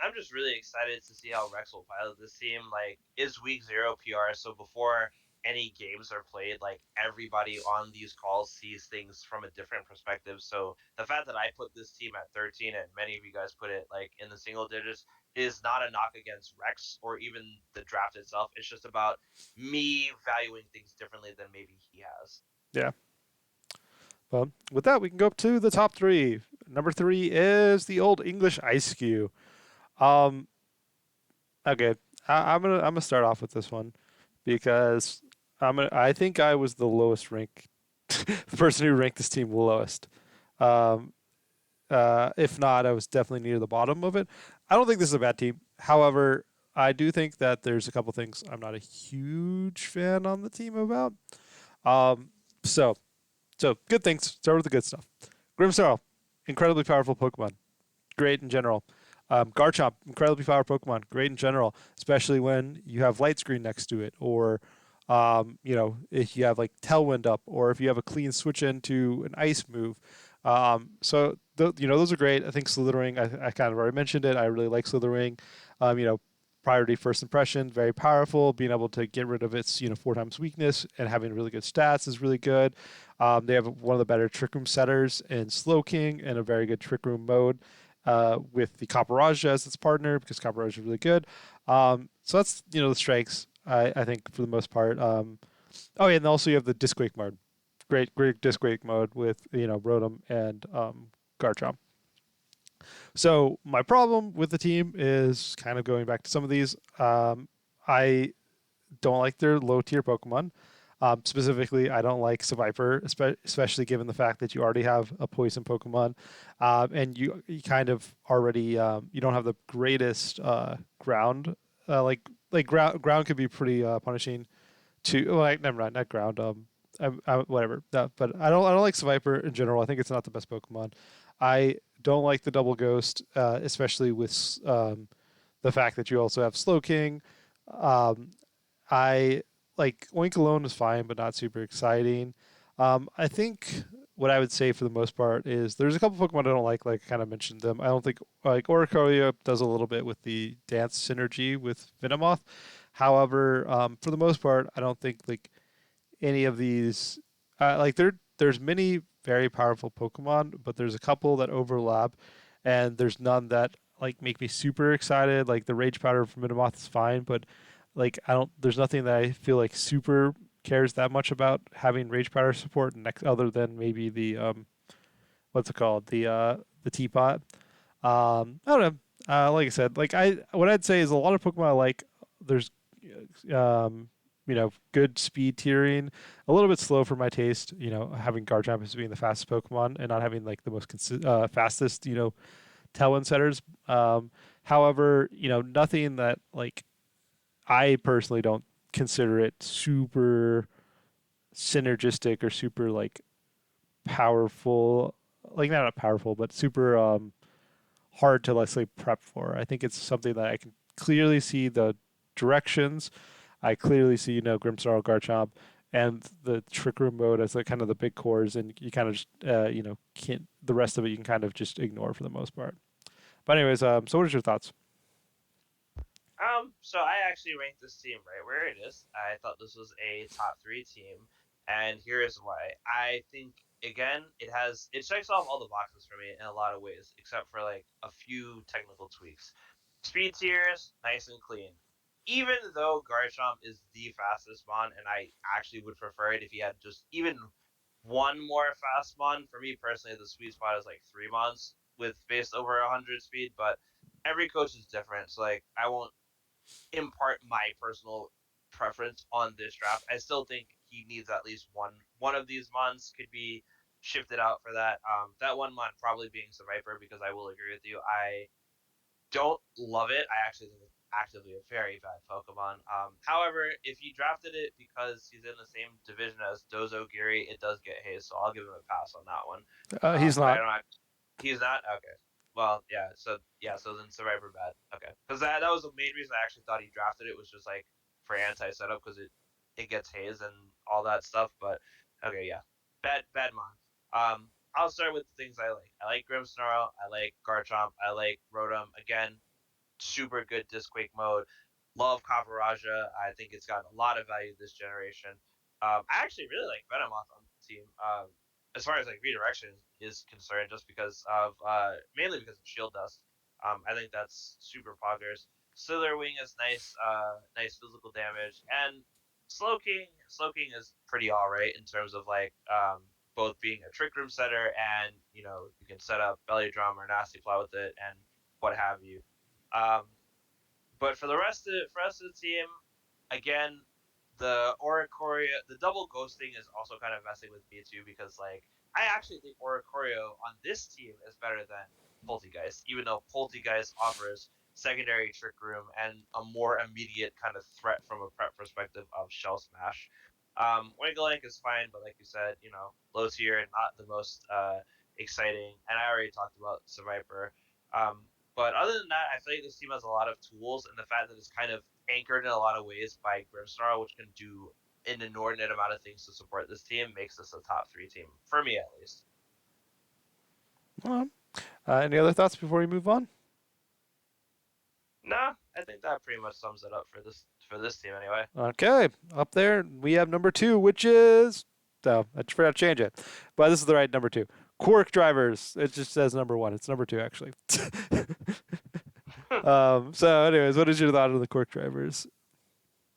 I'm just really excited to see how Rex will pilot this team. Like, it's week 0 PR, so before any games are played, like everybody on these calls sees things from a different perspective. So the fact that I put this team at 13 and many of you guys put it like in the single digits is not a knock against Rex or even the draft itself. It's just about me valuing things differently than maybe he has. Yeah. Well, with that, we can go up to the top three. Number 3 is the old English Ice Cube. Um, okay, I'm gonna start off with this one because I think I was the lowest rank, the person who ranked this team the lowest. Um, if not, I was definitely near the bottom of it. I don't think this is a bad team. However, I do think that there's a couple things I'm not a huge fan on the team about. Um, so, so good things. Start with the good stuff. Grimmsnarl, incredibly powerful Pokemon. Great in general. Garchomp, incredibly powerful Pokemon. Great in general, especially when you have Light Screen next to it, or if you have like Tailwind up, or if you have a clean switch into an Ice move. Those are great. I think Slithering, I kind of already mentioned it. I really like Slithering. Priority first impression, very powerful. Being able to get rid of its 4 times weakness and having really good stats is really good. They have one of the better Trick Room setters in Slowking and a very good Trick Room mode with the Copperage as its partner because Copperage is really good. So that's the strengths I think for the most part. Oh yeah, and also you have the Disquake mode. Great Disquake mode with Rotom and Garchomp. So my problem with the team is kind of going back to some of these. I don't like their low tier Pokemon. Specifically, I don't like Seviper, especially given the fact that you already have a poison Pokemon, and you kind of already you don't have the greatest ground. Ground could be pretty punishing to like never mind, not ground. Whatever. But I don't like Seviper in general. I think it's not the best Pokemon. I don't like the double ghost, especially with the fact that you also have Slowking. Um, I like Oink alone is fine, but not super exciting. I think what I would say for the most part is there's a couple Pokemon I don't like I kind of mentioned them. I don't think like Oricorio does a little bit with the dance synergy with Venomoth. However, for the most part, I don't think like any of these there's many very powerful Pokemon, but there's a couple that overlap, and there's none that like make me super excited. Like the Rage Powder from Venomoth is fine, but like I don't. There's nothing that I feel like super cares that much about having Rage Powder support next, other than maybe the what's it called the teapot. I don't know. Like I said, what I'd say is a lot of Pokemon I like. There's good speed tiering, a little bit slow for my taste. Having Garchomp as being the fastest Pokemon and not having like the most fastest Tailwind setters. However, nothing that like I personally don't consider it super synergistic or super like powerful. Like not powerful, but super hard to let's say prep for. I think it's something that I can clearly see the directions. I clearly see Grimmsnarl, Garchomp, and the Trick Room mode as like kind of the big cores, and you kind of just can't the rest of it you can kind of just ignore for the most part. But anyways, so what are your thoughts? So I actually ranked this team right where it is. I thought this was a top three team, and here is why. I think again, it checks off all the boxes for me in a lot of ways, except for like a few technical tweaks. Speed tiers, nice and clean. Even though Garchomp is the fastest mon, and I actually would prefer it if he had just even one more fast mon. For me personally, the sweet spot is like 3 months with based over 100 speed, but every coach is different. So like I won't impart my personal preference on this draft. I still think he needs at least one of these mons could be shifted out for that. That one mon probably being Viper because I will agree with you. I don't love it. I actually think it's actively a very bad Pokemon. However, if you drafted it because he's in the same division as Dozo Giri, it does get haze, so I'll give him a pass on that one. He's I not. don't know. He's not okay. Well, so then Survivor bad. Okay, because that was the main reason I actually thought he drafted it was just like for anti setup because it gets haze and all that stuff. But okay, yeah, bad mon. I'll start with the things I like. I like Grimmsnarl. I like Garchomp. I like Rotom. Again, super good Disquake mode. Love Copperajah. I think it's got a lot of value this generation. I actually really like Venomoth on the team. As far as like redirection is concerned, just because of mainly because of Shield Dust. I think that's super poggers. Slither Wing is nice, nice physical damage, and Slowking is pretty alright in terms of like both being a trick room setter and you can set up belly drum or nasty plot with it and what have you. Um, but for the rest of the team, again, the double ghosting is also kind of messing with me too because like I actually think Oricorio on this team is better than Poltegeist, even though Poltegeist offers secondary trick room and a more immediate kind of threat from a prep perspective of Shell Smash. Wingalink is fine, but like you said, low tier, not the most exciting. And I already talked about Survivor. But other than that, I feel like this team has a lot of tools, and the fact that it's kind of anchored in a lot of ways by Grimsnarl, which can do an inordinate amount of things to support this team, makes this a top 3 team for me at least. Well, any other thoughts before we move on? Nah, I think that pretty much sums it up for this team anyway. Okay, up there we have number 2, which is I forgot to change it, but this is the right number 2. Quark drivers. It just says number 1. It's number 2 actually. So, anyways, what is your thought on the Quark drivers?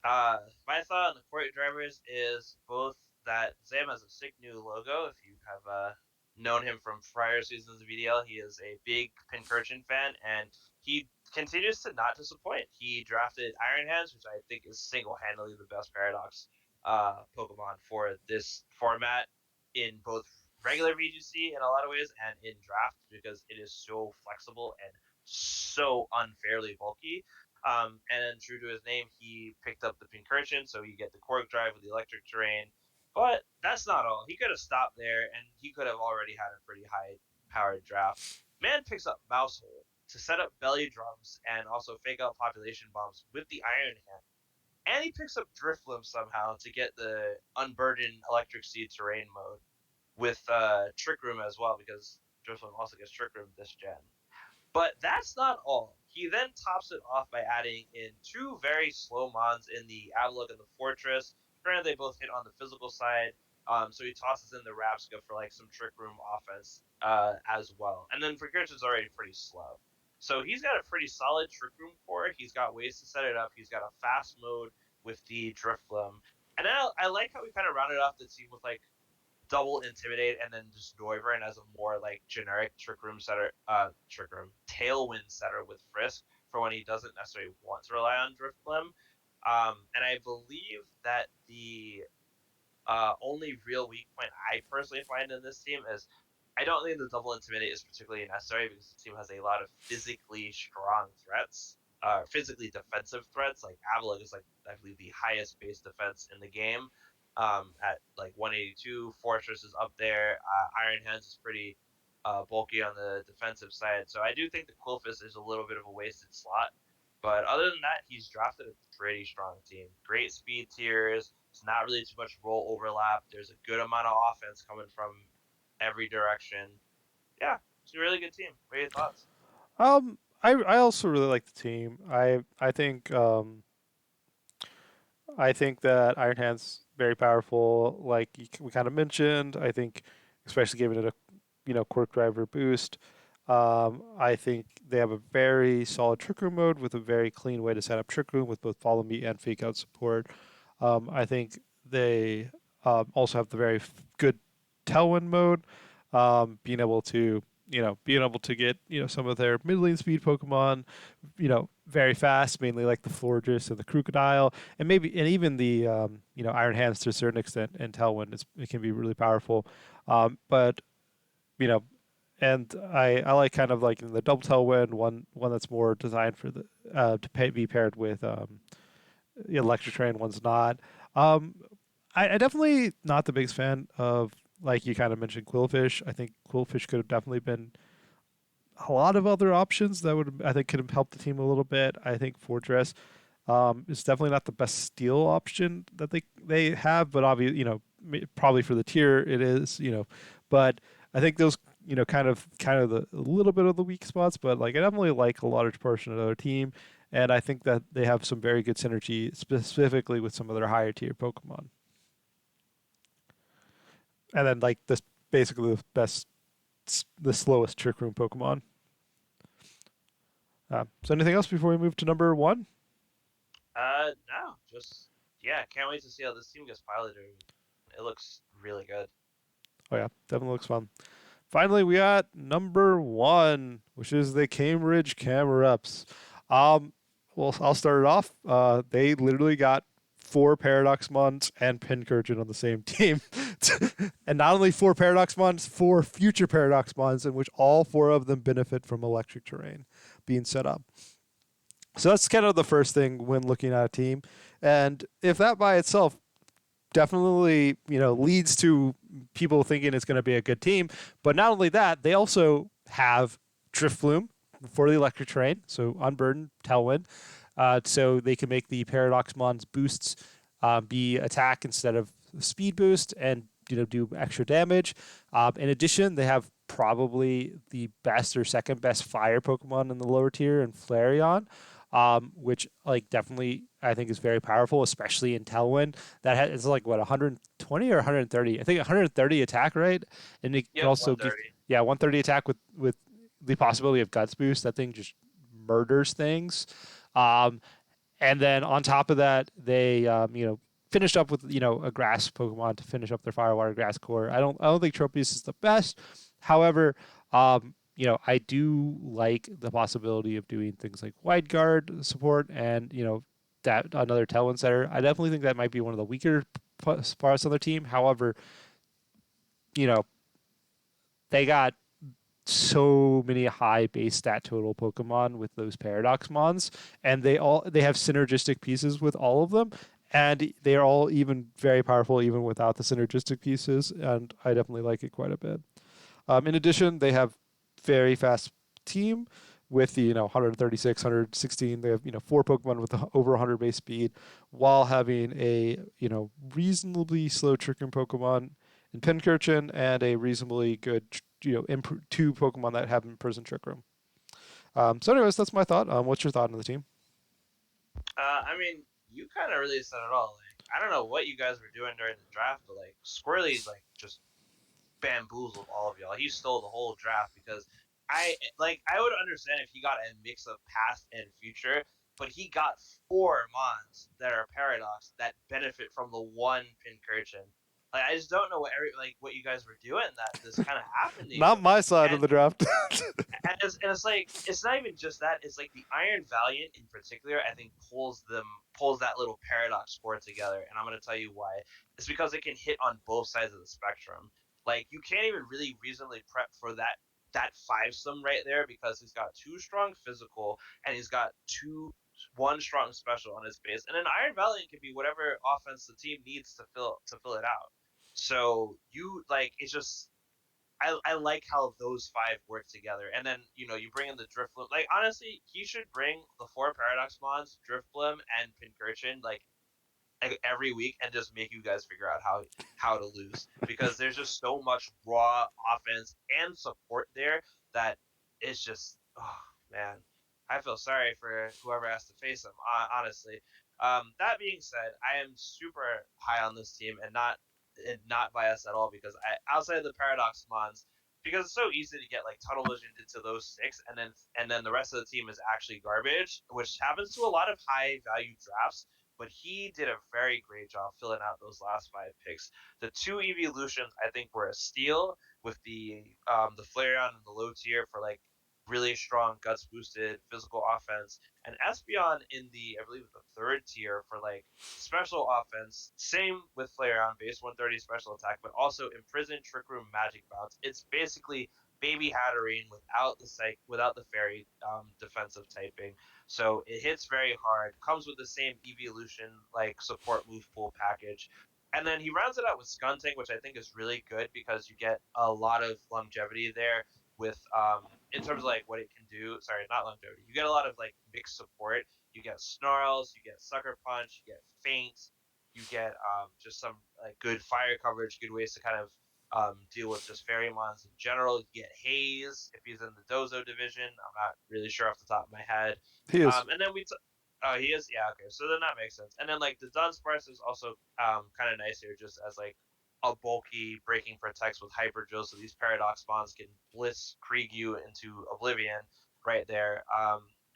My thought on the Quark drivers is both that Zam has a sick new logo. If you have known him from prior seasons of VDL, he is a big Pincurchin fan, and he continues to not disappoint. He drafted Iron Hands, which I think is single-handedly the best Paradox Pokemon for this format in both regular VGC in a lot of ways and in draft because it is so flexible and so unfairly bulky. And then, true to his name, he picked up the Pincurchin, so you get the Quark Drive with the electric terrain. But that's not all. He could have stopped there, and he could have already had a pretty high-powered draft. Man picks up Mousehole to set up belly drums and also fake out population bombs with the Iron Hand. And he picks up Drifloom somehow to get the unburdened Electric Sea terrain mode with Trick Room as well, because Drifloom also gets Trick Room this gen. But that's not all. He then tops it off by adding in 2 very slow mons in the Avalok and the Fortress. Granted, they both hit on the physical side, so he tosses in the Rapska for like some Trick Room offense as well. And then Forger's already pretty slow. So he's got a pretty solid Trick Room core. He's got ways to set it up. He's got a fast mode with the Drifloom. And I like how we kind of rounded off the team with like double intimidate and then just Noivern as a more like generic trick room tailwind setter with Frisk for when he doesn't necessarily want to rely on Driftblim. And I believe that the only real weak point I personally find in this team is I don't think the double intimidate is particularly necessary because the team has a lot of physically strong threats, physically defensive threats. Like Avalok is like I believe the highest base defense in the game, at like 182. Fortress is up there. Iron Hands is pretty bulky on the defensive side. So I do think the Quillfish is a little bit of a wasted slot. But other than that, he's drafted a pretty strong team. Great speed tiers. It's not really too much role overlap. There's a good amount of offense coming from every direction. Yeah, it's a really good team. What are your thoughts? I also really like the team. I think that Iron Hand's very powerful. Like we kind of mentioned, I think, especially giving it a Quirk Driver boost. I think they have a very solid Trick Room mode with a very clean way to set up Trick Room with both Follow Me and Fake Out support. I think they also have the very good Tailwind mode, being able to get some of their middling speed Pokemon, very fast, mainly like the Florges and the Crocodile, and even the Iron Hands to a certain extent, and Tailwind it can be really powerful. But you know, and I like kind of like the double Tailwind one that's more designed for the be paired with electric train. One's not. Um, I definitely not the biggest fan of, like you kind of mentioned, Quillfish. I think Quillfish could have definitely been a lot of other options that would I think could have helped the team a little bit. I think Fortress is definitely not the best steal option that they have, but obviously probably for the tier it is. But I think those kind of the a little bit of the weak spots, but like I definitely like a large portion of their team, and I think that they have some very good synergy specifically with some of their higher tier Pokemon. And then like this basically the slowest Trick Room Pokemon. So anything else before we move to number 1? No, just yeah, can't wait to see how this team gets piloted. It looks really good. Oh yeah, definitely looks fun. Finally, we got number 1, which is the Cambridge Camerups. Um, well, I'll start it off. They literally got 4 Paradox Mons and Pincurchin on the same team. And not only 4 Paradox Mons, 4 future Paradox Mons, in which all 4 of them benefit from electric terrain being set up. So that's kind of the first thing when looking at a team. And if that by itself definitely, leads to people thinking it's going to be a good team. But not only that, they also have Drift Flume for the electric terrain, so unburden, tailwind, so they can make the Paradox Mon's boosts be attack instead of speed boost, and do extra damage. In addition, they have probably the best or second best fire Pokemon in the lower tier in Flareon, which like definitely I think is very powerful, especially in Tailwind. It's like what 120 or 130. I think 130 attack, right? And it can Yep, also give 130. 130 attack with the possibility of Guts boost. That thing just murders things. Um, and then on top of that, they finished up with a grass Pokemon to finish up their Fire Water Grass core. I don't think Tropius is the best. However, I do like the possibility of doing things like wide guard support and that another Tailwind setter. I definitely think that might be one of the weaker parts of their team. However, you know they got so many high base stat total Pokemon with those Paradox Mons, and they have synergistic pieces with all of them, and they are all even very powerful even without the synergistic pieces. And I definitely like it quite a bit. In addition, they have very fast team with the 136, 116. They have four Pokemon with over 100 base speed, while having a reasonably slow Trick Room Pokemon in Pincurchin and a reasonably good two Pokemon that have Imprisoned Trick Room. So, anyways, that's my thought. What's your thought on the team? I mean, you kind of really said it all. Like, I don't know what you guys were doing during the draft, but like Squirrely like just bamboozled all of y'all. He stole the whole draft because I would understand if he got a mix of past and future, but he got four mons that are paradox that benefit from the one Pincurchin. Like I just don't know what you guys were doing that this kind of happened to Not you. my side of And the draft. and it's like it's not even just that. It's like the Iron Valiant in particular. I think pulls that little paradox score together, and I'm gonna tell you why. It's because it can hit on both sides of the spectrum. Like you can't even really reasonably prep for that five sum right there because he's got two strong physical and he's got one strong special on his base, and an Iron Valiant can be whatever offense the team needs to fill it out. So you like it's just I like how those five work together. And then, you bring in the Drifblim. Like, honestly, he should bring the four Paradox Mons, Drifblim, and Pincurchin, like every week and just make you guys figure out how to lose because there's just so much raw offense and support there that it's just oh man, I feel sorry for whoever has to face them. Honestly, that being said, I am super high on this team and not biased at all because outside of the Paradox Mons. Because it's so easy to get like tunnel vision into those six, and then the rest of the team is actually garbage, which happens to a lot of high value drafts, but he did a very great job filling out those last five picks. The two evolutions I think were a steal with the Flareon in the low tier for like really strong guts boosted physical offense, and Espeon in the I believe the third tier for like special offense. Same with Flareon, base 130 special attack, but also Imprison, Trick Room, Magic Bounce. It's basically Baby Hatterene without the fairy defensive typing. So it hits very hard, comes with the same evolution like support move pool package. And then he rounds it out with Skunting, which I think is really good because you get a lot of longevity there with in terms of like what it can do. Sorry, not longevity. You get a lot of like mixed support. You get snarls, you get sucker punch, you get feints, you get just some like good fire coverage, good ways to kind of deal with just Fairymons in general. You get Haze if he's in the Dozo division. I'm not really sure off the top of my head. He is. And then oh, he is. Yeah, okay. So then that makes sense. And then like the Dunsparce is also kind of nice here, just as like a bulky breaking protects with Hyper Drill, so these Paradox Bonds can Bliss Krieg you into oblivion right there.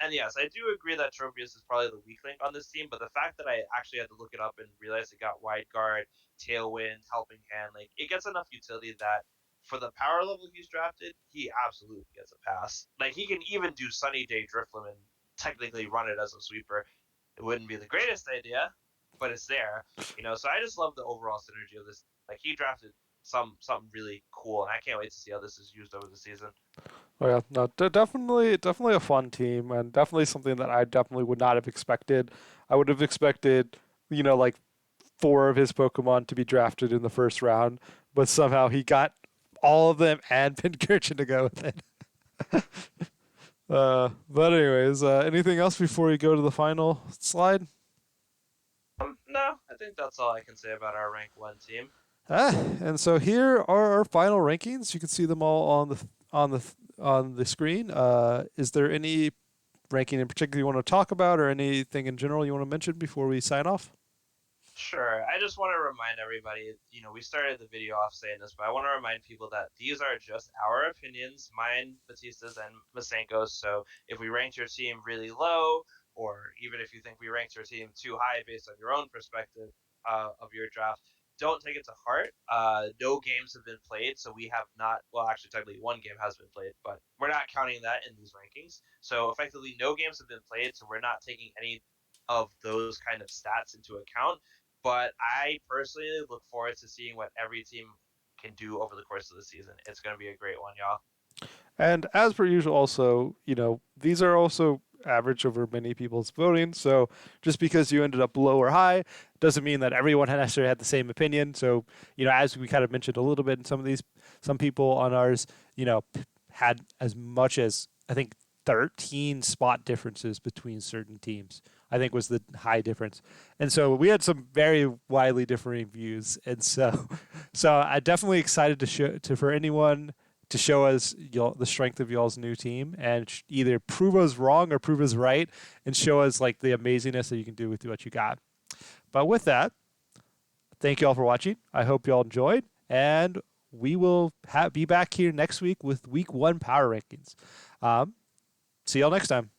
And yes, I do agree that Tropius is probably the weak link on this team, but the fact that I actually had to look it up and realize it got Wide Guard, Tailwind, Helping Hand, like it gets enough utility that for the power level he's drafted, he absolutely gets a pass. Like he can even do Sunny Day Drifloom and technically run it as a sweeper. It wouldn't be the greatest idea, but it's there. So I just love the overall synergy of this. Like he drafted something really cool, and I can't wait to see how this is used over the season. Oh yeah, no, definitely a fun team, and definitely something that I definitely would not have expected. I would have expected, like 4 of his Pokemon to be drafted in the first round, but somehow he got all of them and Pincurchin to go with it. But anyways, anything else before we go to the final slide? No, I think that's all I can say about our rank 1 team. And so here are our final rankings. You can see them all on the screen. Is there any ranking in particular you want to talk about, or anything in general you want to mention before we sign off? Sure. I just want to remind everybody, we started the video off saying this, but I want to remind people that these are just our opinions, mine, Batista's, and Masenko's. So if we ranked your team really low, or even if you think we ranked your team too high based on your own perspective of your draft, don't take it to heart. No games have been played, so we have not. Well, actually, technically, one game has been played, but we're not counting that in these rankings. So effectively, no games have been played, so we're not taking any of those kind of stats into account. But I personally look forward to seeing what every team can do over the course of the season. It's going to be a great one, y'all. And as per usual, also, these are also average over many people's voting. So just because you ended up low or high doesn't mean that everyone necessarily had the same opinion. So, as we kind of mentioned a little bit in some people on ours, had as much as, I think, 13 spot differences between certain teams. I think was the high difference. And so we had some very widely differing views. And so I definitely excited for anyone to show us the strength of y'all's new team and either prove us wrong or prove us right and show us like the amazingness that you can do with what you got. But with that, thank you all for watching. I hope y'all enjoyed, and we will be back here next week with week 1 power rankings. See y'all next time.